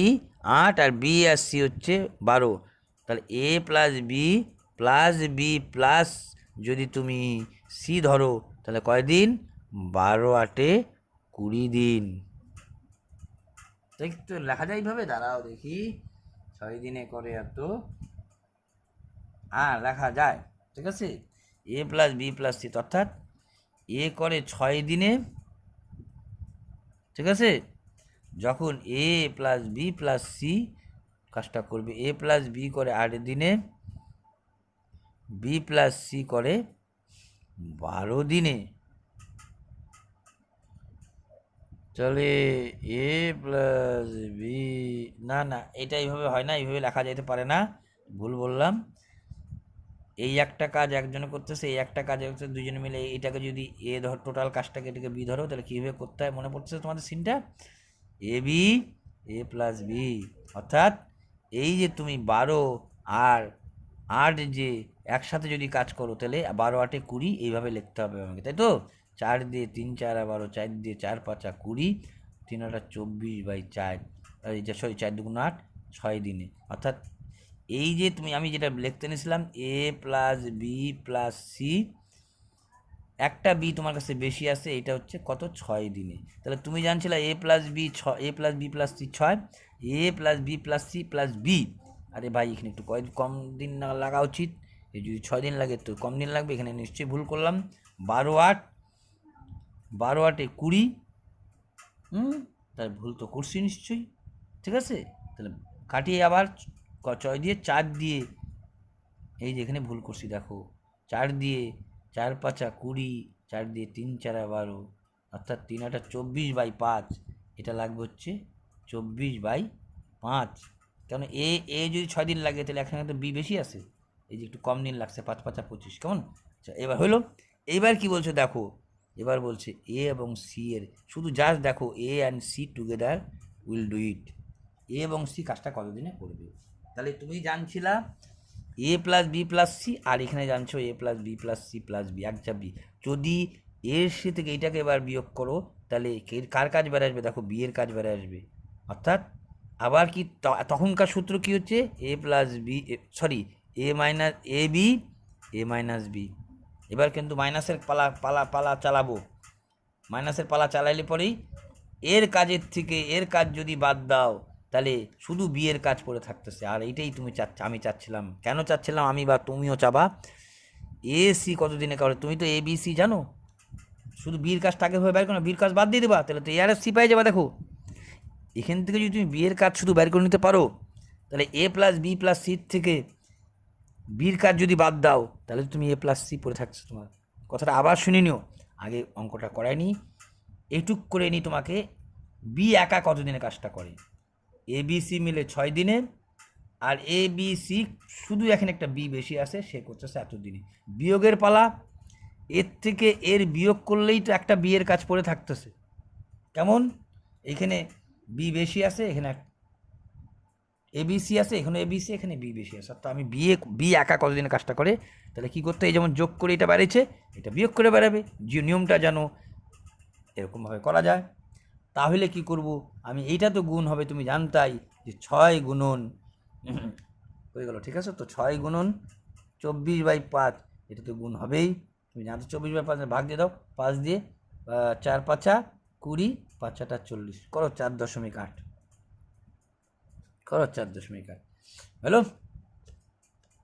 8 আর বি আর সি হচ্ছে 12, তাহলে এ প্লাস বি প্লাস যদি তুমি সি ধরো তাহলে কয় দিন, 12 8 20 দিন। তাই তো লেখা যায় এইভাবে, দাঁড়াও দেখি 6 দিনে করে এত, হ্যাঁ লেখা যায়, ঠিক আছে। এ প্লাস বি প্লাস সি অর্থাৎ এ করে 6 দিনে, ঠিক আছে। যখন এ প্লাস বি প্লাস সি কাজটা করবে, এ প্লাস বি করে 8 দিনে, বি প্লাস সি করে 12 দিনে। চলে এ প্লাস বি, না না এটা এইভাবে হয় না, এইভাবে লেখা যেতে পারে না, ভুল বললাম। এই একটা কাজ একজনে করতেছে, এই একটা কাজ হচ্ছে দুজনে মিলে, এটাকে যদি এ ধর, টোটাল কাজটাকে এটাকে বি ধরো, তাহলে কীভাবে করতে হয় মনে পড়তেছে তোমাদের সিনটা, A B A plus B, অর্থাৎ এই যে তুমি 12 আর 8 যে একসাথে যদি কাজ করো তাহলে 12 8 20 এইভাবে লিখতে হবে আমাকে, তাই তো। 4 দিয়ে 3 4 12, 4 দিয়ে 4 5 20, 3 8 24/4, এই যে 4 2 8, 6 দিনে। অর্থাৎ এই যে তুমি, আমি যেটা লিখতে নিয়েছিলাম এ প্লাস বি প্লাস সি, একটা বি তোমার কাছে বেশি আছে, এটা হচ্ছে কত, 6 দিনে। তাহলে তুমি জানছিলে A plus B plus C 6, A plus B plus C plus B, আরে ভাই এখানে একটু কম দিন না লাগা উচিত, এই যদি 6 দিন লাগে তো কম দিন লাগবে, এখানে নিশ্চয়ই ভুল করলাম। 12 8 20, তাহলে ভুল তো করছি নিশ্চয়ই, ঠিক আছে। তাহলে কাটিয়ে আবার 6 দিয়ে 4 দিয়ে, এই যে এখানে ভুল করছি দেখো, 4 দিয়ে 4 5 20, 4 দিয়ে 3 4 12, অর্থাৎ 3 8 24/5, এটা লাগবে হচ্ছে 24/5। কেন এ যদি 6 দিন লাগে তাহলে এখানে তো বি বেশি আছে, এই যে একটু কম দিন লাগছে, 5 5 25, কেমন। আচ্ছা এবার হলো, এইবার কি বলছে দেখো, এবার বলছে এ এবং সি এর, শুধু জাস্ট দেখো A and C together will do it, A এবং সি কাজটা কতদিনে করবে। তাহলে তুমি জানছিলা A plus B plus C, আর এখানে জানছো A plus B plus C plus B, একটা বি, যদি এর সি থেকে এইটাকে এবার বিয়োগ করো তাহলে কার কাজ বেড়ে আসবে, দেখো বি এর কাজ বেড়ে আসবে। অর্থাৎ আবার কি তখনকার সূত্র কি হচ্ছে, এ plus B, sorry A minus A B A minus B. এবার কিন্তু মাইনাসের পালা পালা পালা চালাবো, মাইনাসের পালা চালাইলে পরেই এর কাজের থেকে এর কাজ যদি বাদ দাও তাহলে শুধু বি এর কাজ পড়ে থাকতেছে, আর এইটাই তুমি আমি চাচ্ছিলাম, কেন চাচ্ছিলাম আমি বা তুমিও চাবা, এ সি কতদিনে করে, তুমি তো এ বি সি জানো, শুধু বির কাজটা আগে হয়ে বের করো না, বির কাজ বাদ দিয়ে দেবা, তাহলে তো এ আর সি পাই যাবা। দেখো এখান থেকে যদি তুমি বি এর কাজ শুধু বের করে নিতে পারো, তাহলে এ প্লাস বি প্লাস সির থেকে বির কাজ যদি বাদ দাও তাহলে তুমি এ প্লাস সি পড়ে থাকছো। তোমার কথাটা আবার শুনে নিও, আগে অঙ্কটা করায়নি, এইটুক করে নিই তোমাকে, বি একা কতদিনে কাজটা করে, এ বি সি মিলে 6 দিনে, আর এ বি সি শুধু এখানে একটা বি বেশি আছে, সে করতেছে এতদিনে। বিয়োগের পালা, এর থেকে এর বিয়োগ করলেই তো একটা বি এর কাজ পড়ে থাকতেছে, কেমন, এখানে বি বেশি আছে, এখানে এবিসি আছে, এখানে এবিসি, এখানে বি বেশি আছে, তো আমি বি একা কতদিনে কাজটা করে, তাহলে কী করতে, এই যেমন যোগ করে এটা বেড়েছে, এটা বিয়োগ করে বেড়াবে, যে নিয়মটা জানো এরকমভাবে করা যায়। তাহলে কি করব আমি, এইটা তো গুণ হবে, তুমি জানতাই যে 6 গুণন হয়ে গেল, ঠিক আছে। তো 6 গুণন 24/5, এটা তো গুণ হবেই, তুমি জানতো 24/5 ভাগ দিয়ে দাও, 5 দিয়ে 4 5 20, 5 8 40, করো 4.8, করো 4.8, হ্যালো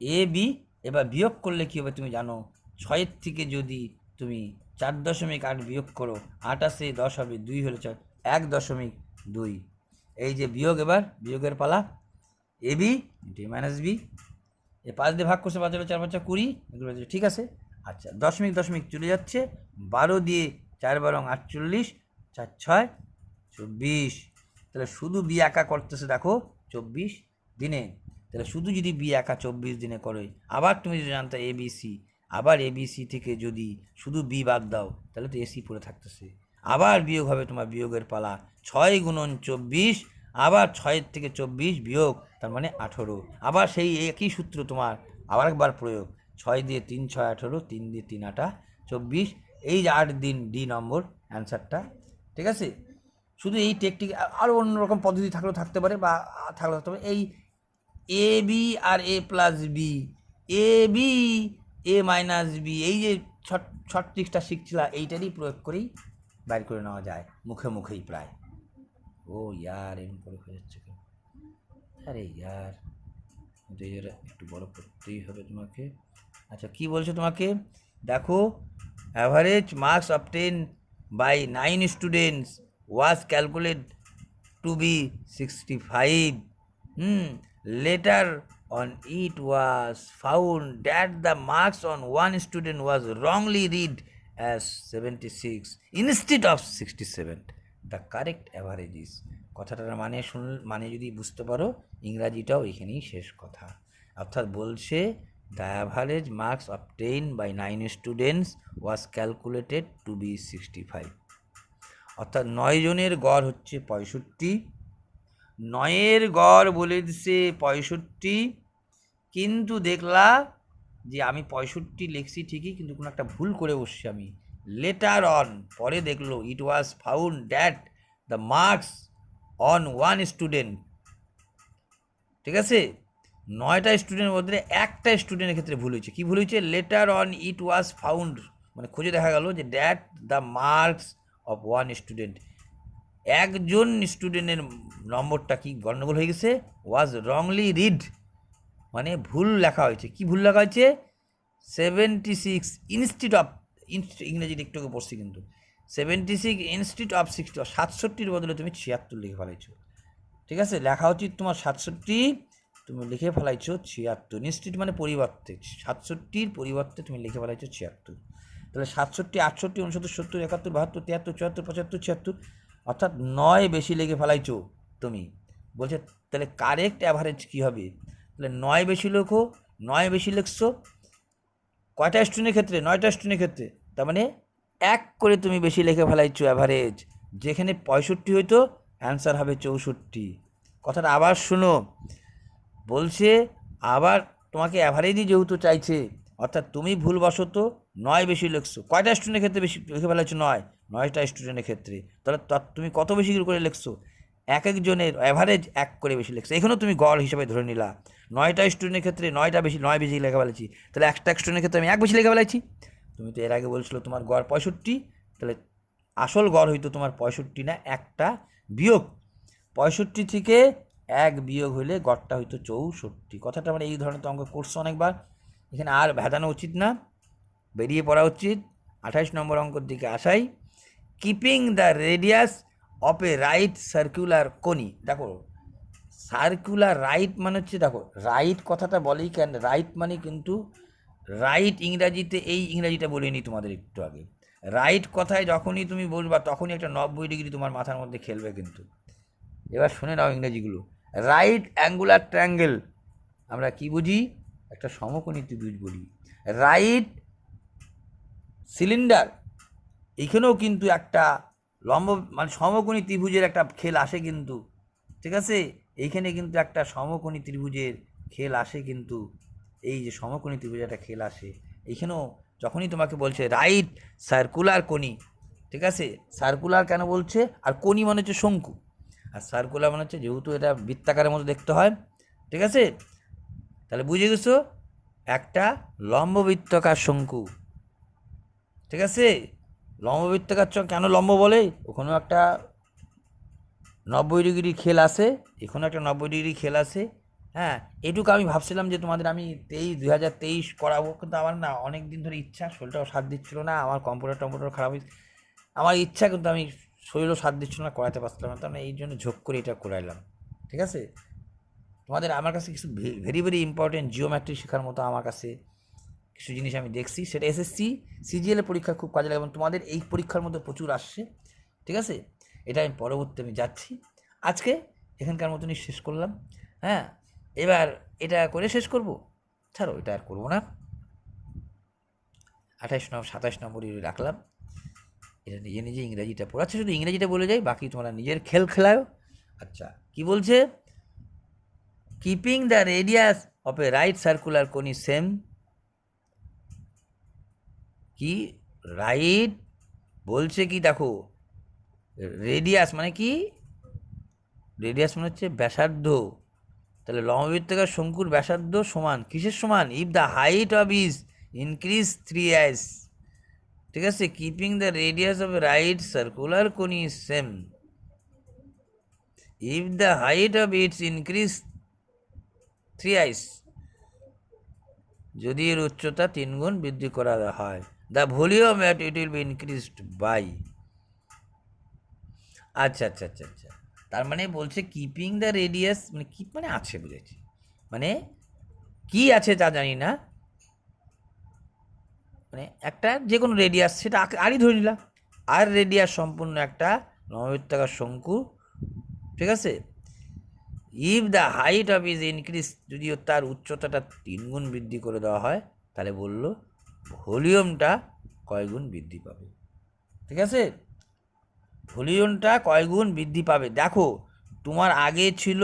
এ বি। এবার বিয়োগ করলে কী হবে তুমি জানো, 6 থেকে যদি তুমি 4.8 বিয়োগ করো, 8 আসে 10 হবে, 2 হলে 4, 1.2, এই যে বিয়োগ, এবার বিয়োগের পালা, A B into A minus B, এ 5 দিয়ে ভাগ করছে, 5 হলো 4 5 20, এগুলো ঠিক আছে। আচ্ছা দশমিক চলে যাচ্ছে, 12 দিয়ে 4 12 48, 4 6 24, তাহলে শুধু বি একা করতেছে দেখো 24 দিনে। তাহলে শুধু যদি বি একা 24 দিনে করো, আবার তুমি যদি জানতো এবিসি, আবার এবিসি থেকে যদি শুধু বি বাদ দাও তাহলে তো এসি পড়ে থাকতেছে, আবার বিয়োগ হবে, তোমার বিয়োগের পালা। 6 গুণন 24, আবার 6 থেকে 24 বিয়োগ, তার মানে 18, আবার সেই একই সূত্র তোমার আবার একবার প্রয়োগ। 6 দিয়ে 3 6 18, 3 দিয়ে 3 8 24, এই যে 8 দিন ডি নম্বর অ্যান্সারটা। ঠিক আছে, শুধু এই টেকটিক, আরও অন্যরকম পদ্ধতি থাকলেও থাকতে পারে, বা থাকলেও থাকতে পারে। এই A B R A plus B, A B A minus B, এই যে শর্ট ট্রিক্সটা শিখছিলাম, এইটারই প্রয়োগ করেই বাইর করে নেওয়া যায় মুখে মুখেই প্রায়। ও ইয়ার এরকম করে হয়ে যাচ্ছে কেন? আরে ইয়ার, একটু বড় করতেই হবে তোমাকে। আচ্ছা কি বলছো তোমাকে, দেখো, average marks obtain by 9 students was calculate to be 65. Later on it was found that the marks on one student was wrongly read as 76 instead of 67. The correct average is, কথাটার মানে যদি বুঝতে পারো, ইংরাজিটাও এখানেই শেষ কথা। অর্থাৎ বলছে the average marks obtain by 9 students was calculated to be 65, অর্থাৎ 9 জনের গড় হচ্ছে 65, 9-এর গড় বলে দিছে 65, কিন্তু দেখলা যে আমি 65 লিখছি ঠিকই, কিন্তু কোনো একটা ভুল করে বসছি আমি। লেটার অন, পরে দেখলো, it was found that the marks on one student, ঠিক আছে, 9টা স্টুডেন্টের মধ্যে একটা স্টুডেন্টের ক্ষেত্রে ভুল হয়েছে। কী ভুল হয়েছে? Letter on it was found, মানে খুঁজে দেখা গেল যে that the marks of one student, একজন স্টুডেন্টের নম্বরটা কি গণ্ডগোল হয়ে গেছে, ওয়াজ রংলি রিড, মানে ভুল লেখা হয়েছে। কি ভুল লেখা হয়েছে? 76 ইনস্টিড অফ, ইংরেজিটা একটু পড়ছি কিন্তু, 76 ইনস্টিড অফ 60, 67-র বদলে তুমি 76 লিখে ফেলাইছো। ঠিক আছে, লেখা উচিত তোমার 67, তুমি লিখে ফেলাইছো 76। ইনস্টিড মানে পরিবর্তে, 67-র পরিবর্তে তুমি লিখে ফেলাইছো 76। তাহলে 67, 68, 69, 70, 71, 72, 73, 74, 75, 76, অর্থাৎ 9 বেশি লিখে ফেলাইছো তুমি। বলছে তাহলে কারেক্ট অ্যাভারেজ কী হবে? তাহলে 9 বেশি লেখো, 9 বেশি লিখছো কয়টা স্টুডেন্টের ক্ষেত্রে? 9টা স্টুডেন্টের ক্ষেত্রে, তার মানে 1 করে তুমি বেশি লিখে ফেলাইছো অ্যাভারেজ। যেখানে 65 হইতো, অ্যান্সার হবে 64। কথাটা আবার শুনো, বলছে আবার তোমাকে অ্যাভারেজই যেহেতু চাইছে, অর্থাৎ তুমি ভুলবশত 9 বেশি লিখছো, কয়টা স্টুডেন্টের ক্ষেত্রে বেশি লিখে ফেলাইছো? 9টা স্টুডেন্টের ক্ষেত্রে। তাহলে তুমি কত বেশি করে লিখছো? এক একজনের অ্যাভারেজ 1 করে বেশি লিখছো। এখানেও তুমি গড় হিসেবে ধরে নিলা 9টা স্টুডেন্টের ক্ষেত্রে 9 বেশি লেখা ফেলেছি, তাহলে একটা স্টুডেন্টের ক্ষেত্রে আমি 1 বেশি লেখা ফেলেছি। তুমি তো এর আগে বলছিল তোমার গড় 65, তাহলে আসল গড় হইতো তোমার 65 না, একটা বিয়োগ 65 থেকে 1 বিয়োগ হলে গড়টা হইতো 64। কথাটা মানে এই ধরনের তো অঙ্ক করছো অনেকবার, এখানে আর ভেদানো উচিত না, বেরিয়ে পড়া উচিত। 28 নম্বর অঙ্কের দিকে আসাই। Keeping the radius of a right circular cone, দেখো সার্কুলার রাইট মানে হচ্ছে, দেখো রাইট কথাটা বলেই কেন, রাইট মানে কিন্তু রাইট ইংরাজিতে, এই ইংরাজিটা বলিনি তোমাদের একটু আগে, রাইট কথায় যখনই তুমি বলবা তখনই একটা 90 ডিগ্রি তোমার মাথার মধ্যে খেলবে কিন্তু। এবার শুনে নাও ইংরেজিগুলো। রাইট অ্যাঙ্গুলার ট্রায়াঙ্গেল আমরা কি বুঝি? একটা সমকোণী ত্রিভুজ বলি। রাইট সিলিন্ডার, এইখানেও কিন্তু একটা লম্ব মানে সমকোণী ত্রিভুজের একটা খেল আসে কিন্তু, ঠিক আছে, এইখানে কিন্তু একটা সমকোণী ত্রিভুজের খেল আসে কিন্তু, এই যে সমকোণী ত্রিভুজের একটা খেল আসে এইখানেও, যখনই তোমাকে বলছে রাইট সার্কুলার কোনি, ঠিক আছে, সার্কুলার কেন বলছে, আর কোনি মানে হচ্ছে শঙ্কু, আর সার্কুলার মানে হচ্ছে যেহেতু এটা বৃত্তাকারের মতো দেখতে হয়, ঠিক আছে, তাহলে বুঝে গেছো একটা লম্ববৃত্তাকার শঙ্কু, ঠিক আছে। লম্ববৃত্তাকার কেন লম্ব বলে? ওখানেও একটা 90 ডিগ্রি খেল আসে, এখানেও একটা 90 ডিগ্রি খেল আসে। হ্যাঁ, এটুকু আমি ভাবছিলাম যে তোমাদের আমি 2023 করাবো, কিন্তু আমার না অনেক দিন ধরে ইচ্ছা, শরীরটাও সাথ দিচ্ছিল না, আমার কম্পিউটার খারাপ হয়েছে, আমার ইচ্ছা কিন্তু আমি শরীরও সাথ দিচ্ছিল না, করাতে পারছিলাম না, তাহলে এই জন্য ঝোঁক করে এটা করাইলাম, ঠিক আছে। তোমাদের আমার কাছে কিছু ভেরি ভেরি ইম্পর্টেন্ট জিওমেট্রি শেখার মতো আমার কাছে কিছু জিনিস আমি দেখছি, সেটা এসএসসি সিজিএল এর পরীক্ষা খুব কাজে লাগে, এবং তোমাদের এই পরীক্ষার মধ্যে প্রচুর আসছে, ঠিক আছে। এটা আমি পরবর্তী আমি যাচ্ছি, আজকে এখানকার মতনই শেষ করলাম। হ্যাঁ, এবার এটা করে শেষ করব, ছাড়ো এটা আর করবো না। 28 নম্বর 27 নম্বরই রাখলাম। এটা নিজে নিজে ইংরাজিটা পড়াচ্ছে, শুধু ইংরাজিটা বলে যাই, বাকি তোমরা নিজের খেলায়ও। আচ্ছা, কি বলছে? Keeping the radius of a right circular cone is same. কি রাইট বলছে কি দেখো, রেডিয়াস মানে কি? রেডিয়াস মানে হচ্ছে ব্যাসার্ধ। তাহলে লম্ববৃত্তাকার শঙ্কুর ব্যাসার্ধ সমান কিসের সমান? If the height of is increase 3s, ঠিক আছে, keeping the radius of right circular cone is same if the height of its increase 3s, যদি এর উচ্চতা 3 গুণ বৃদ্ধি করা হয়, the volume at it will be increased by. আচ্ছা আচ্ছা আচ্ছা আচ্ছা, তার মানে বলছে কিপিং দ্য রেডিয়াস মানে কি মানে আছে, বুঝেছি, মানে কি আছে তা জানি না, মানে একটা যে কোনো রেডিয়াস, সেটা আরই ধরে নিলাম, আর রেডিয়াস সম্পূর্ণ একটা লম্ববৃত্তাকার শঙ্কু, ঠিক আছে। If the height of is increase, যদিও তার উচ্চতাটা 3 গুণ বৃদ্ধি করে দেওয়া হয়, তাহলে বললো ভলিউমটা কয় গুণ বৃদ্ধি পাবে, ঠিক আছে, ভলিউমটা কয় গুণ বৃদ্ধি পাবে। দেখো তোমার আগে ছিল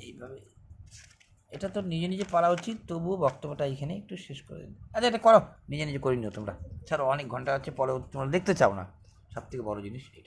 এইভাবে, এটা তো নিজে নিজে পারা উচিত, তবুও বক্তব্যটা এইখানে একটু শেষ করে দিন। আচ্ছা এটা করো, নিজে নিজে করে নিও তোমরা, ছাড়ো, অনেক ঘন্টা আছে, পরে তোমরা দেখতে চাও না, সব থেকে বড় জিনিস এটাই।